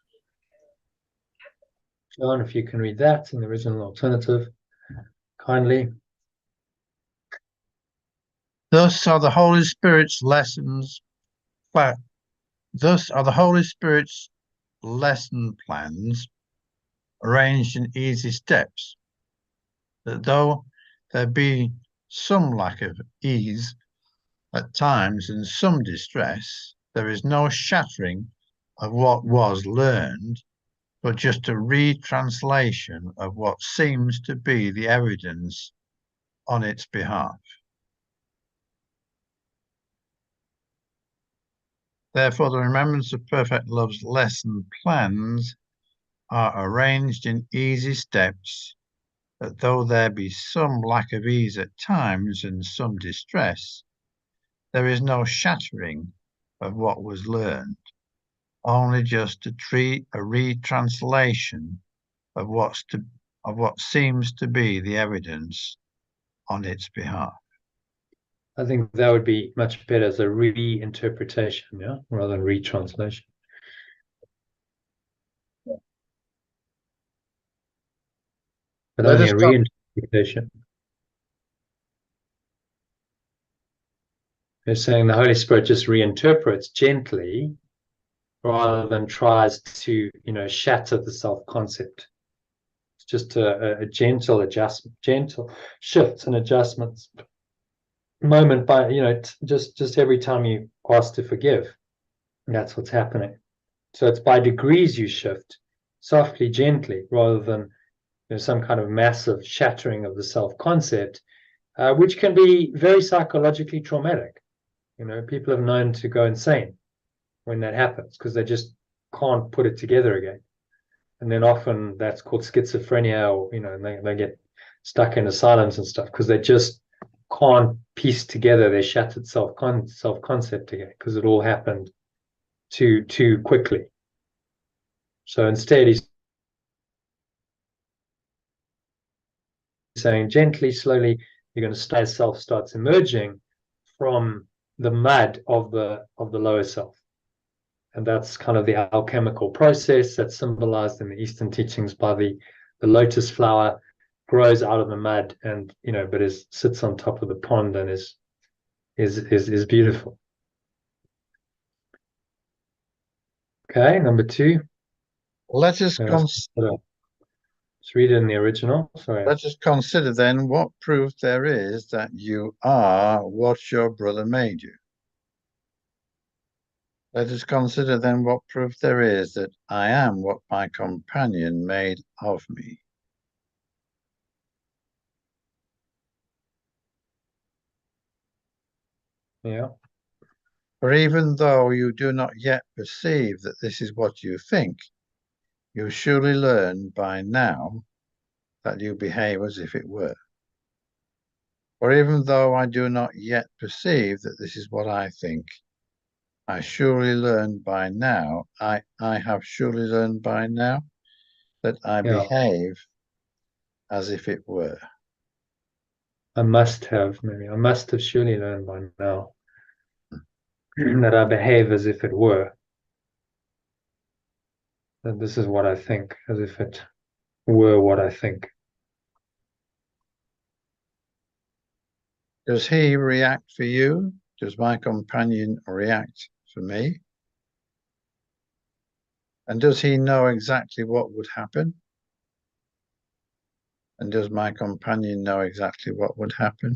Speaker 1: John, if you can read that in the original alternative, kindly.
Speaker 4: Thus are the Holy Spirit's lessons. Thus are the Holy Spirit's lesson plans arranged in easy steps, that though there be some lack of ease at times and some distress, there is no shattering of what was learned, but just a retranslation of what seems to be the evidence on its behalf. Therefore, the remembrance of perfect love's lesson plans are arranged in easy steps, that though there be some lack of ease at times and some distress, there is no shattering of what was learned, only just a retranslation of what seems to be the evidence on its behalf.
Speaker 1: I think that would be much better as a reinterpretation, yeah, rather than retranslation. But
Speaker 4: Let
Speaker 1: only
Speaker 4: us
Speaker 1: a
Speaker 4: con-
Speaker 1: reinterpretation. They're saying the Holy Spirit just reinterprets gently rather than tries to, shatter the self-concept. It's just a gentle adjustment, gentle shifts and adjustments moment by, just every time you ask to forgive. That's what's happening. So it's by degrees you shift, softly, gently, rather than some kind of massive shattering of the self-concept, which can be very psychologically traumatic. People have known to go insane when that happens because they just can't put it together again. And then often that's called schizophrenia, or and they get stuck in asylums and stuff because they just can't piece together their shattered self-concept again because it all happened too quickly. So instead he's saying gently, slowly, you're going to stay as self starts emerging from the mud of the lower self. And that's kind of the alchemical process that's symbolized in the Eastern teachings by the lotus flower grows out of the mud and but sits on top of the pond and is beautiful. Okay, number 2.
Speaker 4: Let us
Speaker 1: Let's read it in the original. Sorry.
Speaker 4: Let us consider then what proof there is that you are what your brother made you. Let us consider then what proof there is that I am what my companion made of me.
Speaker 1: Yeah.
Speaker 4: For even though you do not yet perceive that this is what you think, you surely learn by now that you behave as if it were. For even though I do not yet perceive that this is what I think, I surely learned by now, I have surely learned by now that I behave as if it were.
Speaker 1: I must have surely learned by now that I behave as if it were. That this is what I think, as if it were what I think.
Speaker 4: Does he react for you? Does my companion react for me? And does he know exactly what would happen? And does my companion know exactly what would happen?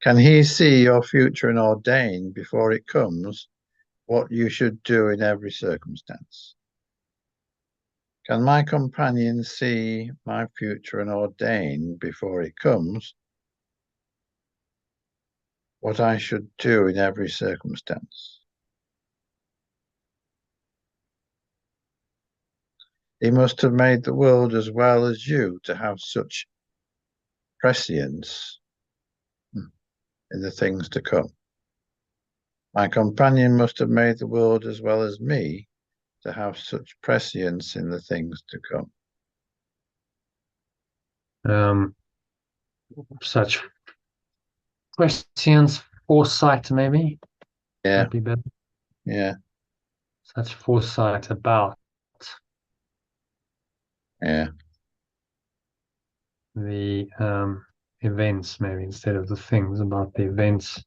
Speaker 4: Can he see your future and ordain before it comes what you should do in every circumstance? Can my companion see my future and ordain before it comes what I should do in every circumstance? He must have made the world as well as you to have such prescience in the things to come. My companion must have made the world as well as me to have such prescience in the things to come.
Speaker 1: Such prescience, foresight, maybe.
Speaker 4: Yeah.
Speaker 1: Might be better.
Speaker 4: Yeah.
Speaker 1: Such foresight about.
Speaker 4: Yeah.
Speaker 1: The events, maybe, instead of the things, about the events.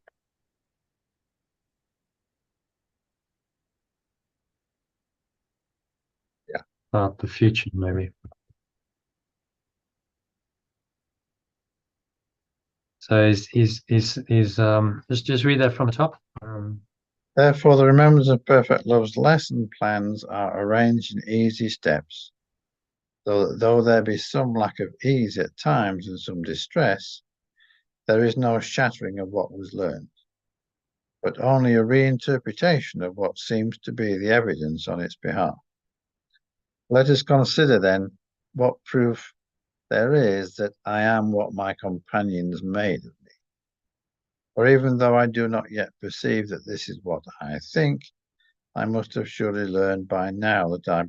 Speaker 4: Yeah.
Speaker 1: About the future, maybe. So just read that from the top.
Speaker 4: Therefore, the remembrance of perfect love's lesson plans are arranged in easy steps. Though there be some lack of ease at times and some distress, there is no shattering of what was learned, but only a reinterpretation of what seems to be the evidence on its behalf. Let us consider then what proof there is that I am what my companions made of me. For even though I do not yet perceive that this is what I think, I must have surely learned by now that I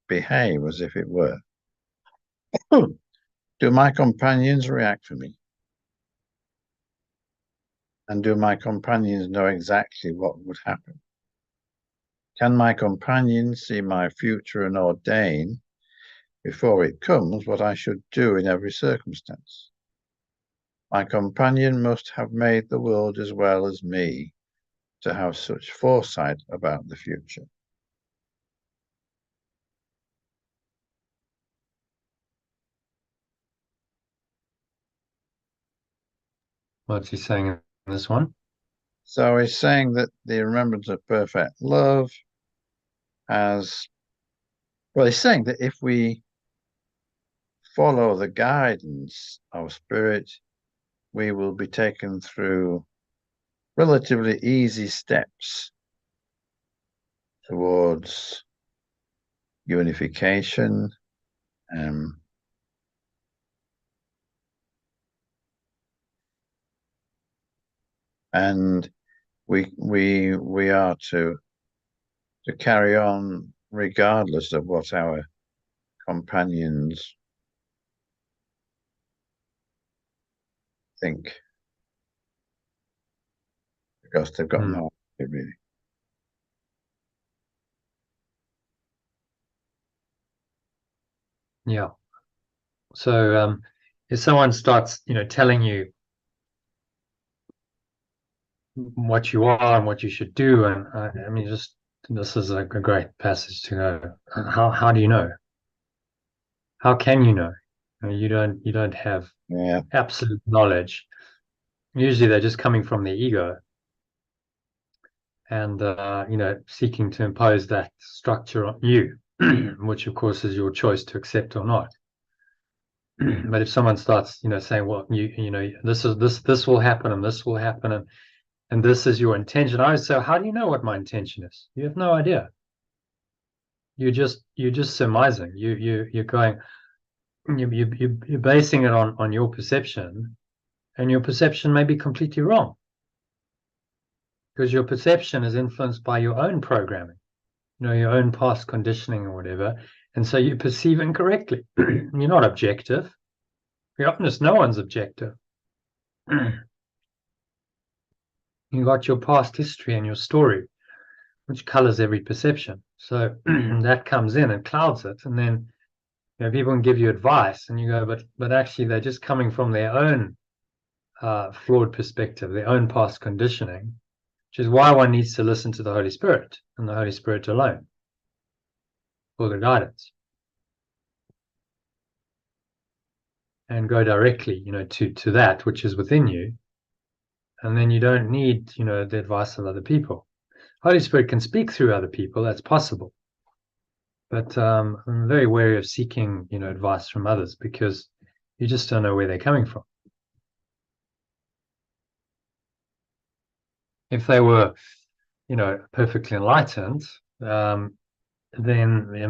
Speaker 4: behave as if it were. Do my companions react for me? And do my companions know exactly what would happen? Can my companions see my future and ordain, before it comes, what I should do in every circumstance? My companion must have made the world as well as me to have such foresight about the future.
Speaker 1: What's he saying in this one?
Speaker 4: So he's saying that the remembrance of perfect love has, well, he's saying that if we follow the guidance of spirit, we will be taken through relatively easy steps towards unification, and we are to carry on regardless of what our companions think, because they've got no idea, really.
Speaker 1: Yeah. So if someone starts, telling you what you are and what you should do, and I mean, just this is a great passage to go. How do you know? How can you know? You don't have absolute knowledge. Usually, they're just coming from the ego, and seeking to impose that structure on you, which of course is your choice to accept or not. But if someone starts, saying, well, this will happen and this will happen and this is your intention, I would say, how do you know what my intention is? You have no idea. You're just surmising. You're going, you're basing it on your perception, and your perception may be completely wrong, because your perception is influenced by your own programming, your own past conditioning or whatever, and so you perceive incorrectly. You're not objective. You're honest. No one's objective. You got your past history and your story, which colors every perception. So that comes in and clouds it, and then people can give you advice, and you go, but actually they're just coming from their own flawed perspective, their own past conditioning, which is why one needs to listen to the Holy Spirit and the Holy Spirit alone for the guidance, and go directly, to that which is within you, and then you don't need, the advice of other people. Holy Spirit can speak through other people. That's possible. But I'm very wary of seeking, advice from others, because you just don't know where they're coming from. If they were, perfectly enlightened, then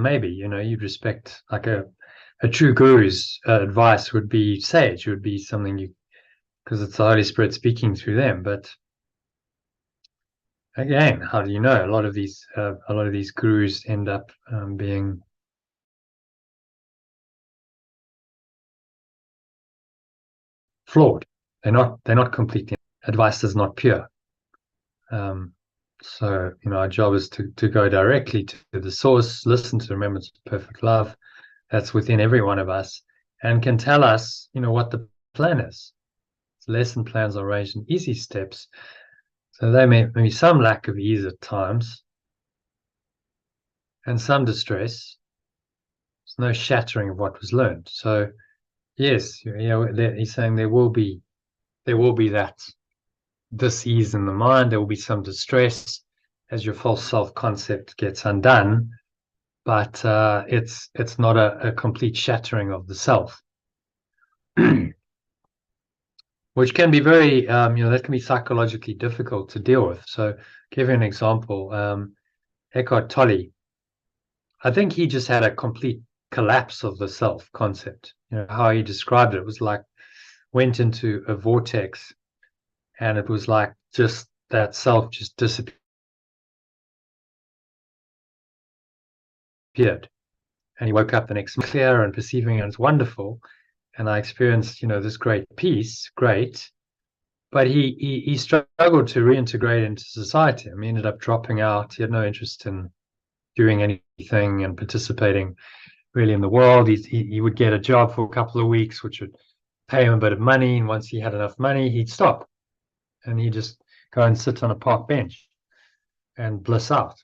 Speaker 1: maybe, you'd respect, like a true guru's advice would be sage, would be something because it's the Holy Spirit speaking through them. But again, how do you know? A lot of these gurus end up being flawed. They're not completely. Advice is not pure. So our job is to go directly to the source, listen to the remembrance of perfect love that's within every one of us, and can tell us, what the plan is. So lesson plans are arranged in easy steps. So there may be some lack of ease at times, and some distress. There's no shattering of what was learned. So yes, he's saying there will be that dis-ease in the mind. There will be some distress as your false self-concept gets undone, but it's not a complete shattering of the self, which can be very, that can be psychologically difficult to deal with. So, give you an example. Eckhart Tolle, I think he just had a complete collapse of the self concept. How he described it was like went into a vortex, and it was like just that self just disappeared, and he woke up the next morning clear and perceiving, and it's wonderful. And I experienced, this great peace, but he struggled to reintegrate into society. I mean, he ended up dropping out. He had no interest in doing anything and participating really in the world. He would get a job for a couple of weeks, which would pay him a bit of money. And once he had enough money, he'd stop and he'd just go and sit on a park bench and bliss out.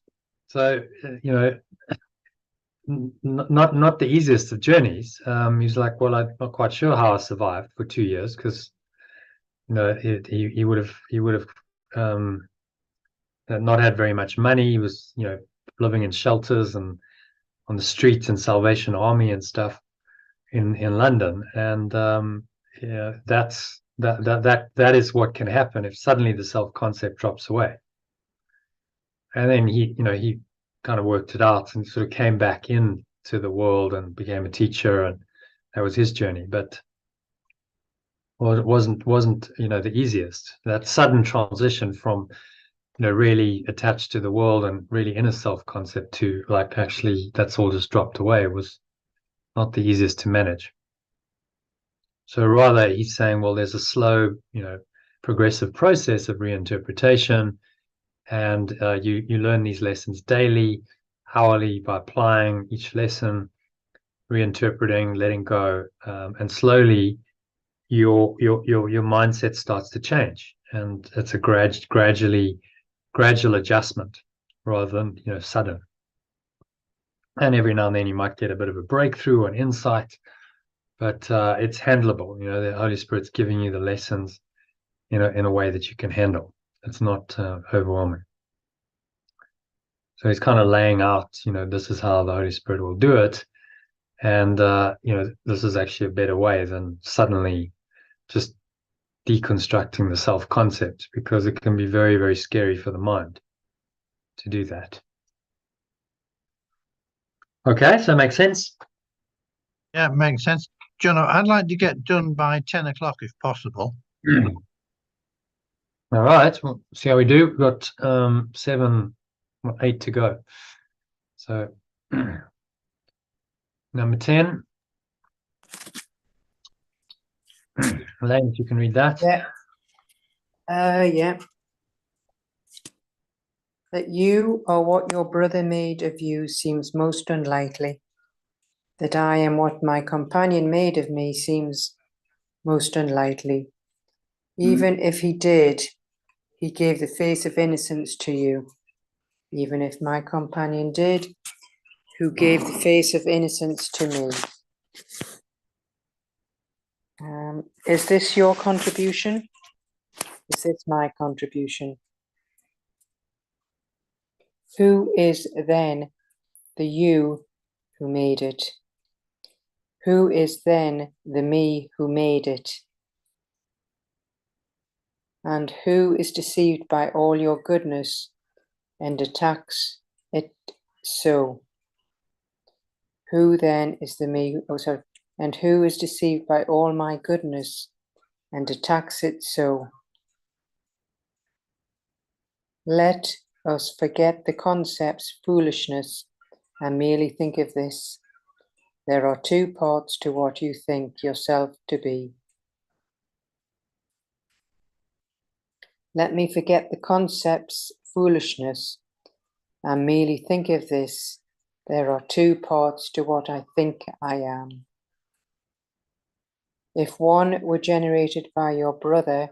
Speaker 1: So, you know, not the easiest of journeys. He's like, well, I'm not quite sure how I survived for 2 years, because you know he would have not had very much money. He was, you know, living in shelters and on the streets and Salvation Army and stuff in London. And yeah, that is what can happen if suddenly the self-concept drops away. And then he kind of worked it out and sort of came back into the world and became a teacher, and that was his journey. But well, it wasn't the easiest. That sudden transition from really attached to the world and really inner self-concept to like actually that's all just dropped away was not the easiest to manage. So rather he's saying, well, there's a slow, progressive process of reinterpretation, and you learn these lessons daily, hourly, by applying each lesson, reinterpreting, letting go, and slowly your mindset starts to change, and it's a gradual adjustment rather than sudden. And every now and then you might get a bit of a breakthrough or an insight, but it's handleable. The Holy Spirit's giving you the lessons in a way that you can handle. It's not overwhelming. So he's kind of laying out, this is how the Holy Spirit will do it. And, this is actually a better way than suddenly just deconstructing the self-concept, because it can be very, very scary for the mind to do that. Okay, so it makes sense?
Speaker 4: Yeah, it makes sense. John, I'd like to get done by 10 o'clock if possible.
Speaker 1: All right, we'll see how we do. We've got 8 to go. So number 10. Elaine, if you can read that.
Speaker 2: Yeah. Yeah. That you are what your brother made of you seems most unlikely. That I am what my companion made of me seems most unlikely. Even if he did, he gave the face of innocence to you. Even if my companion did, who gave the face of innocence to me. Is this your contribution? Is this my contribution? Who is then the you who made it? Who is then the me who made it? And who is deceived by all your goodness and attacks it so? Who then is the me? And who is deceived by all my goodness and attacks it so? Let us forget the concept's foolishness and merely think of this. There are 2 parts to what you think yourself to be. Let me forget the concept's foolishness and merely think of this. There are 2 parts to what I think I am. If one were generated by your brother,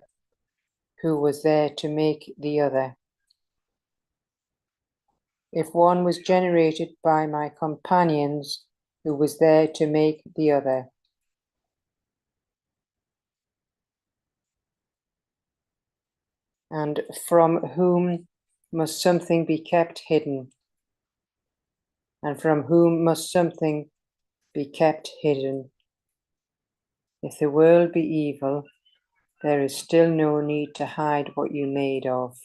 Speaker 2: who was there to make the other? If one was generated by my companions, who was there to make the other? And from whom must something be kept hidden? And from whom must something be kept hidden? If the world be evil, there is still no need to hide what you made of.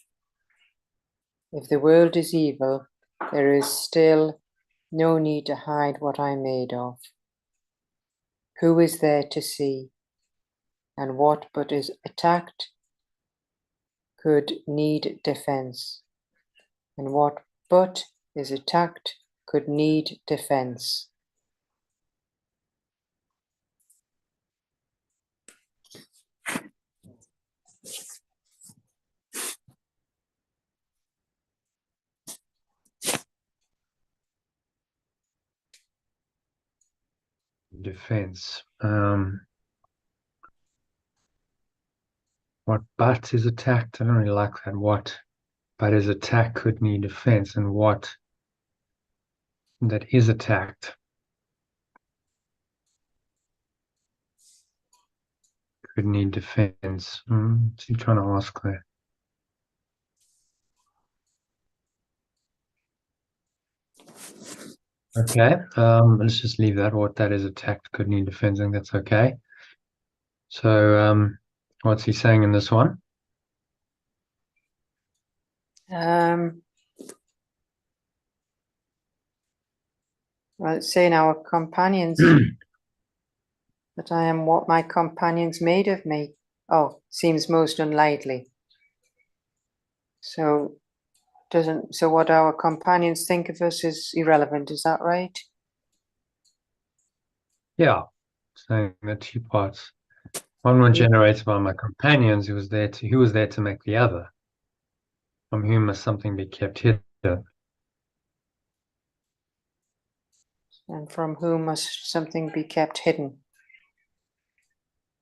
Speaker 2: If the world is evil, there is still no need to hide what I made of. Who is there to see? And what but is attacked could need defense? And what but is attacked could need defense?
Speaker 1: defense. What but is attacked? I don't really like that. What but is attacked could need defense, and what that is attacked could need defense. What's he trying to ask there? Okay, let's just leave that. What that is attacked could need defense. I think that's okay. So, what's he saying in this one?
Speaker 2: Well, it's saying our companions, that I am what my companions made of me. Oh, seems most unlikely. So what our companions think of us is irrelevant, is that right?
Speaker 1: Yeah, saying the two parts. One was generated by my companions, who was there to make the other. From whom must something be kept hidden?
Speaker 2: And from whom must something be kept hidden?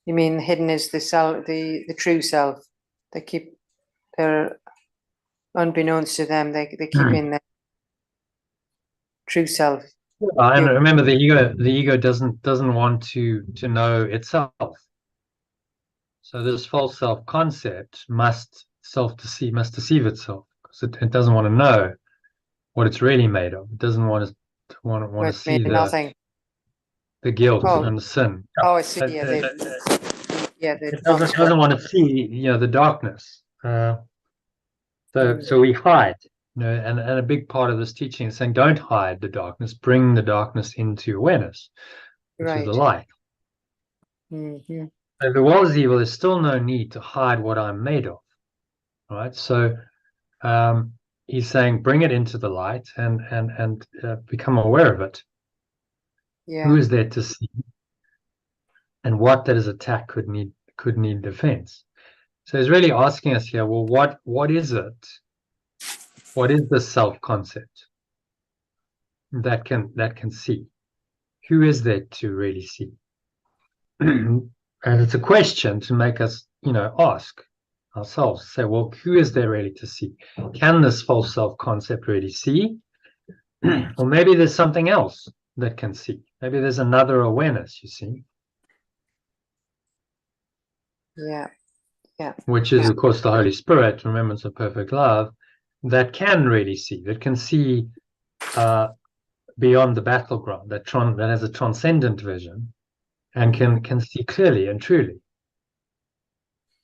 Speaker 2: You mean hidden is the self, the true self. They're unbeknownst to them, they keep in their true self.
Speaker 1: And remember, the ego doesn't want to know itself. So this false self concept must deceive itself, because it doesn't want to know what it's really made of. It doesn't want to see the guilt and the sin.
Speaker 2: Oh, I see.
Speaker 1: It doesn't want to see, the darkness. So we hide, and a big part of this teaching is saying, don't hide the darkness, bring the darkness into awareness, which is the light.
Speaker 2: Mm-hmm.
Speaker 1: If the world is evil, there's still no need to hide what I'm made of. Right? So he's saying, bring it into the light and become aware of it.
Speaker 2: Yeah.
Speaker 1: Who is there to see, and what that is attacked could need defense. So he's really asking us here, well, what is it? What is the self-concept that can see? Who is there to really see? And it's a question to make us, ask ourselves, say, well, who is there really to see? Can this false self-concept really see? Or maybe there's something else that can see. Maybe there's another awareness, you see.
Speaker 2: Yeah.
Speaker 1: Which is, of course, the Holy Spirit, remembrance of perfect love, that can really see, that can see beyond the battleground, that has a transcendent vision, and can see clearly and truly.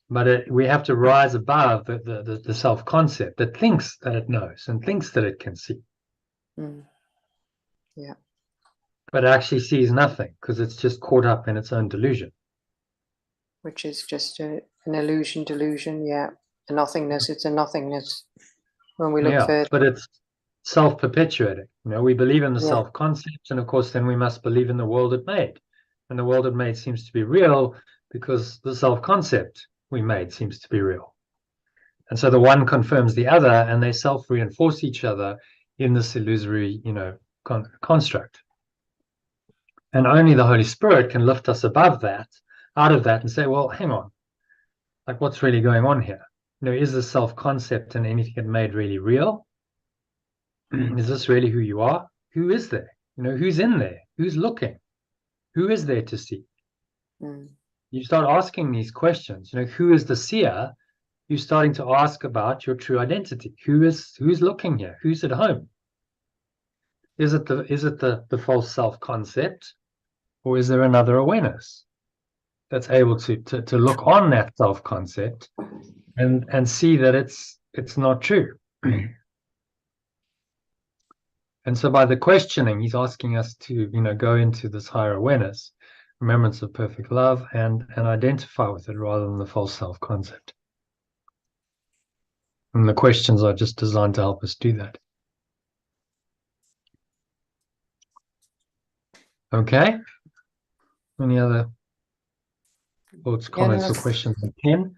Speaker 1: But we have to rise above the self-concept that thinks that it knows and thinks that it can see.
Speaker 2: Yeah.
Speaker 1: But actually sees nothing, because it's just caught up in its own delusion.
Speaker 2: Which is just an delusion, yeah. A nothingness, it's a nothingness when we look further.
Speaker 1: But it's self-perpetuating. We believe in the self-concept, and of course then we must believe in the world it made. And the world it made seems to be real because the self-concept we made seems to be real. And so the one confirms the other, and they self-reinforce each other in this illusory, construct. And only the Holy Spirit can lift us above that, out of that, and say, well, hang on, like, what's really going on here? Is the self-concept and anything it made really real? Is this really who you are? Who is there? Who's in there? Who's looking? Who is there to see? You start asking these questions. Who is the seer? You're starting to ask about your true identity. Who's looking here? Who's at home? Is it the false self-concept, or is there another awareness that's able to look on that self-concept and see that it's not true? And so by the questioning, he's asking us to, go into this higher awareness, remembrance of perfect love, and identify with it rather than the false self-concept. And the questions are just designed to help us do that. Okay. Any other thoughts, comments, or questions on 10?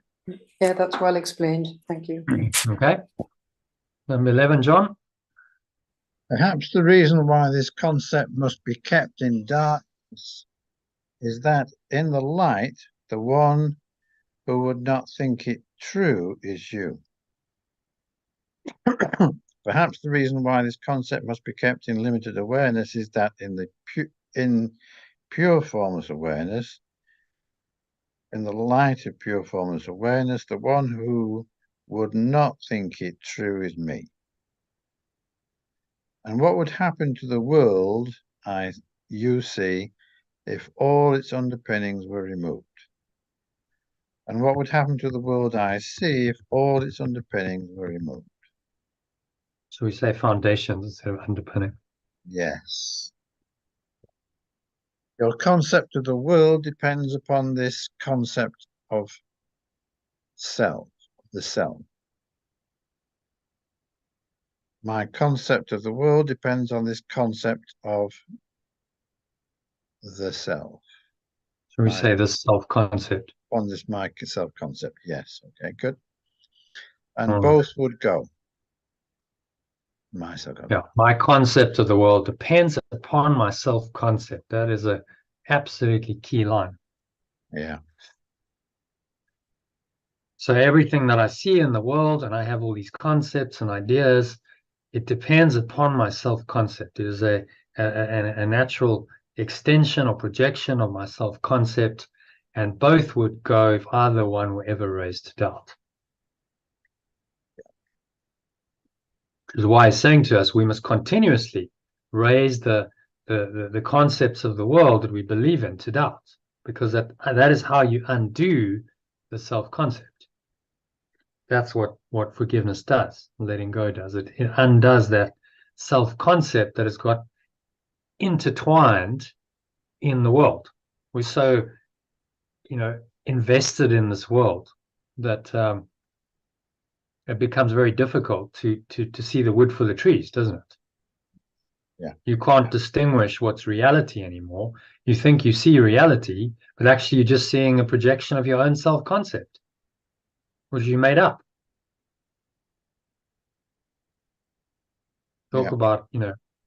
Speaker 2: Yeah, that's well explained. Thank you.
Speaker 1: Okay. Number 11, John.
Speaker 4: Perhaps the reason why this concept must be kept in darkness is that in the light, the one who would not think it true is you. Perhaps the reason why this concept must be kept in limited awareness is that in pure formless awareness, in the light of pure formless awareness, the one who would not think it true is me. And what would happen to the world you see if all its underpinnings were removed? And what would happen to the world I see if all its underpinnings were removed?
Speaker 1: So we say foundations instead of underpinning.
Speaker 4: Yes. Your concept of the world depends upon this concept of self, the self. My concept of the world depends on this concept of the self.
Speaker 1: So we say this self-concept.
Speaker 4: On this my self-concept, yes. Okay, good. And
Speaker 1: Mm.
Speaker 4: both would go. My self-concept.
Speaker 1: Yeah, my concept of the world depends upon my self-concept. That is a absolutely key line.
Speaker 4: Yeah.
Speaker 1: So everything that I see in the world, and I have all these concepts and ideas, it depends upon my self-concept. It is a natural extension or projection of my self-concept, and both would go if either one were ever raised to doubt. Which is why he's saying to us, we must continuously raise the concepts of the world that we believe in to doubt, because that is how you undo the self-concept. That's what forgiveness does, letting go does. It undoes that self-concept that has got intertwined in the world. We're so, invested in this world that it becomes very difficult to see the wood for the trees, doesn't it?
Speaker 4: Yeah.
Speaker 1: You can't distinguish what's reality anymore. You think you see reality, but actually you're just seeing a projection of your own self-concept, which you made up. Talk about,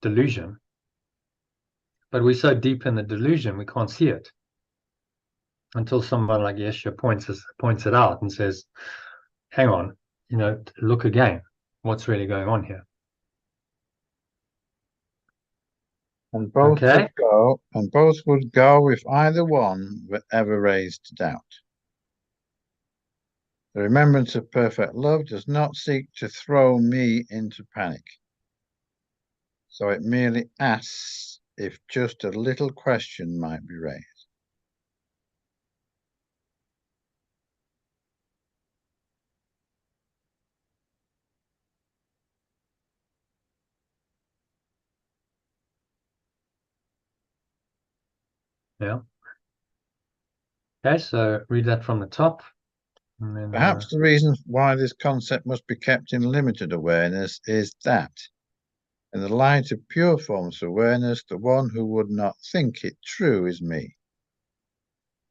Speaker 1: delusion. But we're so deep in the delusion, we can't see it until someone like Yeshua points it out and says, hang on, look again. What's really going on here?
Speaker 4: And both would go if either one were ever raised to doubt. The remembrance of perfect love does not seek to throw me into panic. So it merely asks if just a little question might be raised.
Speaker 1: Yeah. Okay, so read that from the top. And then,
Speaker 4: Perhaps the reason why this concept must be kept in limited awareness is that, in the light of pure formless awareness, the one who would not think it true is me.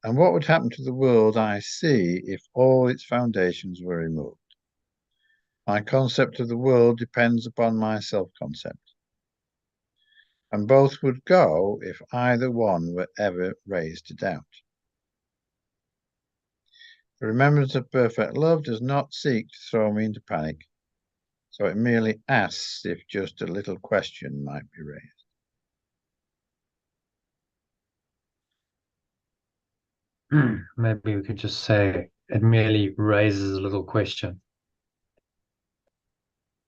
Speaker 4: And what would happen to the world I see if all its foundations were removed? My concept of the world depends upon my self-concept. And both would go if either one were ever raised to doubt. The remembrance of perfect love does not seek to throw me into panic, so it merely asks if just a little question might be raised.
Speaker 1: maybe we could just say it merely raises a little question.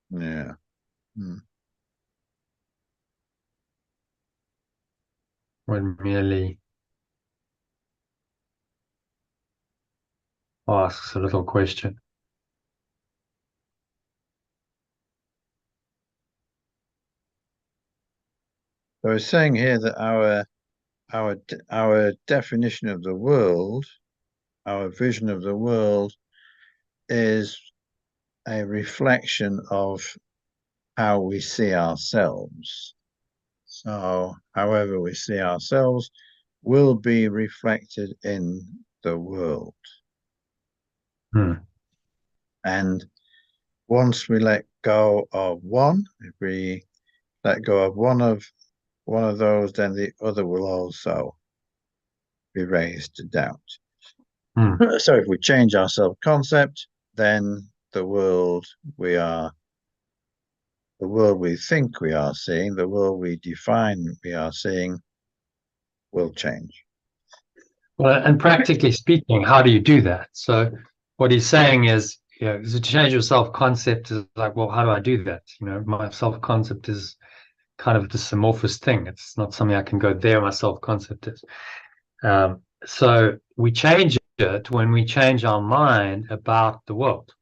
Speaker 4: Yeah.
Speaker 1: Or it merely asks a little question.
Speaker 4: So it's saying here that our definition of the world, our vision of the world, is a reflection of how we see ourselves. So however we see ourselves will be reflected in the world. And once we let go of one, if we let go of one of those, then the other will also be raised to doubt.
Speaker 1: Hmm.
Speaker 4: So if we change our self-concept, then the world we think we are seeing, the world we define we are seeing, will change.
Speaker 1: Well, and practically speaking, how do you do that? So what he's saying is, to change your self-concept is like, well, how do I do that? My self-concept is kind of this amorphous thing. It's not something I can go, there my self-concept is. So we change it when we change our mind about the world.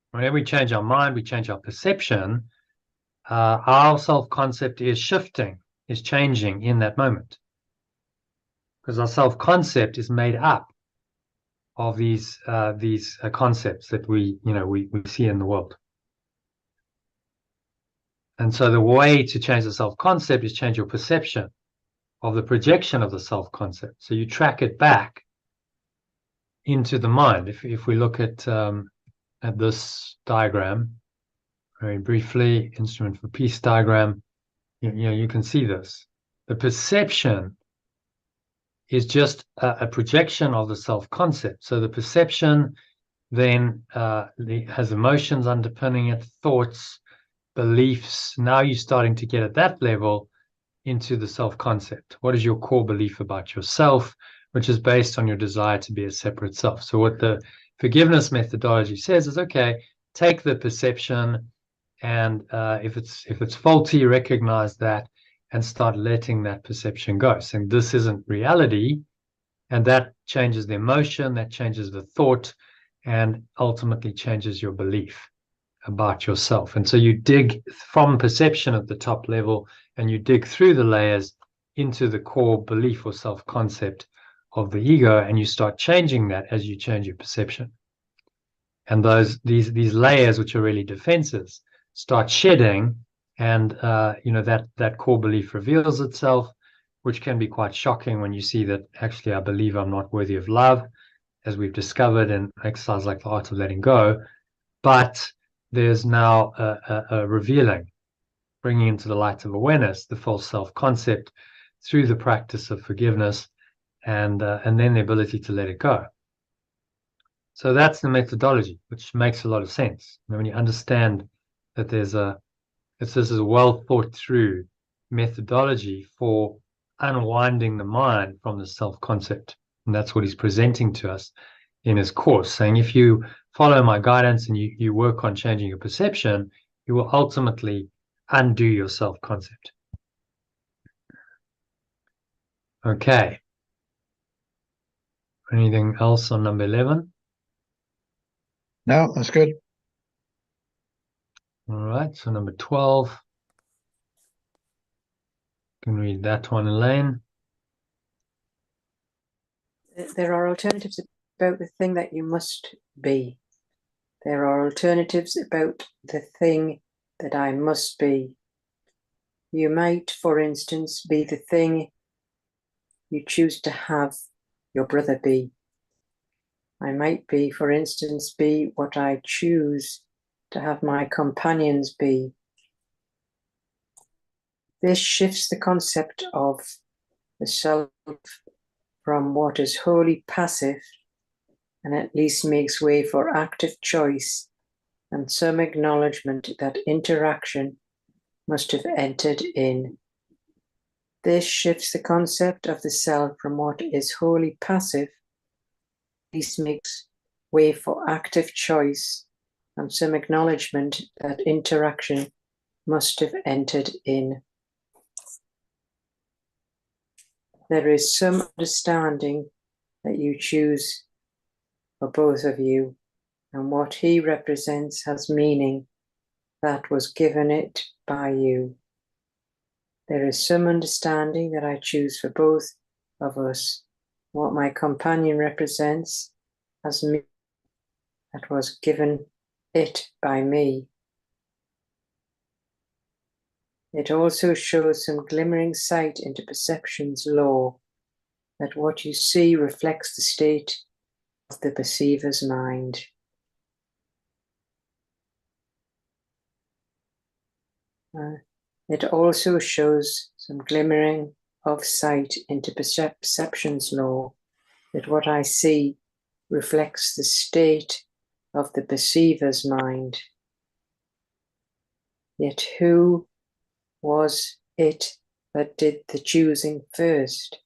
Speaker 1: Whenever we change our mind, we change our perception. Our self-concept is shifting, is changing in that moment. Because our self-concept is made up of these concepts that we see in the world. And so the way to change the self-concept is change your perception of the projection of the self-concept. So you track it back into the mind. If we look at this diagram very briefly, instrument for peace diagram, you can see this. The perception is just a projection of the self-concept. So the perception then has emotions underpinning it, thoughts, beliefs. Now you're starting to get at that level into the self-concept. What is your core belief about yourself, which is based on your desire to be a separate self? So what the forgiveness methodology says is, okay, take the perception, and if it's faulty, recognize that and start letting that perception go, saying this isn't reality. And that changes the emotion, that changes the thought, and ultimately changes your belief about yourself. And so you dig from perception at the top level, and you dig through the layers into the core belief or self-concept of the ego, and you start changing that as you change your perception. And these layers, which are really defenses, start shedding, and that core belief reveals itself, which can be quite shocking when you see that actually I believe I'm not worthy of love, as we've discovered in exercise like the art of letting go. But there's now a revealing, bringing into the light of awareness the false self-concept through the practice of forgiveness, and then the ability to let it go. So that's the methodology, which makes a lot of sense. When you understand that this is a well thought through methodology for unwinding the mind from the self-concept. And that's what he's presenting to us in his course, saying if you follow my guidance and you work on changing your perception, you will ultimately undo your self-concept. Okay. Anything else on number 11?
Speaker 4: No, that's good.
Speaker 1: All right, so number 12. You can read that one, Elaine.
Speaker 2: There are alternatives about the thing that you must be. There are alternatives about the thing that I must be. You might, for instance, be the thing you choose to have your brother be. I might be, for instance, be what I choose to have my companions be. This shifts the concept of the self from what is wholly passive, and at least makes way for active choice and some acknowledgement that interaction must have entered in. This shifts the concept of the self from what is wholly passive, at least makes way for active choice and some acknowledgement that interaction must have entered in. There is some understanding that you choose for both of you, and what he represents has meaning that was given it by you. There is some understanding that I choose for both of us. What my companion represents has meaning that was given it by me. It also shows some glimmering sight into perception's law, that what you see reflects the state of the perceiver's mind. It also shows some glimmering of sight into perception's law, that what I see reflects the state of the perceiver's mind. Yet who was it that did the choosing first?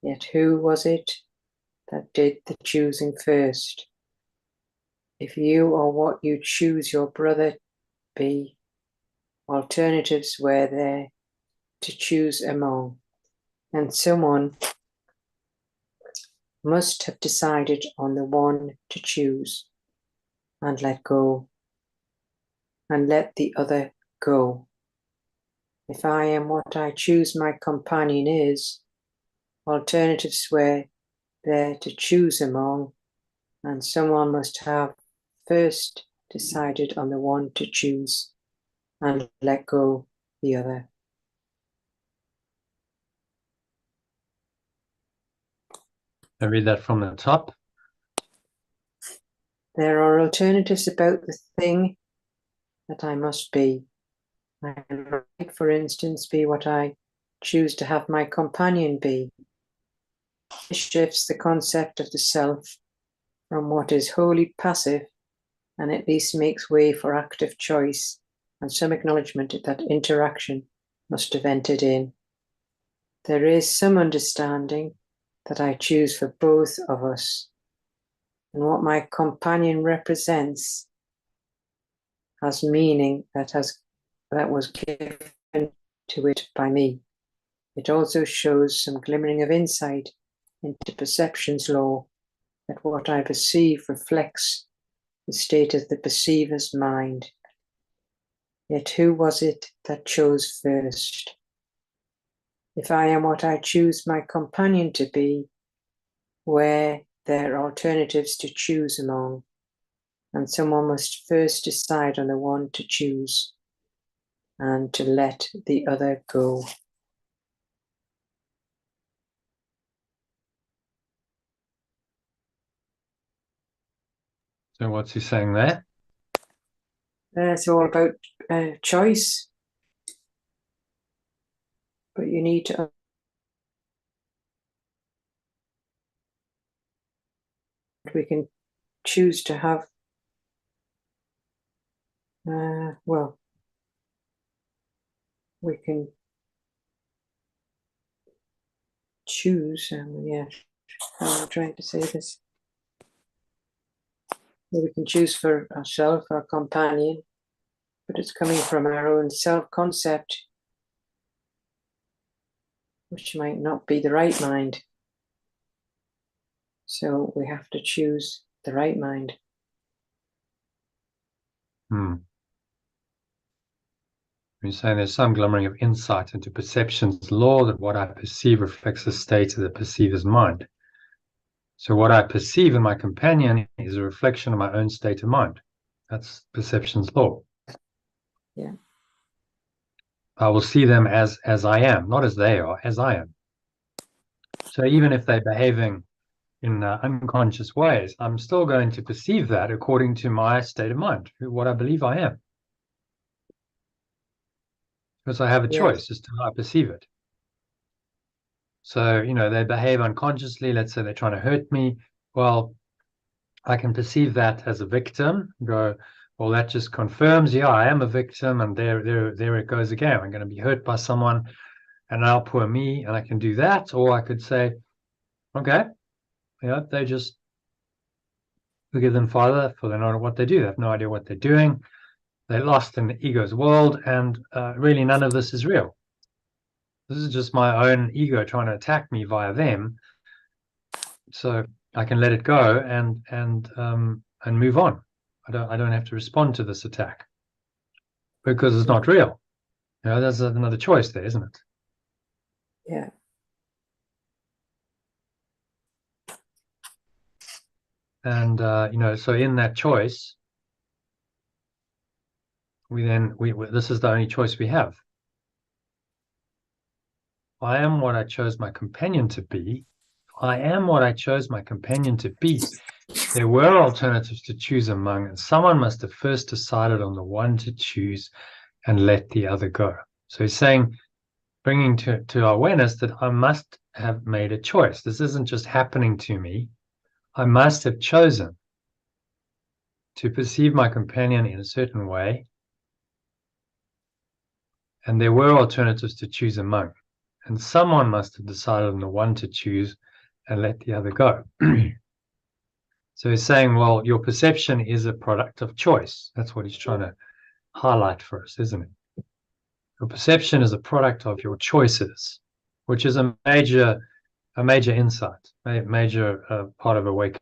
Speaker 2: Yet who was it that did the choosing first? If you are what you choose your brother be, alternatives were there to choose among, and someone must have decided on the one to choose and let go, and let the other go. If I am what I choose my companion is, alternatives were there to choose among, and someone must have first decided on the one to choose and let go the other.
Speaker 1: I read that from the top.
Speaker 2: There are alternatives about the thing that I must be. I might, for instance, be what I choose to have my companion be. This shifts the concept of the self from what is wholly passive, and at least makes way for active choice and some acknowledgement that interaction must have entered in. There is some understanding that I choose for both of us, and what my companion represents has meaning that was given to it by me. It also shows some glimmering of insight into perception's law, that what I perceive reflects the state of the perceiver's mind. Yet who was it that chose first? If I am what I choose my companion to be, where there are alternatives to choose among, and someone must first decide on the one to choose and to let the other go.
Speaker 1: So what's he saying there?
Speaker 2: It's all about choice, but you need to we can choose to have well, we can choose, yeah, how I'm trying to say this. We can choose for ourselves, our companion, but it's coming from our own self-concept, which might not be the right mind. So we have to choose the right mind.
Speaker 1: You're saying there's some glimmering of insight into perception's law, that what I perceive reflects the state of the perceiver's mind. So what I perceive in my companion is a reflection of my own state of mind. That's perception's law.
Speaker 2: Yeah.
Speaker 1: I will see them as I am, not as they are, as I am. So even if they're behaving in unconscious ways, I'm still going to perceive that according to my state of mind, what I believe I am. Because I have a choice as to how I perceive it. So, they behave unconsciously. Let's say they're trying to hurt me. Well, I can perceive that as a victim, go, well, that just confirms, yeah, I am a victim, and there it goes again. I'm going to be hurt by someone, and now poor me, and I can do that. Or I could say, okay, they just forgive them, Father, for they don't know what they do. They have no idea what they're doing. They're lost in the ego's world, and really none of this is real. This is just my own ego trying to attack me via them. So I can let it go and move on. I don't have to respond to this attack because it's not real. There's another choice there, isn't it?
Speaker 2: Yeah.
Speaker 1: And so in that choice, this is the only choice we have. I am what I chose my companion to be. I am what I chose my companion to be. There were alternatives to choose among, and someone must have first decided on the one to choose and let the other go. So he's saying bringing to our awareness that I must have made a choice. This isn't just happening to me. I must have chosen to perceive my companion in a certain way. And there were alternatives to choose among. And someone must have decided on the one to choose and let the other go. So he's saying, well, your perception is a product of choice. That's what he's trying to highlight for us, isn't it? Your perception is a product of your choices, which is a major insight, a major part of awakening.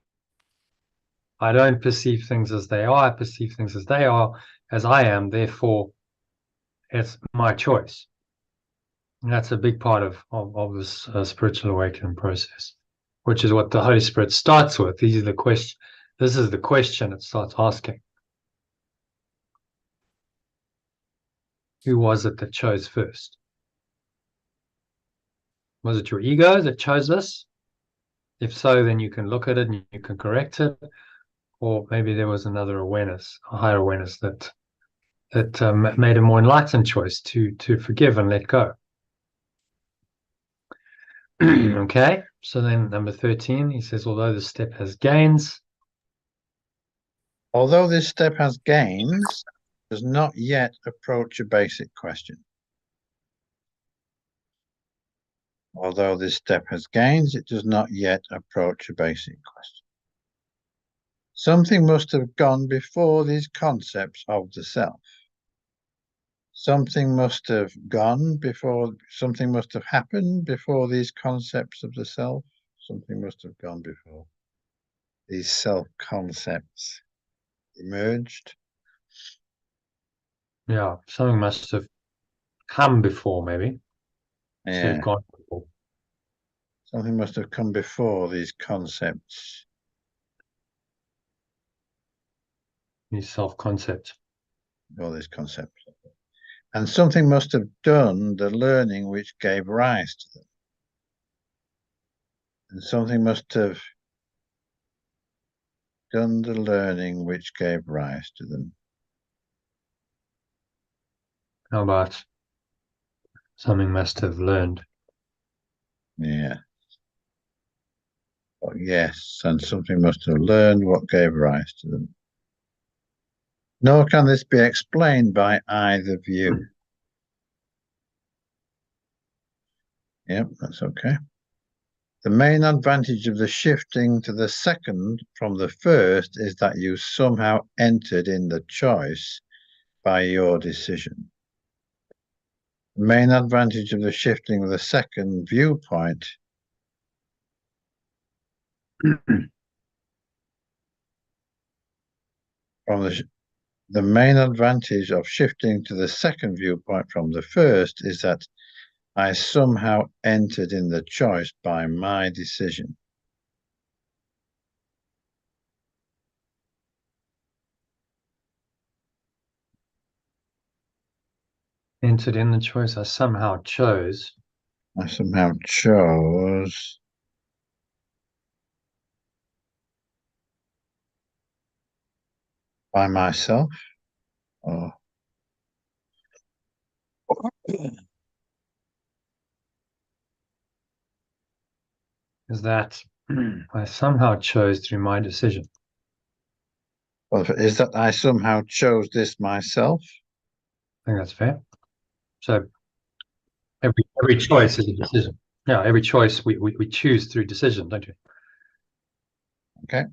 Speaker 1: I don't perceive things as they are. I perceive things as they are, as I am. Therefore, it's my choice. And that's a big part of this spiritual awakening process, which is what the Holy Spirit starts with. These are the question. This is the question it starts asking. Who was it that chose first? Was it your ego that chose this? If so, then you can look at it and you can correct it. Or maybe there was another awareness, a higher awareness that made a more enlightened choice to forgive and let go. Okay, so then number 13, he says, although this step has gains.
Speaker 4: Although this step has gains, does not yet approach a basic question. Although this step has gains, it does not yet approach a basic question. Something must have gone before these concepts of the self. Something must have gone before, something must have happened before these concepts of the self. Something must have gone before these self-concepts emerged.
Speaker 1: Yeah, something must have come before, maybe.
Speaker 4: Yeah.
Speaker 1: Gone before.
Speaker 4: Something must have come before these concepts.
Speaker 1: These self-concepts.
Speaker 4: All these concepts. And something must have done the learning which gave rise to them. And something must have done the learning which gave rise to them.
Speaker 1: How about something must have learned?
Speaker 4: Yeah. Oh, yes, and something must have learned what gave rise to them. Nor can this be explained by either view. Yep, that's okay. The main advantage of the shifting to the second from the first is that you somehow entered in the choice by your decision. The main advantage of the shifting of the second viewpoint from the main advantage of shifting to the second viewpoint from the first is that I somehow entered in the choice by my decision.
Speaker 1: Entered in the choice. I somehow chose.
Speaker 4: I somehow chose by myself. Or
Speaker 1: Is that I somehow chose through my decision.
Speaker 4: well, is that I somehow chose this myself?
Speaker 1: I think that's fair. So every choice is a decision. Yeah, every choice we choose through decision, don't you?
Speaker 4: Okay.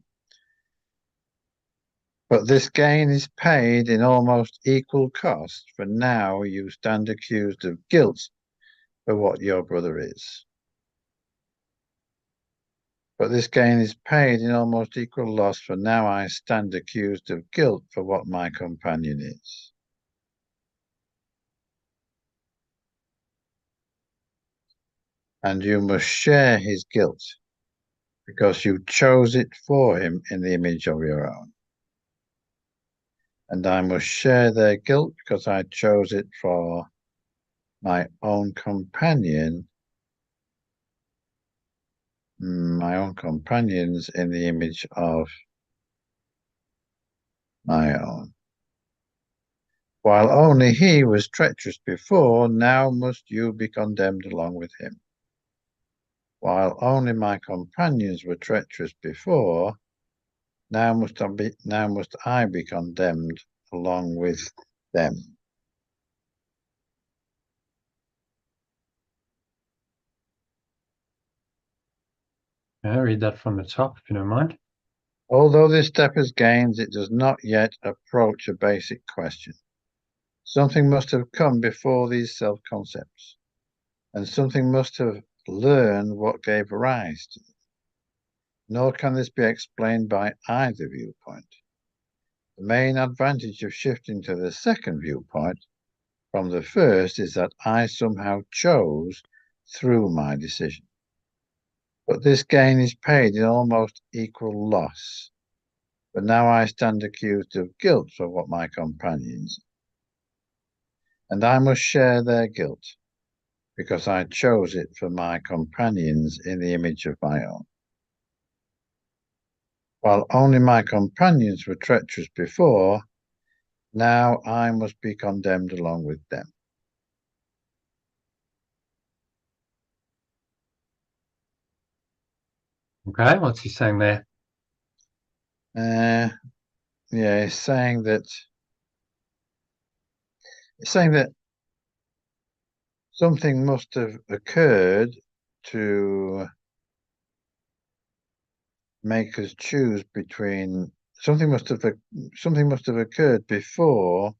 Speaker 4: But this gain is paid in almost equal cost, for now you stand accused of guilt for what your brother is. But this gain is paid in almost equal loss, for now I stand accused of guilt for what my companion is. And you must share his guilt, because you chose it for him in the image of your own. And I must share their guilt, because I chose it for my own companion, my own companions in the image of my own. While only he was treacherous before, now must you be condemned along with him. While only my companions were treacherous before, now must I be condemned along with them.
Speaker 1: I'll read that from the top, if you don't mind.
Speaker 4: Although this step has gains, it does not yet approach a basic question. Something must have come before these self-concepts, and something must have learned what gave rise to them. Nor can this be explained by either viewpoint. The main advantage of shifting to the second viewpoint from the first is that I somehow chose through my decision. But this gain is paid in almost equal loss. But now I stand accused of guilt for what my companions, and I must share their guilt, because I chose it for my companions in the image of my own. While only my companions were treacherous before, now I must be condemned along with them.
Speaker 1: Okay, what's he saying there?
Speaker 4: Yeah, it's saying that something must have occurred to make us choose between something must have occurred before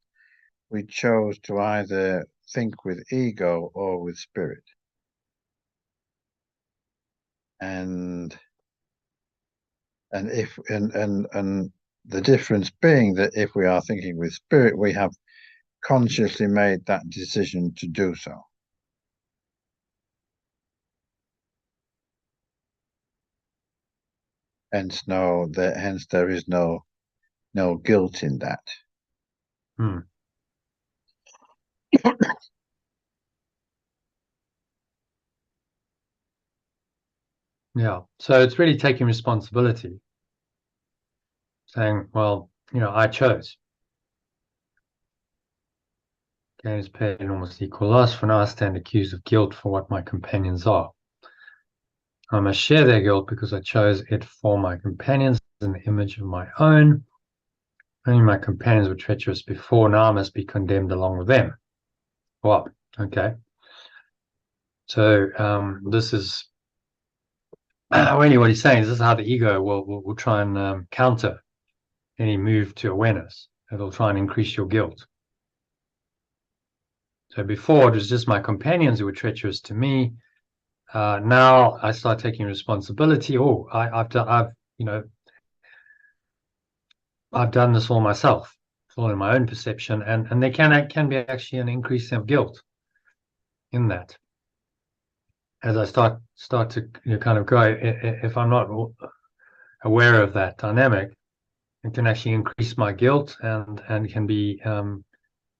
Speaker 4: we chose to either think with ego or with spirit. And the difference being that if we are thinking with spirit, we have consciously made that decision to do so. Hence there is no guilt in that.
Speaker 1: Yeah, so it's really taking responsibility, saying, well, I chose. Gain is paid in almost equal loss, for now I stand accused of guilt for what my companions are. I must share their guilt because I chose it for my companions in the image of my own. Only my companions were treacherous before, now I must be condemned along with them. Well, okay. So this is really what he's saying. This is how the ego will try and counter any move to awareness. It'll try and increase your guilt. So before it was just my companions who were treacherous to me. Now I start taking responsibility. Oh, I've done this all myself. It's all in my own perception, and there can be actually an increase of guilt in that. As I start to kind of go, if I'm not aware of that dynamic, it can actually increase my guilt and can be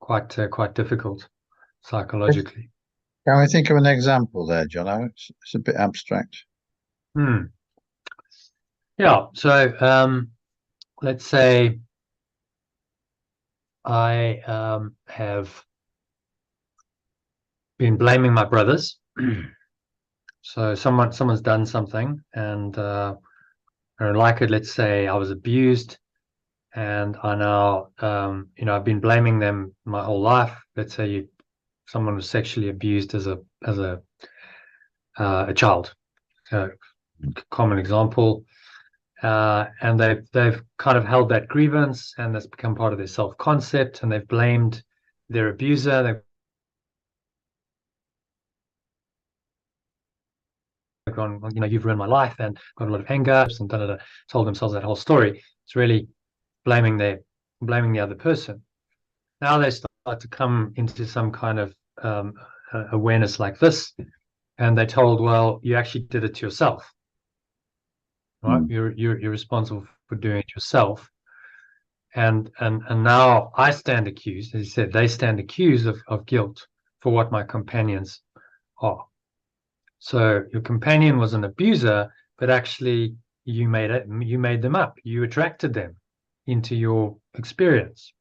Speaker 1: quite difficult psychologically.
Speaker 4: Can we think of an example there, John? It's a bit abstract.
Speaker 1: Yeah. So let's say I have been blaming my brothers. So someone's done something and I don't like it. Let's say I was abused, and I now I've been blaming them my whole life. Let's say someone was sexually abused as a child. Common example. And they've kind of held that grievance, and that's become part of their self-concept, and they've blamed their abuser. They've gone, you've ruined my life, and got a lot of anger and told themselves that whole story. It's really blaming the other person. Now they start to come into some kind of awareness like this, and they're told, well, you actually did it to yourself. Right? You're responsible for doing it yourself. And now I stand accused, as you said, they stand accused of guilt for what my companions are. So your companion was an abuser, but actually you made them up. You attracted them into your experience.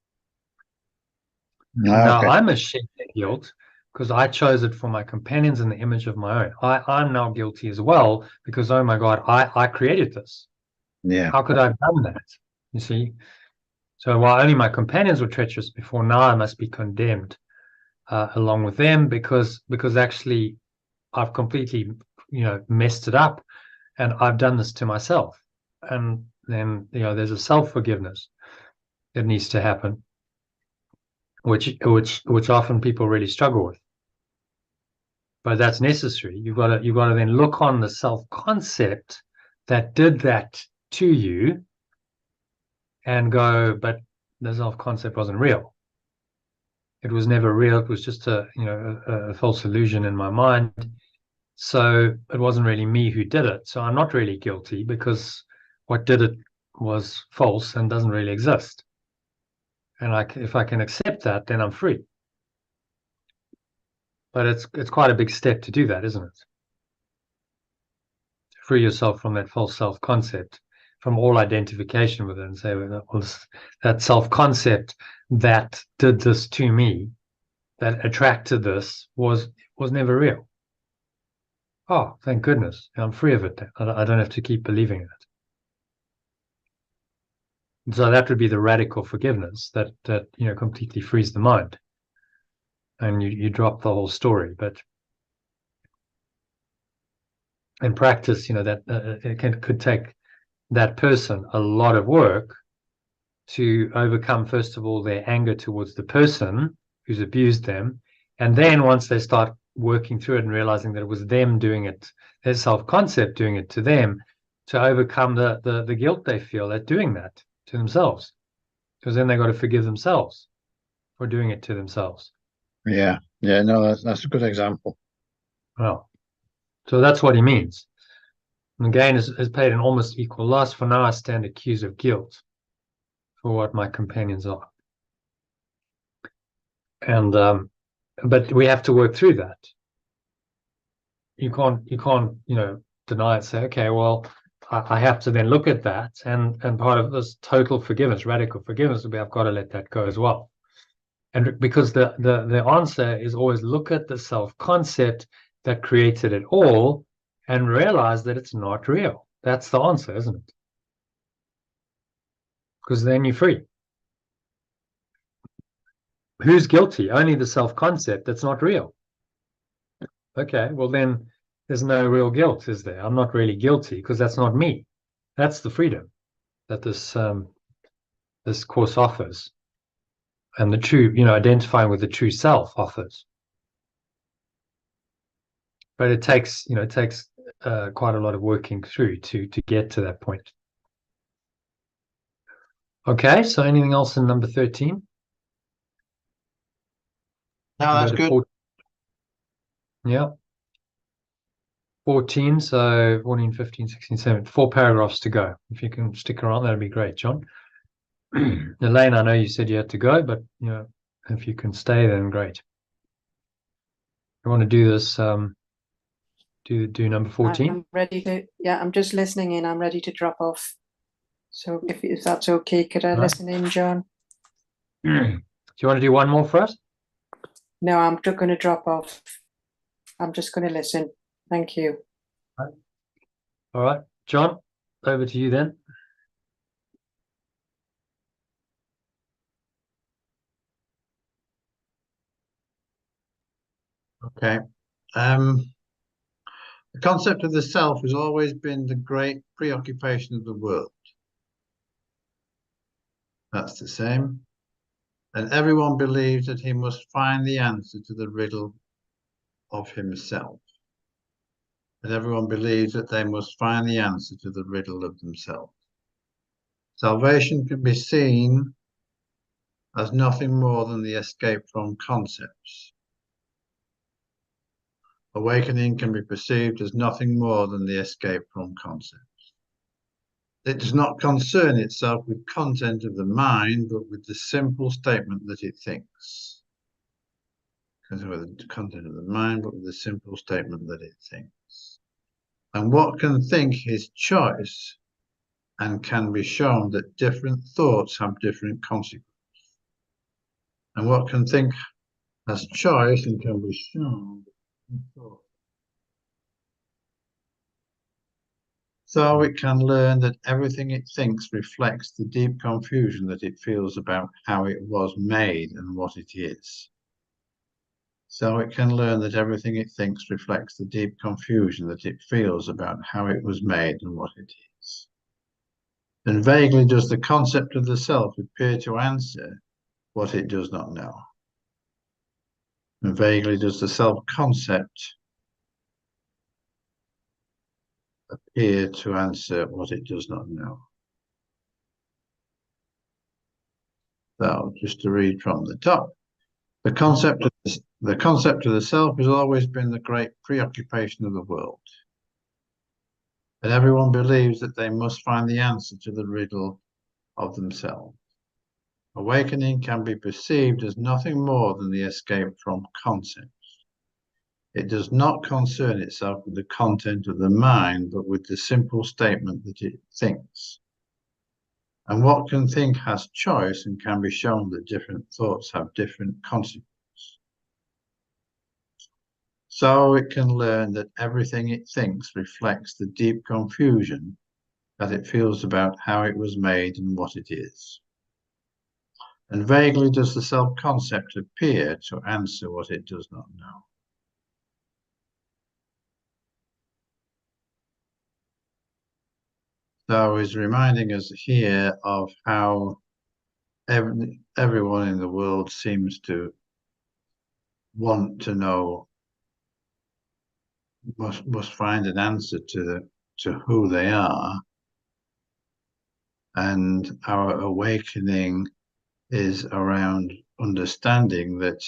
Speaker 1: Now
Speaker 4: Okay.
Speaker 1: I'm ashamed of guilt because I chose it for my companions in the image of my own. I'm now guilty as well because, oh my God, I created this.
Speaker 4: Yeah.
Speaker 1: How could I have done that? You see? So while only my companions were treacherous before, now I must be condemned along with them because actually I've completely, messed it up, and I've done this to myself. And then, there's a self-forgiveness that needs to happen, which often people really struggle with. But that's necessary. You've got to then look on the self-concept that did that to you and go, but the self-concept wasn't real. It was never real. It was just a false illusion in my mind. So it wasn't really me who did it. So I'm not really guilty because what did it was false and doesn't really exist. And if I can accept that, then I'm free. But it's quite a big step to do that, isn't it? To free yourself from that false self-concept, from all identification with it, and say, well, that self-concept that did this to me, that attracted this, was never real. Oh, thank goodness. I'm free of it. I don't have to keep believing it. So that would be the radical forgiveness that completely frees the mind, and you drop the whole story. But in practice, that it could take that person a lot of work to overcome, first of all, their anger towards the person who's abused them, and then once they start working through it and realizing that it was them doing it, their self-concept doing it to them, to overcome the guilt they feel at doing that to themselves, because then they got to forgive themselves for doing it to themselves.
Speaker 4: Yeah. No, that's a good example.
Speaker 1: Well, so that's what he means. And gain is paid an almost equal loss, for now I stand accused of guilt for what my companions are. And but we have to work through that. You can't deny it, say, okay, well, I have to then look at that, and part of this total forgiveness, radical forgiveness, will be I've got to let that go as well. And because the answer is always look at the self-concept that created it all and realize that it's not real. That's the answer, isn't it? Because then you're free. Who's guilty? Only the self-concept that's not real. Okay, well then there's no real guilt, is there? I'm not really guilty because that's not me. That's the freedom that this course offers, and the true, identifying with the true self offers. But it takes quite a lot of working through to get to that point. Okay, so anything else in number 13?
Speaker 4: No, that's good.
Speaker 1: 14. Yeah. 14, so 14, 15, 16, 17, 4 paragraphs to go. If you can stick around, that'd be great, John. Elaine, I know you said you had to go, but if you can stay, then great. You want to do this, do number 14?
Speaker 2: I'm ready to, I'm just listening in. I'm ready to drop off. So if that's okay, could I listen in, John?
Speaker 1: Do you want to do one more for us?
Speaker 2: No, I'm just going to drop off. I'm just going to listen. Thank you.
Speaker 1: All right, John, over to you then.
Speaker 4: Okay. The concept of the self has always been the great preoccupation of the world. That's the same. And everyone believes that he must find the answer to the riddle of himself. And everyone believes that they must find the answer to the riddle of themselves. Salvation can be seen as nothing more than the escape from concepts. Awakening can be perceived as nothing more than the escape from concepts. It does not concern itself with content of the mind, but with the simple statement that it thinks. Concern with the content of the mind, but with the simple statement that it thinks. And what can think is choice, and can be shown that different thoughts have different consequences. And what can think has choice and can be shown. So it can learn that everything it thinks reflects the deep confusion that it feels about how it was made and what it is. So it can learn that everything it thinks reflects the deep confusion that it feels about how it was made and what it is. And vaguely does the concept of the self appear to answer what it does not know. And vaguely does the self-concept appear to answer what it does not know. So just to read from the top, the concept of the self has always been the great preoccupation of the world. And everyone believes that they must find the answer to the riddle of themselves. Awakening can be perceived as nothing more than the escape from concepts. It does not concern itself with the content of the mind, but with the simple statement that it thinks. And what can think has choice and can be shown that different thoughts have different consequences. So it can learn that everything it thinks reflects the deep confusion that it feels about how it was made and what it is. And vaguely does the self-concept appear to answer what it does not know. So he's reminding us here of how everyone in the world seems to want to know, must find an answer to who they are. And our awakening is around understanding that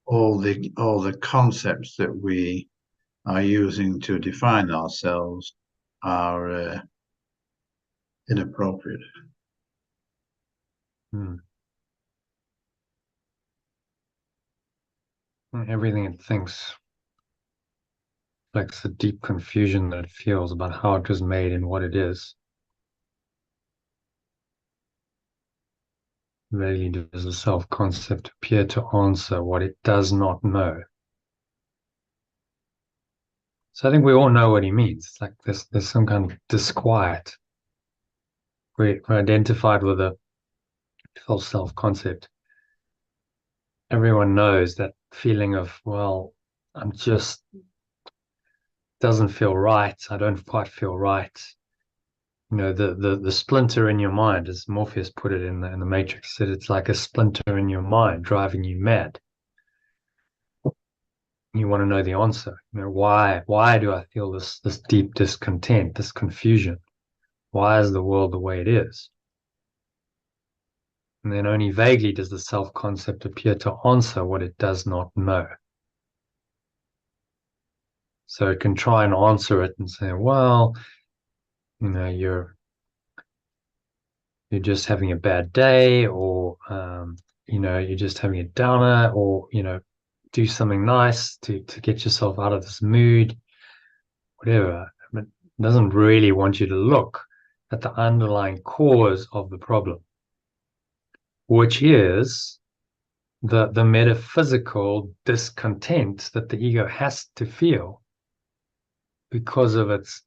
Speaker 4: all the concepts that we are using to define ourselves are inappropriate.
Speaker 1: Everything it thinks reflects the deep confusion that it feels about how it was made and what it is. Vaguely does the self-concept appear to answer what it does not know. So I think we all know what he means. It's like there's some kind of disquiet. We're identified with a false self-concept. Everyone knows that feeling of, well, I'm just, doesn't feel right. I don't quite feel right. You know, the splinter in your mind, as Morpheus put it in the Matrix, said it's like a splinter in your mind driving you mad. You want to know the answer. You know, why do I feel this deep discontent, this confusion? Why is the world the way it is? And then only vaguely does the self-concept appear to answer what it does not know. So it can try and answer it and say, well, you know, you're just having a bad day, or you know, you're just having a downer, or you know, do something nice to get yourself out of this mood, whatever. But it doesn't really want you to look at the underlying cause of the problem, which is the metaphysical discontent that the ego has to feel because of its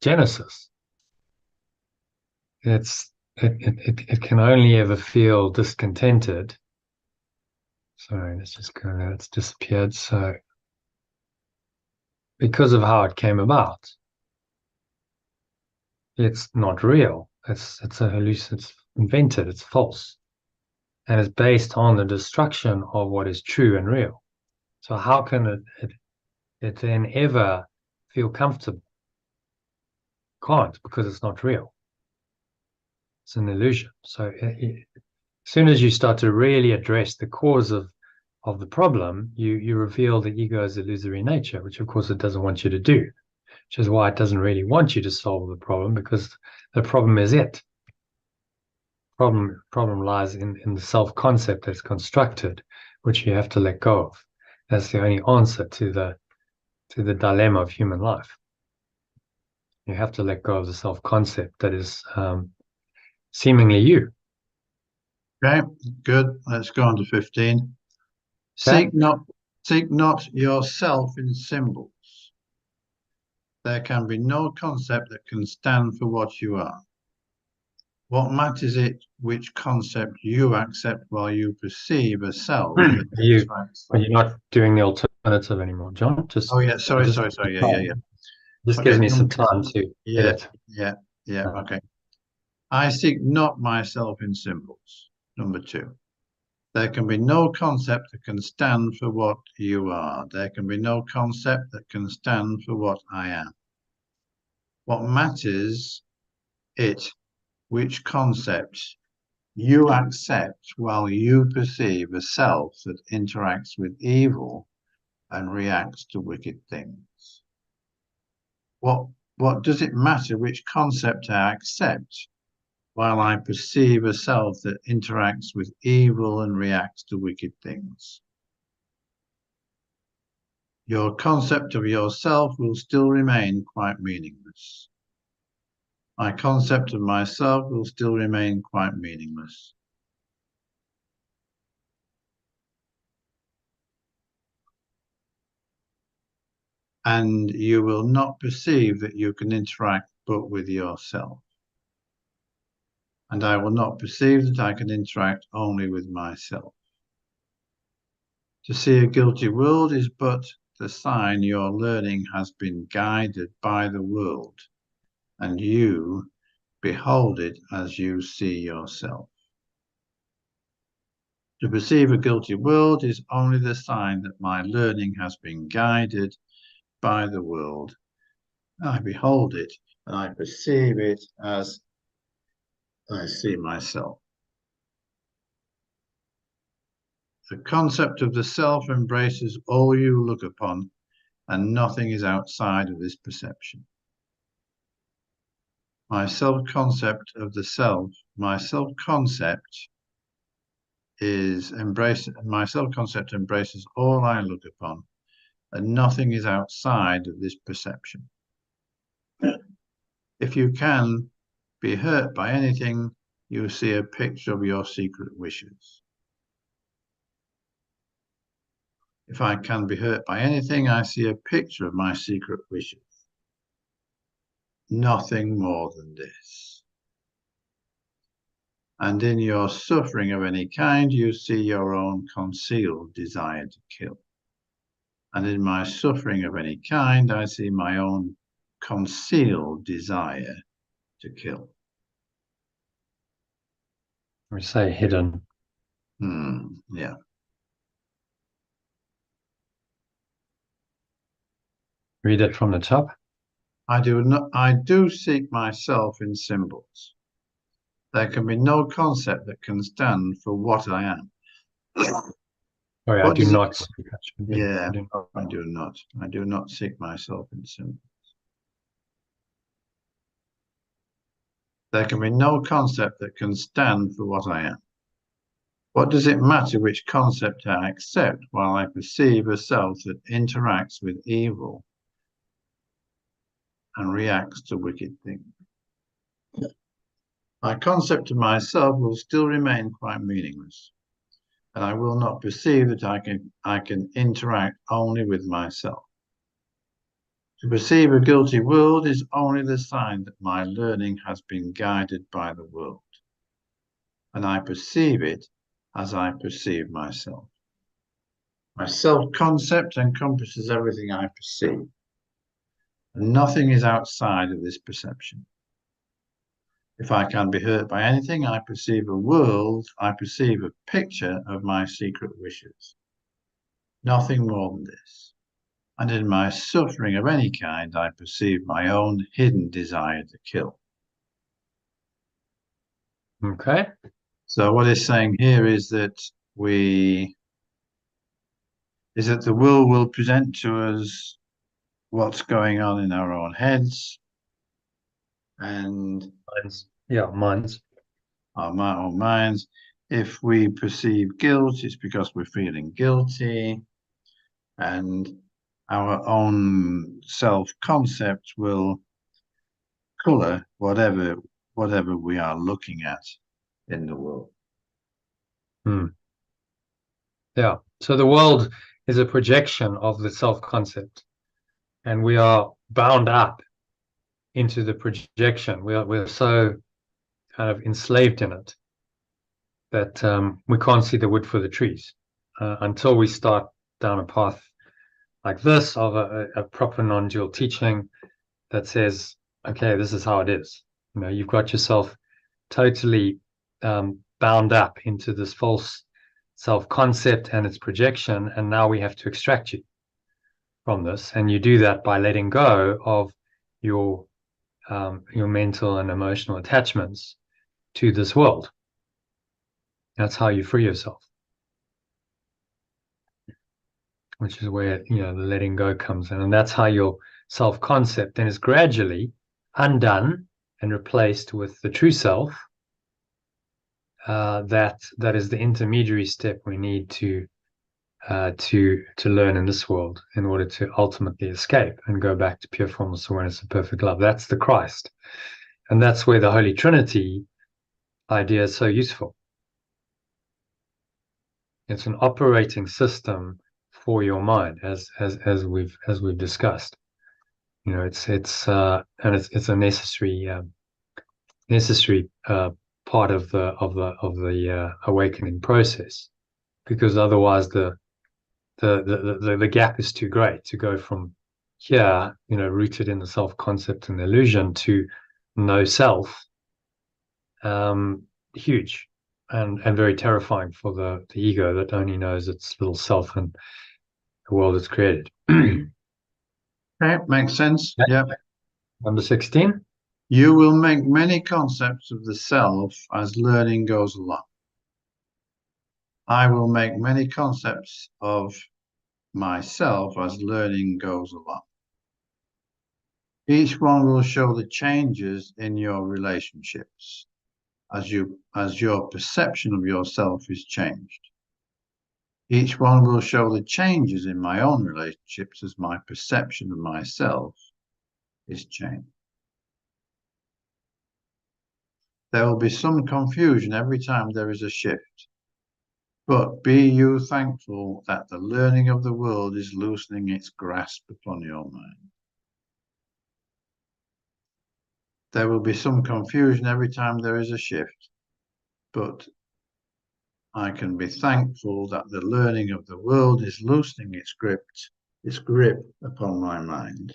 Speaker 1: genesis. It can only ever feel discontented. Sorry, let's just go there. It's disappeared. So because of how it came about, it's not real. It's a hallucination. It's invented. It's false, and it's based on the destruction of what is true and real. So how can it then ever feel comfortable? Can't, because it's not real. It's an illusion. So as soon as you start to really address the cause of the problem, you reveal the ego's illusory nature, which of course it doesn't want you to do, which is why it doesn't really want you to solve the problem, because the problem is it. Problem lies in the self-concept that's constructed, which you have to let go of. That's the only answer to the dilemma of human life. You have to let go of the self-concept that is seemingly you.
Speaker 4: Okay, good. Let's go on to 15. Seek not yourself in symbols. There can be no concept that can stand for what you are. What matters it which concept you accept while you perceive a self that
Speaker 1: Are you not doing the alternative anymore, John? Just
Speaker 4: Oh yeah, sorry.
Speaker 1: just
Speaker 4: Yeah.
Speaker 1: Just
Speaker 4: Okay,
Speaker 1: gives me some time to
Speaker 4: yeah,
Speaker 1: edit.
Speaker 4: yeah, okay. I seek not myself in symbols. Number 2. There can be no concept that can stand for what you are. There can be no concept that can stand for what I am. What matters it which concept you accept while you perceive a self that interacts with evil and reacts to wicked things. What does it matter which concept I accept while I perceive a self that interacts with evil and reacts to wicked things? Your concept of yourself will still remain quite meaningless. My concept of myself will still remain quite meaningless. And you will not perceive that you can interact but with yourself. And I will not perceive that I can interact only with myself. To see a guilty world is but the sign your learning has been guided by the world, and you behold it as you see yourself. To perceive a guilty world is only the sign that my learning has been guided by the world. I behold it and I perceive it as I see myself. The concept of the self embraces all you look upon, and nothing is outside of this perception. My self-concept of the self, my self-concept embraces all I look upon, and nothing is outside of this perception. If you can be hurt by anything, you see a picture of your secret wishes. If I can be hurt by anything, I see a picture of my secret wishes. Nothing more than this. And in your suffering of any kind, you see your own concealed desire to kill. And in my suffering of any kind, I see my own concealed desire to kill.
Speaker 1: We say hidden.
Speaker 4: Yeah.
Speaker 1: Read it from the top.
Speaker 4: I do seek myself in symbols. There can be no concept that can stand for what I am.
Speaker 1: Sorry, I do not.
Speaker 4: Yeah, I do not. I do not seek myself in symbols. There can be no concept that can stand for what I am. What does it matter which concept I accept while I perceive a self that interacts with evil and reacts to wicked things? My concept of myself will still remain quite meaningless, and I will not perceive that I can interact only with myself. To perceive a guilty world is only the sign that my learning has been guided by the world, and I perceive it as I perceive myself. My self-concept encompasses everything I perceive, and nothing is outside of this perception. If I can be hurt by anything, I perceive a picture of my secret wishes. Nothing more than this. And in my suffering of any kind, I perceive my own hidden desire to kill.
Speaker 1: Okay.
Speaker 4: So what it's saying here is that the will present to us what's going on in our own heads, and
Speaker 1: minds.
Speaker 4: Our own minds. If we perceive guilt, it's because we're feeling guilty, and our own self-concept will color whatever whatever we are looking at in the world.
Speaker 1: Yeah. So the world is a projection of the self-concept, and we are bound up into the projection. We're so kind of enslaved in it that we can't see the wood for the trees until we start down a path like this of a proper non-dual teaching that says, okay, this is how it is. You know, you've got yourself totally bound up into this false self-concept and its projection, and now we have to extract you from this, and you do that by letting go of your mental and emotional attachments to this world. That's how you free yourself, which is where, you know, the letting go comes in, and that's how your self-concept then is gradually undone and replaced with the true self. That is the intermediary step we need to learn in this world in order to ultimately escape and go back to pure formless awareness of perfect love. That's the Christ, and that's where the Holy Trinity idea is so useful. It's an operating system for your mind, as we've discussed. You know, it's a necessary part of the awakening process, because otherwise the gap is too great to go from here, you know, rooted in the self-concept and the illusion, to no self. Huge and very terrifying for the ego that only knows its little self and the world it's created.
Speaker 4: Okay, makes sense. Yeah.
Speaker 1: Number 16.
Speaker 4: You will make many concepts of the self as learning goes along. I will make many concepts of myself as learning goes along. Each one will show the changes in your relationships as your perception of yourself is changed. Each one will show the changes in my own relationships as my perception of myself is changed. There will be some confusion every time there is a shift, but be you thankful that the learning of the world is loosening its grasp upon your mind. There will be some confusion every time there is a shift, but I can be thankful that the learning of the world is loosening its grip upon my mind.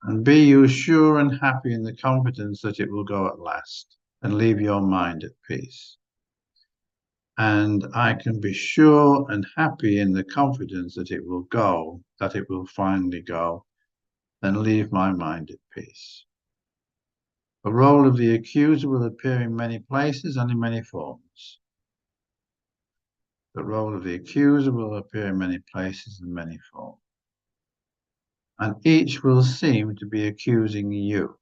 Speaker 4: And be you sure and happy in the confidence that it will go at last, and leave your mind at peace. And I can be sure and happy in the confidence that it will go, that it will finally go, and leave my mind at peace. The role of the accuser will appear in many places and in many forms. The role of the accuser will appear in many places and many forms. And each will seem to be accusing you.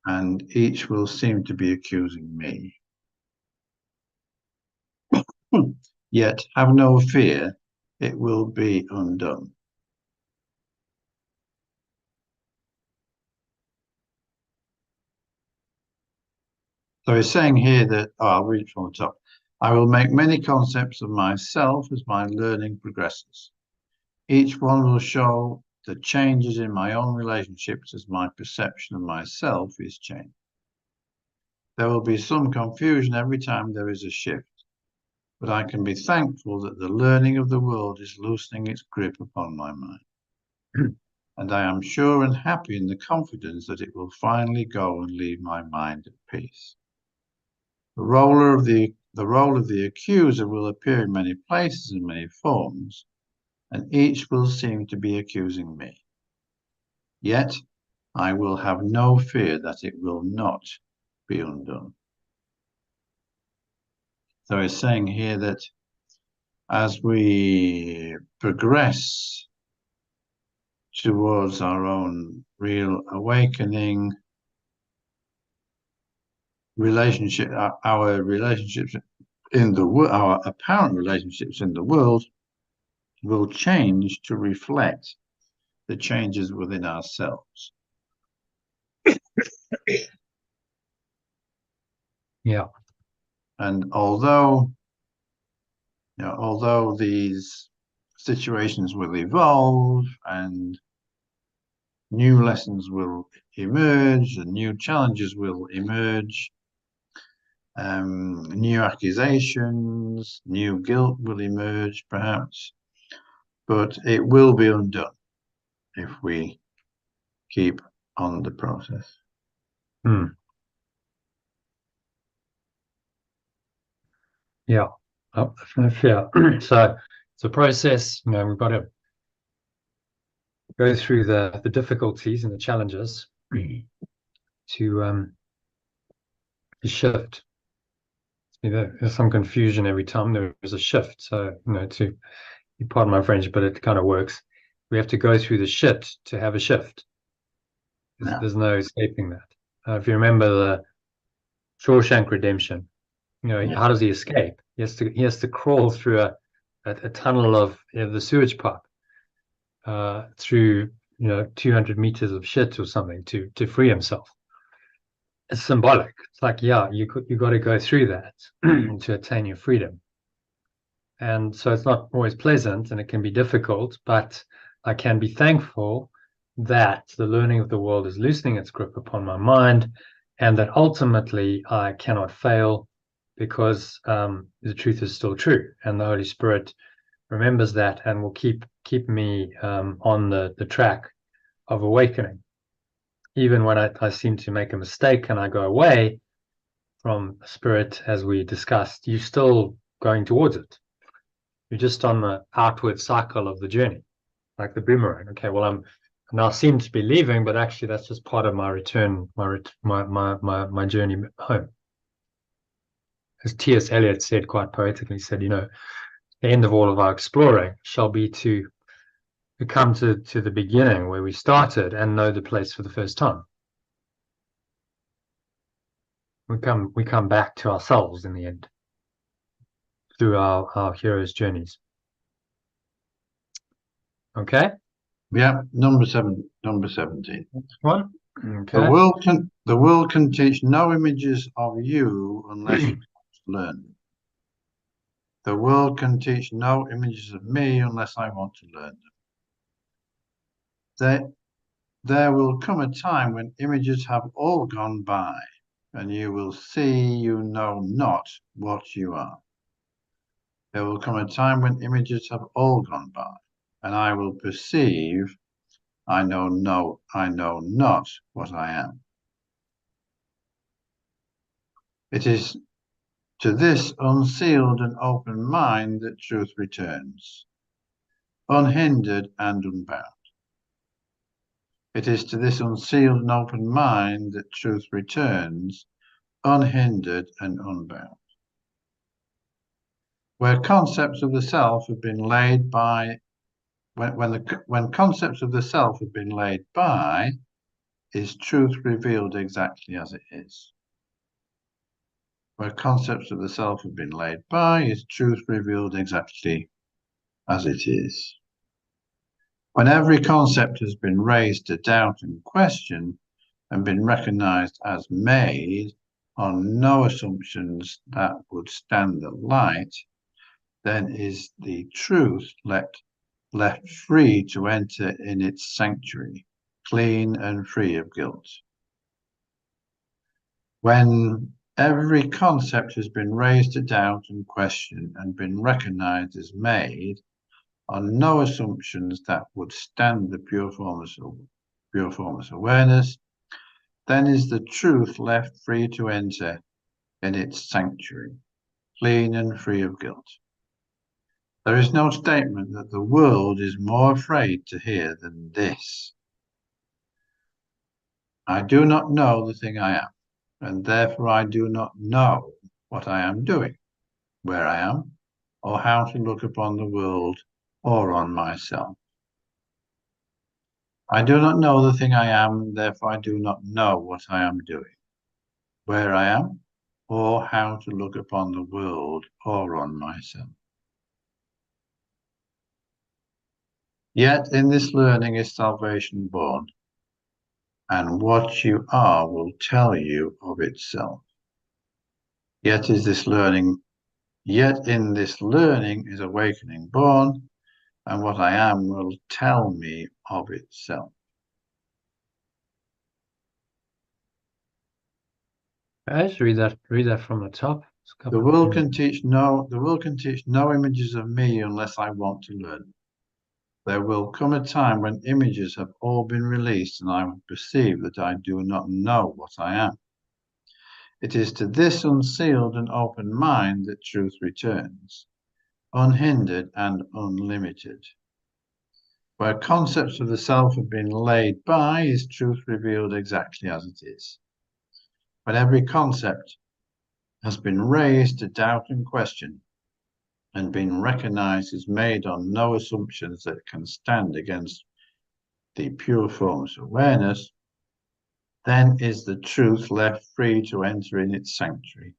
Speaker 4: And each will seem to be accusing me. Yet have no fear, it will be undone. So he's saying here that, I'll read from the top. I will make many concepts of myself as my learning progresses. Each one will show the changes in my own relationships as my perception of myself is changed. There will be some confusion every time there is a shift, but I can be thankful that the learning of the world is loosening its grip upon my mind. And I am sure and happy in the confidence that it will finally go and leave my mind at peace. The role of the accuser will appear in many places and many forms, and each will seem to be accusing me. Yet I will have no fear that it will not be undone. So he's saying here that as we progress towards our own real awakening, our relationships in the world, our apparent relationships in the world will change to reflect the changes within ourselves.
Speaker 1: Yeah.
Speaker 4: And although these situations will evolve and new lessons will emerge and new challenges will emerge, new accusations, new guilt will emerge perhaps, but it will be undone if we keep on the process.
Speaker 1: Yeah. Oh, no fear. So it's a process. We've got to go through the difficulties and the challenges to shift. There's some confusion every time there is a shift. So, to pardon my French, but it kind of works. We have to go through the shit to have a shift. There's no escaping that. If you remember the Shawshank Redemption, how does he escape? He has to crawl through a tunnel of the sewage pipe through 200 meters of shit or something to free himself. It's symbolic. It's like, yeah, you got to go through that to attain your freedom. And so it's not always pleasant and it can be difficult, but I can be thankful that the learning of the world is loosening its grip upon my mind, and that ultimately I cannot fail because the truth is still true, and the Holy Spirit remembers that and will keep me on the track of awakening. Even when I seem to make a mistake and I go away from Spirit, as we discussed, you're still going towards it. You're just on the outward cycle of the journey, like the boomerang. Okay, well, I now seem to be leaving, but actually that's just part of my return, my journey home. As T.S. Eliot said quite poetically, said, the end of all of our exploring shall be to come to the beginning where we started and know the place for the first time. We come back to ourselves in the end through our heroes' journeys. Okay.
Speaker 4: Yeah, number 17.
Speaker 1: Next one. Okay.
Speaker 4: The world can teach no images of you unless you learn them. The world can teach no images of me unless I want to learn them. There will come a time when images have all gone by, and you will see you know not what you are. There will come a time when images have all gone by, and I will perceive I know not what I am. It is to this unsealed and open mind that truth returns, unhindered and unbound. It is to this unsealed and open mind that truth returns, unhindered and unbound. Where concepts of the self have been laid by, when concepts of the self have been laid by, is truth revealed exactly as it is. Where concepts of the self have been laid by, is truth revealed exactly as it is. When every concept has been raised to doubt and question and been recognized as made on no assumptions that would stand the light, then is the truth left free to enter in its sanctuary, clean and free of guilt. When every concept has been raised to doubt and question and been recognized as made on no assumptions that would stand the pure formless awareness, then is the truth left free to enter in its sanctuary, clean and free of guilt. There is no statement that the world is more afraid to hear than this. I do not know the thing I am, and therefore I do not know what I am doing, where I am, or how to look upon the world or on myself. I do not know the thing I am, and therefore I do not know what I am doing, where I am, or how to look upon the world or on myself. Yet in this learning is salvation born, and what you are will tell you of itself. Yet in this learning is awakening born, and what I am will tell me of itself.
Speaker 1: I should read that from the top.
Speaker 4: The world can teach no images of me unless I want to learn. There will come a time when images have all been released and I will perceive that I do not know what I am. It is to this unsealed and open mind that truth returns, unhindered and unlimited. Where concepts of the self have been laid by, is truth revealed exactly as it is. When every concept has been raised to doubt and question, and been recognized as made on no assumptions that can stand against the pure forms of awareness, then is the truth left free to enter in its sanctuary,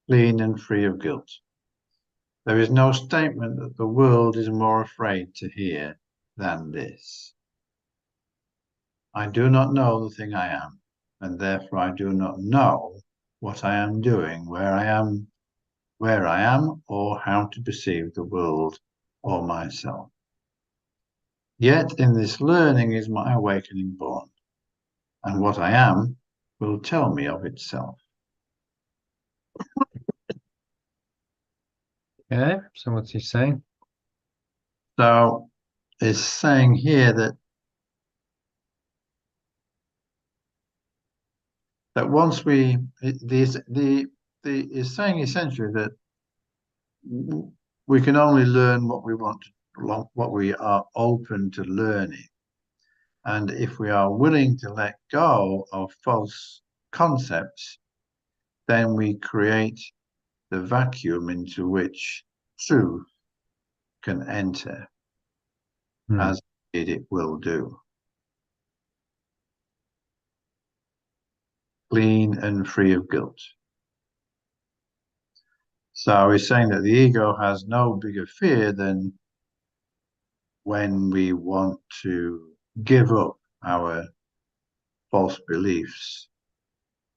Speaker 4: clean and free of guilt. There is no statement that the world is more afraid to hear than this. I do not know the thing I am, and therefore I do not know what I am doing, where I am, or how to perceive the world or myself. Yet in this learning is my awakening born, and what I am will tell me of itself.
Speaker 1: Okay, so what's he saying?
Speaker 4: So it's saying here that once we is saying essentially that we can only learn what we want, what we are open to learning, and if we are willing to let go of false concepts, then we create the vacuum into which truth can enter, as it will do. Clean and free of guilt. So he's saying that the ego has no bigger fear than when we want to give up our false beliefs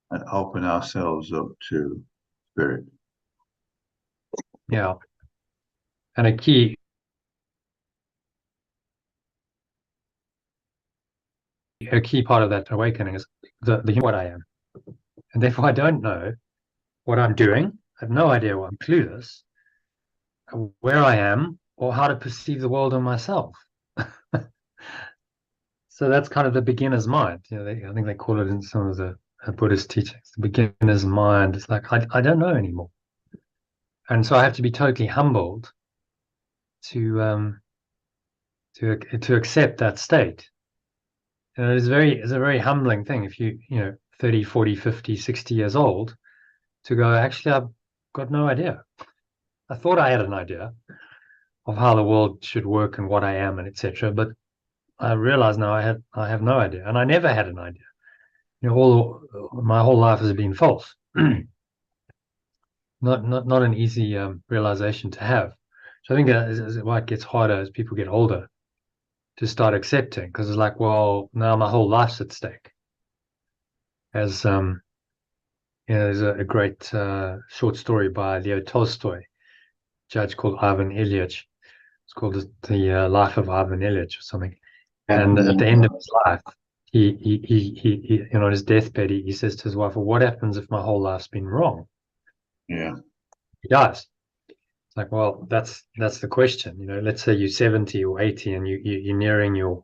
Speaker 4: and open ourselves up to spirit.
Speaker 1: Yeah. And a key part of that awakening is the what I am. And therefore I don't know what I'm doing. I have no idea what I'm clueless, where I am, or how to perceive the world and myself. So that's kind of the beginner's mind. You know, I think they call it in some of the Buddhist teachings, the beginner's mind. It's like, I don't know anymore. And so I have to be totally humbled to accept that state. And it's a very humbling thing if you 30, 40, 50, 60 years old to go, actually, I've got no idea. I thought I had an idea of how the world should work and what I am and etc. But I realize now I have no idea, and I never had an idea. You know, my whole life has been false. Not an easy realization to have. So I think that is why it gets harder as people get older to start accepting, because it's like, well, now my whole life's at stake. As there's a great short story by Leo Tolstoy, a judge called Ivan Ilyich. It's called the Life of Ivan Ilyich or something. And at the end of his life, he on his deathbed, he says to his wife, well, what happens if my whole life's been wrong?
Speaker 4: Yeah.
Speaker 1: He dies. It's like, well, that's the question. You know, let's say you're 70 or 80 and you're nearing your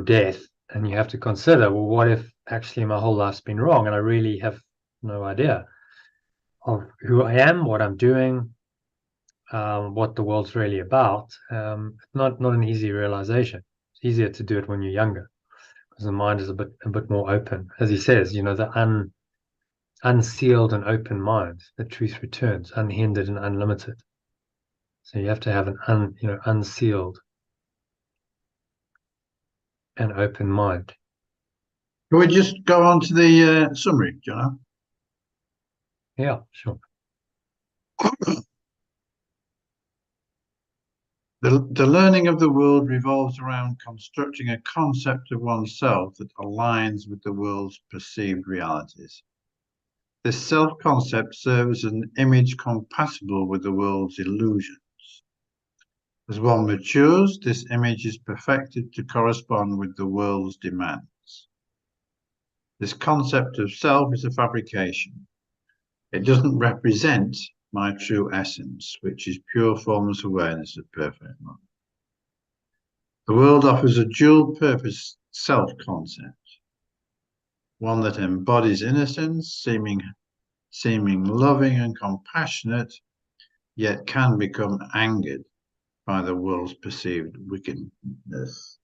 Speaker 1: death, and you have to consider, well, what if actually my whole life's been wrong and I really have no idea of who I am, what I'm doing, what the world's really about. Not an easy realization. It's easier to do it when you're younger, because the mind is a bit more open. As he says, the unsealed and open mind, the truth returns, unhindered and unlimited. So you have to have an unsealed and open mind.
Speaker 4: Can we just go on to the summary, John?
Speaker 1: Yeah, sure.
Speaker 4: The learning of the world revolves around constructing a concept of oneself that aligns with the world's perceived realities. This self-concept serves as an image compatible with the world's illusions. As one matures, this image is perfected to correspond with the world's demands. This concept of self is a fabrication. It doesn't represent my true essence, which is pure formless awareness of perfect love. The world offers a dual-purpose self-concept, one that embodies innocence, seeming loving and compassionate, yet can become angered by the world's perceived wickedness.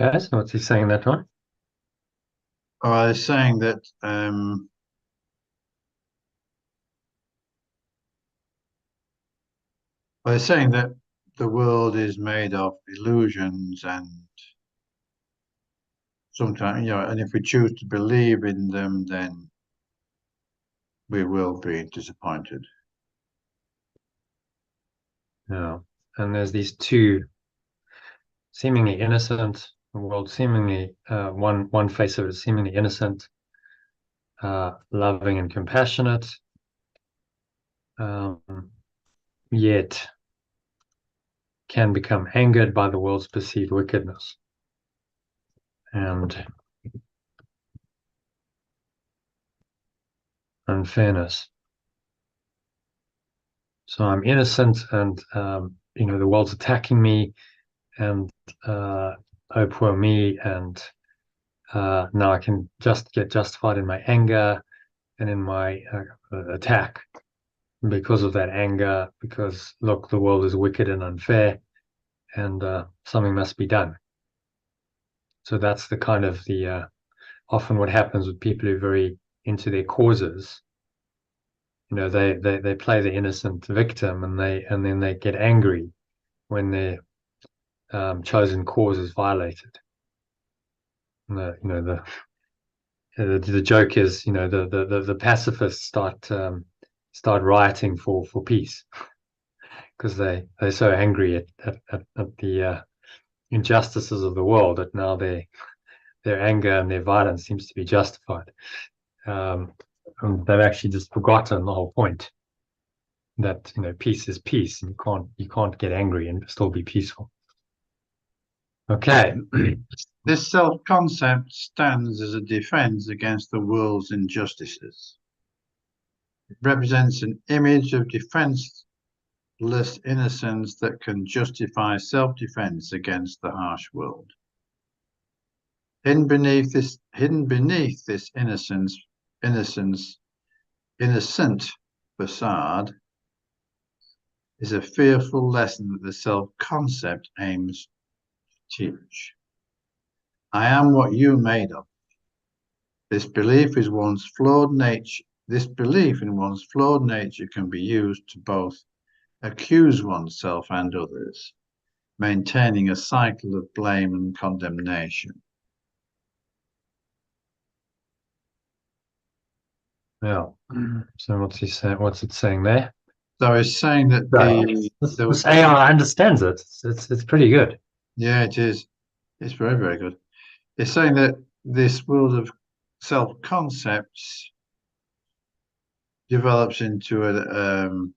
Speaker 1: Okay, so what's he saying in that one?
Speaker 4: Or I was saying that the world is made of illusions, and sometimes, and if we choose to believe in them, then we will be disappointed.
Speaker 1: Yeah, and there's these two seemingly innocent, the world seemingly one face of it is seemingly innocent, loving and compassionate, yet can become angered by the world's perceived wickedness and unfairness. So I'm innocent, and the world's attacking me, and oh poor me, and now I can just get justified in my anger and in my attack because of that anger, because look, the world is wicked and unfair, and something must be done. So that's the kind of often what happens with people who are very into their causes. They play the innocent victim, and then they get angry when their chosen cause is violated. The joke is, the pacifists start rioting for peace because they're so angry at the injustices of the world that now their anger and their violence seems to be justified. They've actually just forgotten the whole point, that peace is peace, and you can't get angry and still be peaceful. Okay.
Speaker 4: This self-concept stands as a defense against the world's injustices. It represents an image of defenseless innocence that can justify self-defense against the harsh world. Hidden beneath this innocent facade is a fearful lesson that the self-concept aims to teach. I am what you're made of. This belief in one's flawed nature can be used to both accuse oneself and others, maintaining a cycle of blame and condemnation.
Speaker 1: Yeah. So what's he saying? What's it saying there?
Speaker 4: So it's saying that
Speaker 1: this AI understands it. It's pretty good.
Speaker 4: Yeah, it is. It's very, very good. It's saying that this world of self-concepts develops into an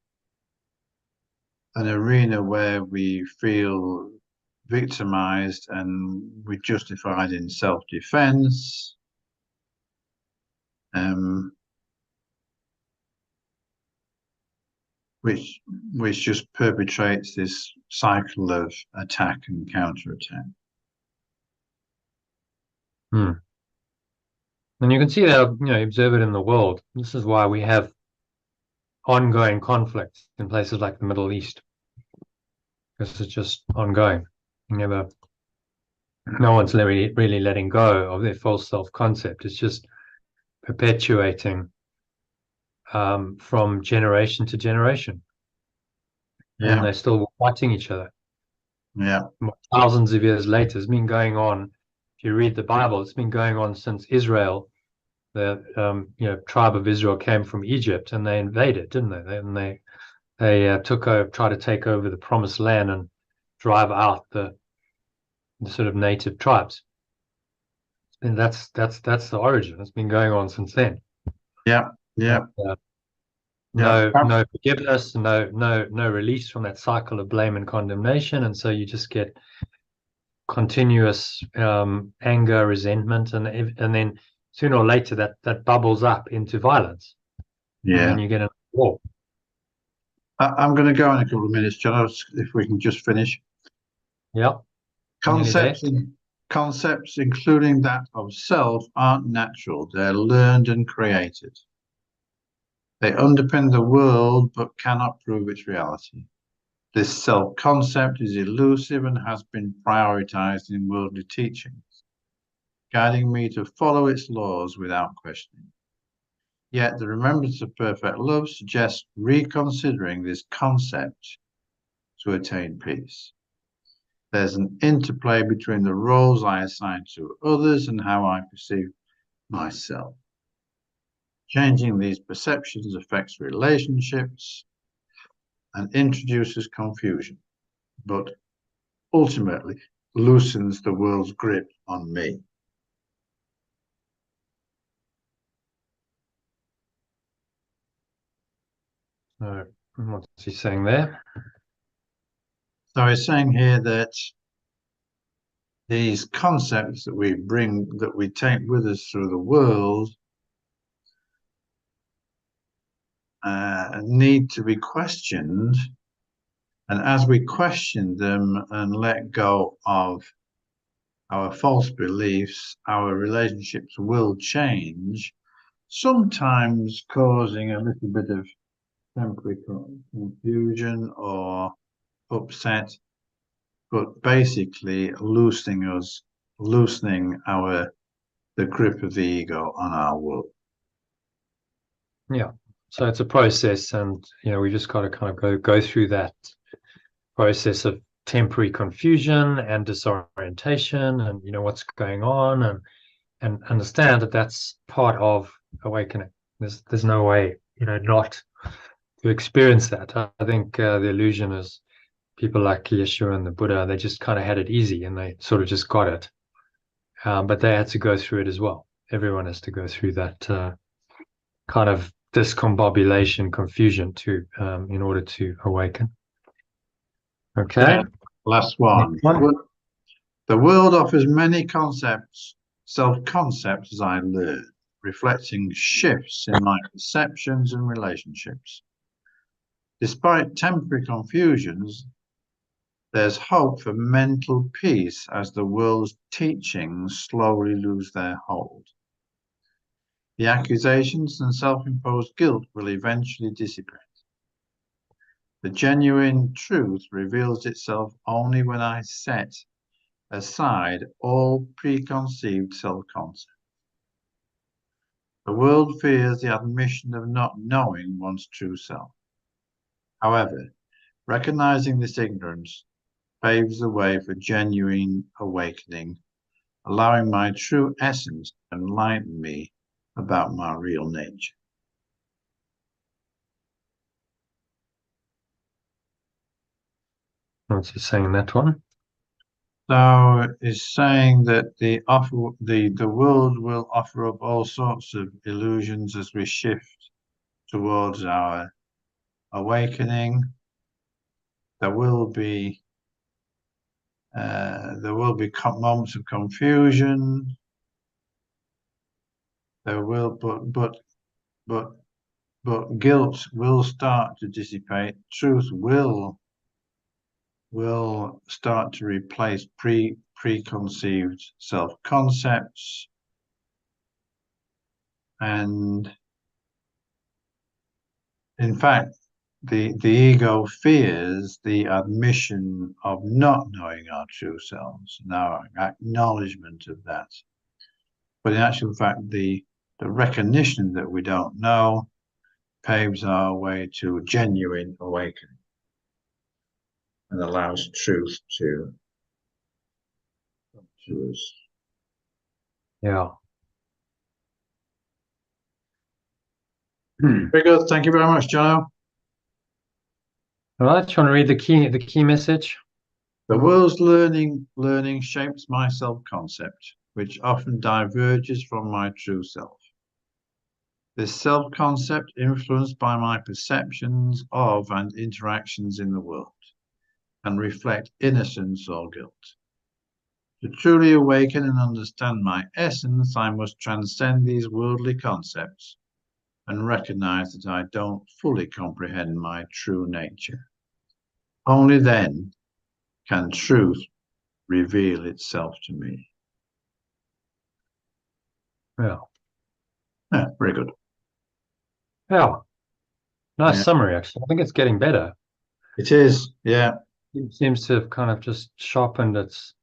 Speaker 4: arena where we feel victimized and we're justified in self-defense. Which just perpetrates this cycle of attack and counterattack.
Speaker 1: And you can see that, observe it in the world. This is why we have ongoing conflicts in places like the Middle East, because it's just ongoing. No one's really letting go of their false self-concept. It's just perpetuating from generation to generation. Yeah. And they're still fighting each other.
Speaker 4: Yeah.
Speaker 1: Thousands of years later, it's been going on. If you read the Bible, it's been going on since Israel, the tribe of Israel came from Egypt, and they invaded, didn't they? And they they tried to take over the promised land and drive out the sort of native tribes. And that's the origin. It's been going on since then.
Speaker 4: Yeah, yeah,
Speaker 1: No
Speaker 4: yeah.
Speaker 1: no forgiveness, no release from that cycle of blame and condemnation, and so you just get continuous anger, resentment, and then sooner or later that bubbles up into violence, and
Speaker 4: Yeah.
Speaker 1: then you get a war.
Speaker 4: I'm going to go in a couple of minutes, John, if we can just finish.
Speaker 1: Yeah.
Speaker 4: Concepts, including that of self, aren't natural. They're learned and created. They underpin the world, but cannot prove its reality. This self-concept is elusive and has been prioritized in worldly teachings, guiding me to follow its laws without questioning. Yet the remembrance of perfect love suggests reconsidering this concept to attain peace. There's an interplay between the roles I assign to others and how I perceive myself. Changing these perceptions affects relationships and introduces confusion, but ultimately loosens the world's grip on me.
Speaker 1: So what's he saying there?
Speaker 4: So he's saying here that these concepts that we take with us through the world need to be questioned. And as we question them and let go of our false beliefs, our relationships will change, sometimes causing a little bit of temporary confusion or upset, but basically loosening the grip of the ego on our world.
Speaker 1: Yeah. So it's a process, and we just got to kind of go through that process of temporary confusion and disorientation, and what's going on, and understand that that's part of awakening. There's no way not to experience that. I think the illusion is people like Yeshua and the Buddha, they just kind of had it easy and they sort of just got it, but they had to go through it as well. Everyone has to go through that kind of discombobulation, confusion too, in order to awaken. Okay.
Speaker 4: Yeah. Last one. The world offers many concepts, self-concepts as I learn, reflecting shifts in my perceptions and relationships. Despite temporary confusions, there's hope for mental peace as the world's teachings slowly lose their hold. The accusations and self-imposed guilt will eventually dissipate. The genuine truth reveals itself only when I set aside all preconceived self-concept. The world fears the admission of not knowing one's true self. However, recognizing this ignorance paves the way for genuine awakening, allowing my true essence to enlighten me about my real nature.
Speaker 1: What's he saying that one?
Speaker 4: So it's saying that the world will offer up all sorts of illusions as we shift towards our awakening. There will be moments of confusion. There will, but guilt will start to dissipate. Truth will start to replace preconceived self-concepts, and in fact, the ego fears the admission of not knowing our true selves, and our acknowledgement of that. But in actual fact, the recognition that we don't know paves our way to genuine awakening and allows truth to come to us.
Speaker 1: Yeah.
Speaker 4: Very good. Thank you very much, Jono.
Speaker 1: All right, do you want to read the key message?
Speaker 4: The world's learning shapes my self-concept, which often diverges from my true self. This self-concept influenced by my perceptions of and interactions in the world, and reflect innocence or guilt. To truly awaken and understand my essence, I must transcend these worldly concepts and recognize that I don't fully comprehend my true nature. Only then can truth reveal itself to me.
Speaker 1: Yeah.
Speaker 4: Yeah, very good.
Speaker 1: Yeah. Nice
Speaker 4: Yeah.
Speaker 1: summary, actually. I think it's getting better.
Speaker 4: It is, yeah.
Speaker 1: It seems to have kind of just sharpened its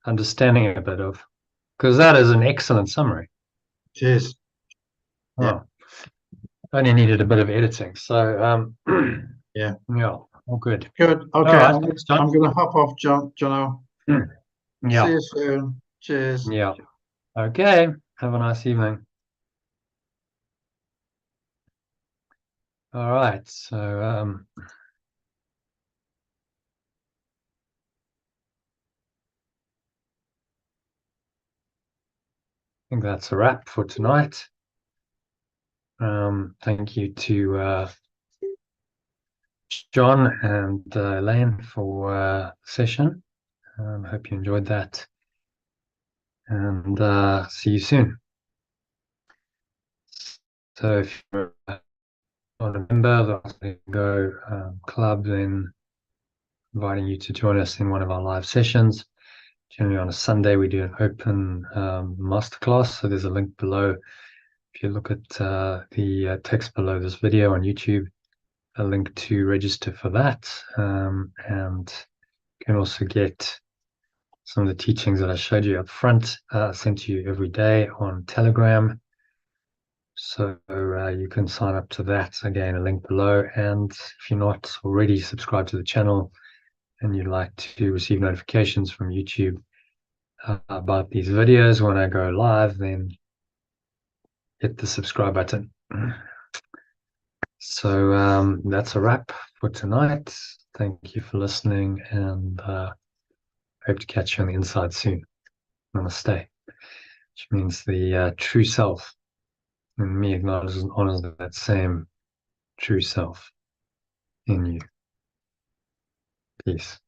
Speaker 1: understanding a bit of, because that is an excellent summary.
Speaker 4: It is. Yeah.
Speaker 1: Only needed a bit of editing. So,
Speaker 4: Yeah.
Speaker 1: yeah, all good.
Speaker 4: Good. Okay,
Speaker 1: All right,
Speaker 4: I'm
Speaker 1: thanks, John.
Speaker 4: going to hop off, Jono. See
Speaker 1: Yeah,
Speaker 4: you soon. Cheers.
Speaker 1: yeah. Okay. Have a nice evening. All right. So, I think that's a wrap for tonight. Thank you to John and Elaine for the session. Hope you enjoyed that, and see you soon. So if you're not a member of the Go Club, then inviting you to join us in one of our live sessions. Generally on a Sunday, we do an open masterclass. So there's a link below. If you look at the text below this video on YouTube, a link to register for that. And you can also get some of the teachings that I showed you up front sent to you every day on Telegram. So you can sign up to that. Again, a link below. And if you're not already subscribed to the channel and you'd like to receive notifications from YouTube about these videos when I go live, then hit the subscribe button. So that's a wrap for tonight. Thank you for listening, and hope to catch you on the inside soon. Namaste, which means the true self in me acknowledges and honors that same true self in you. Peace.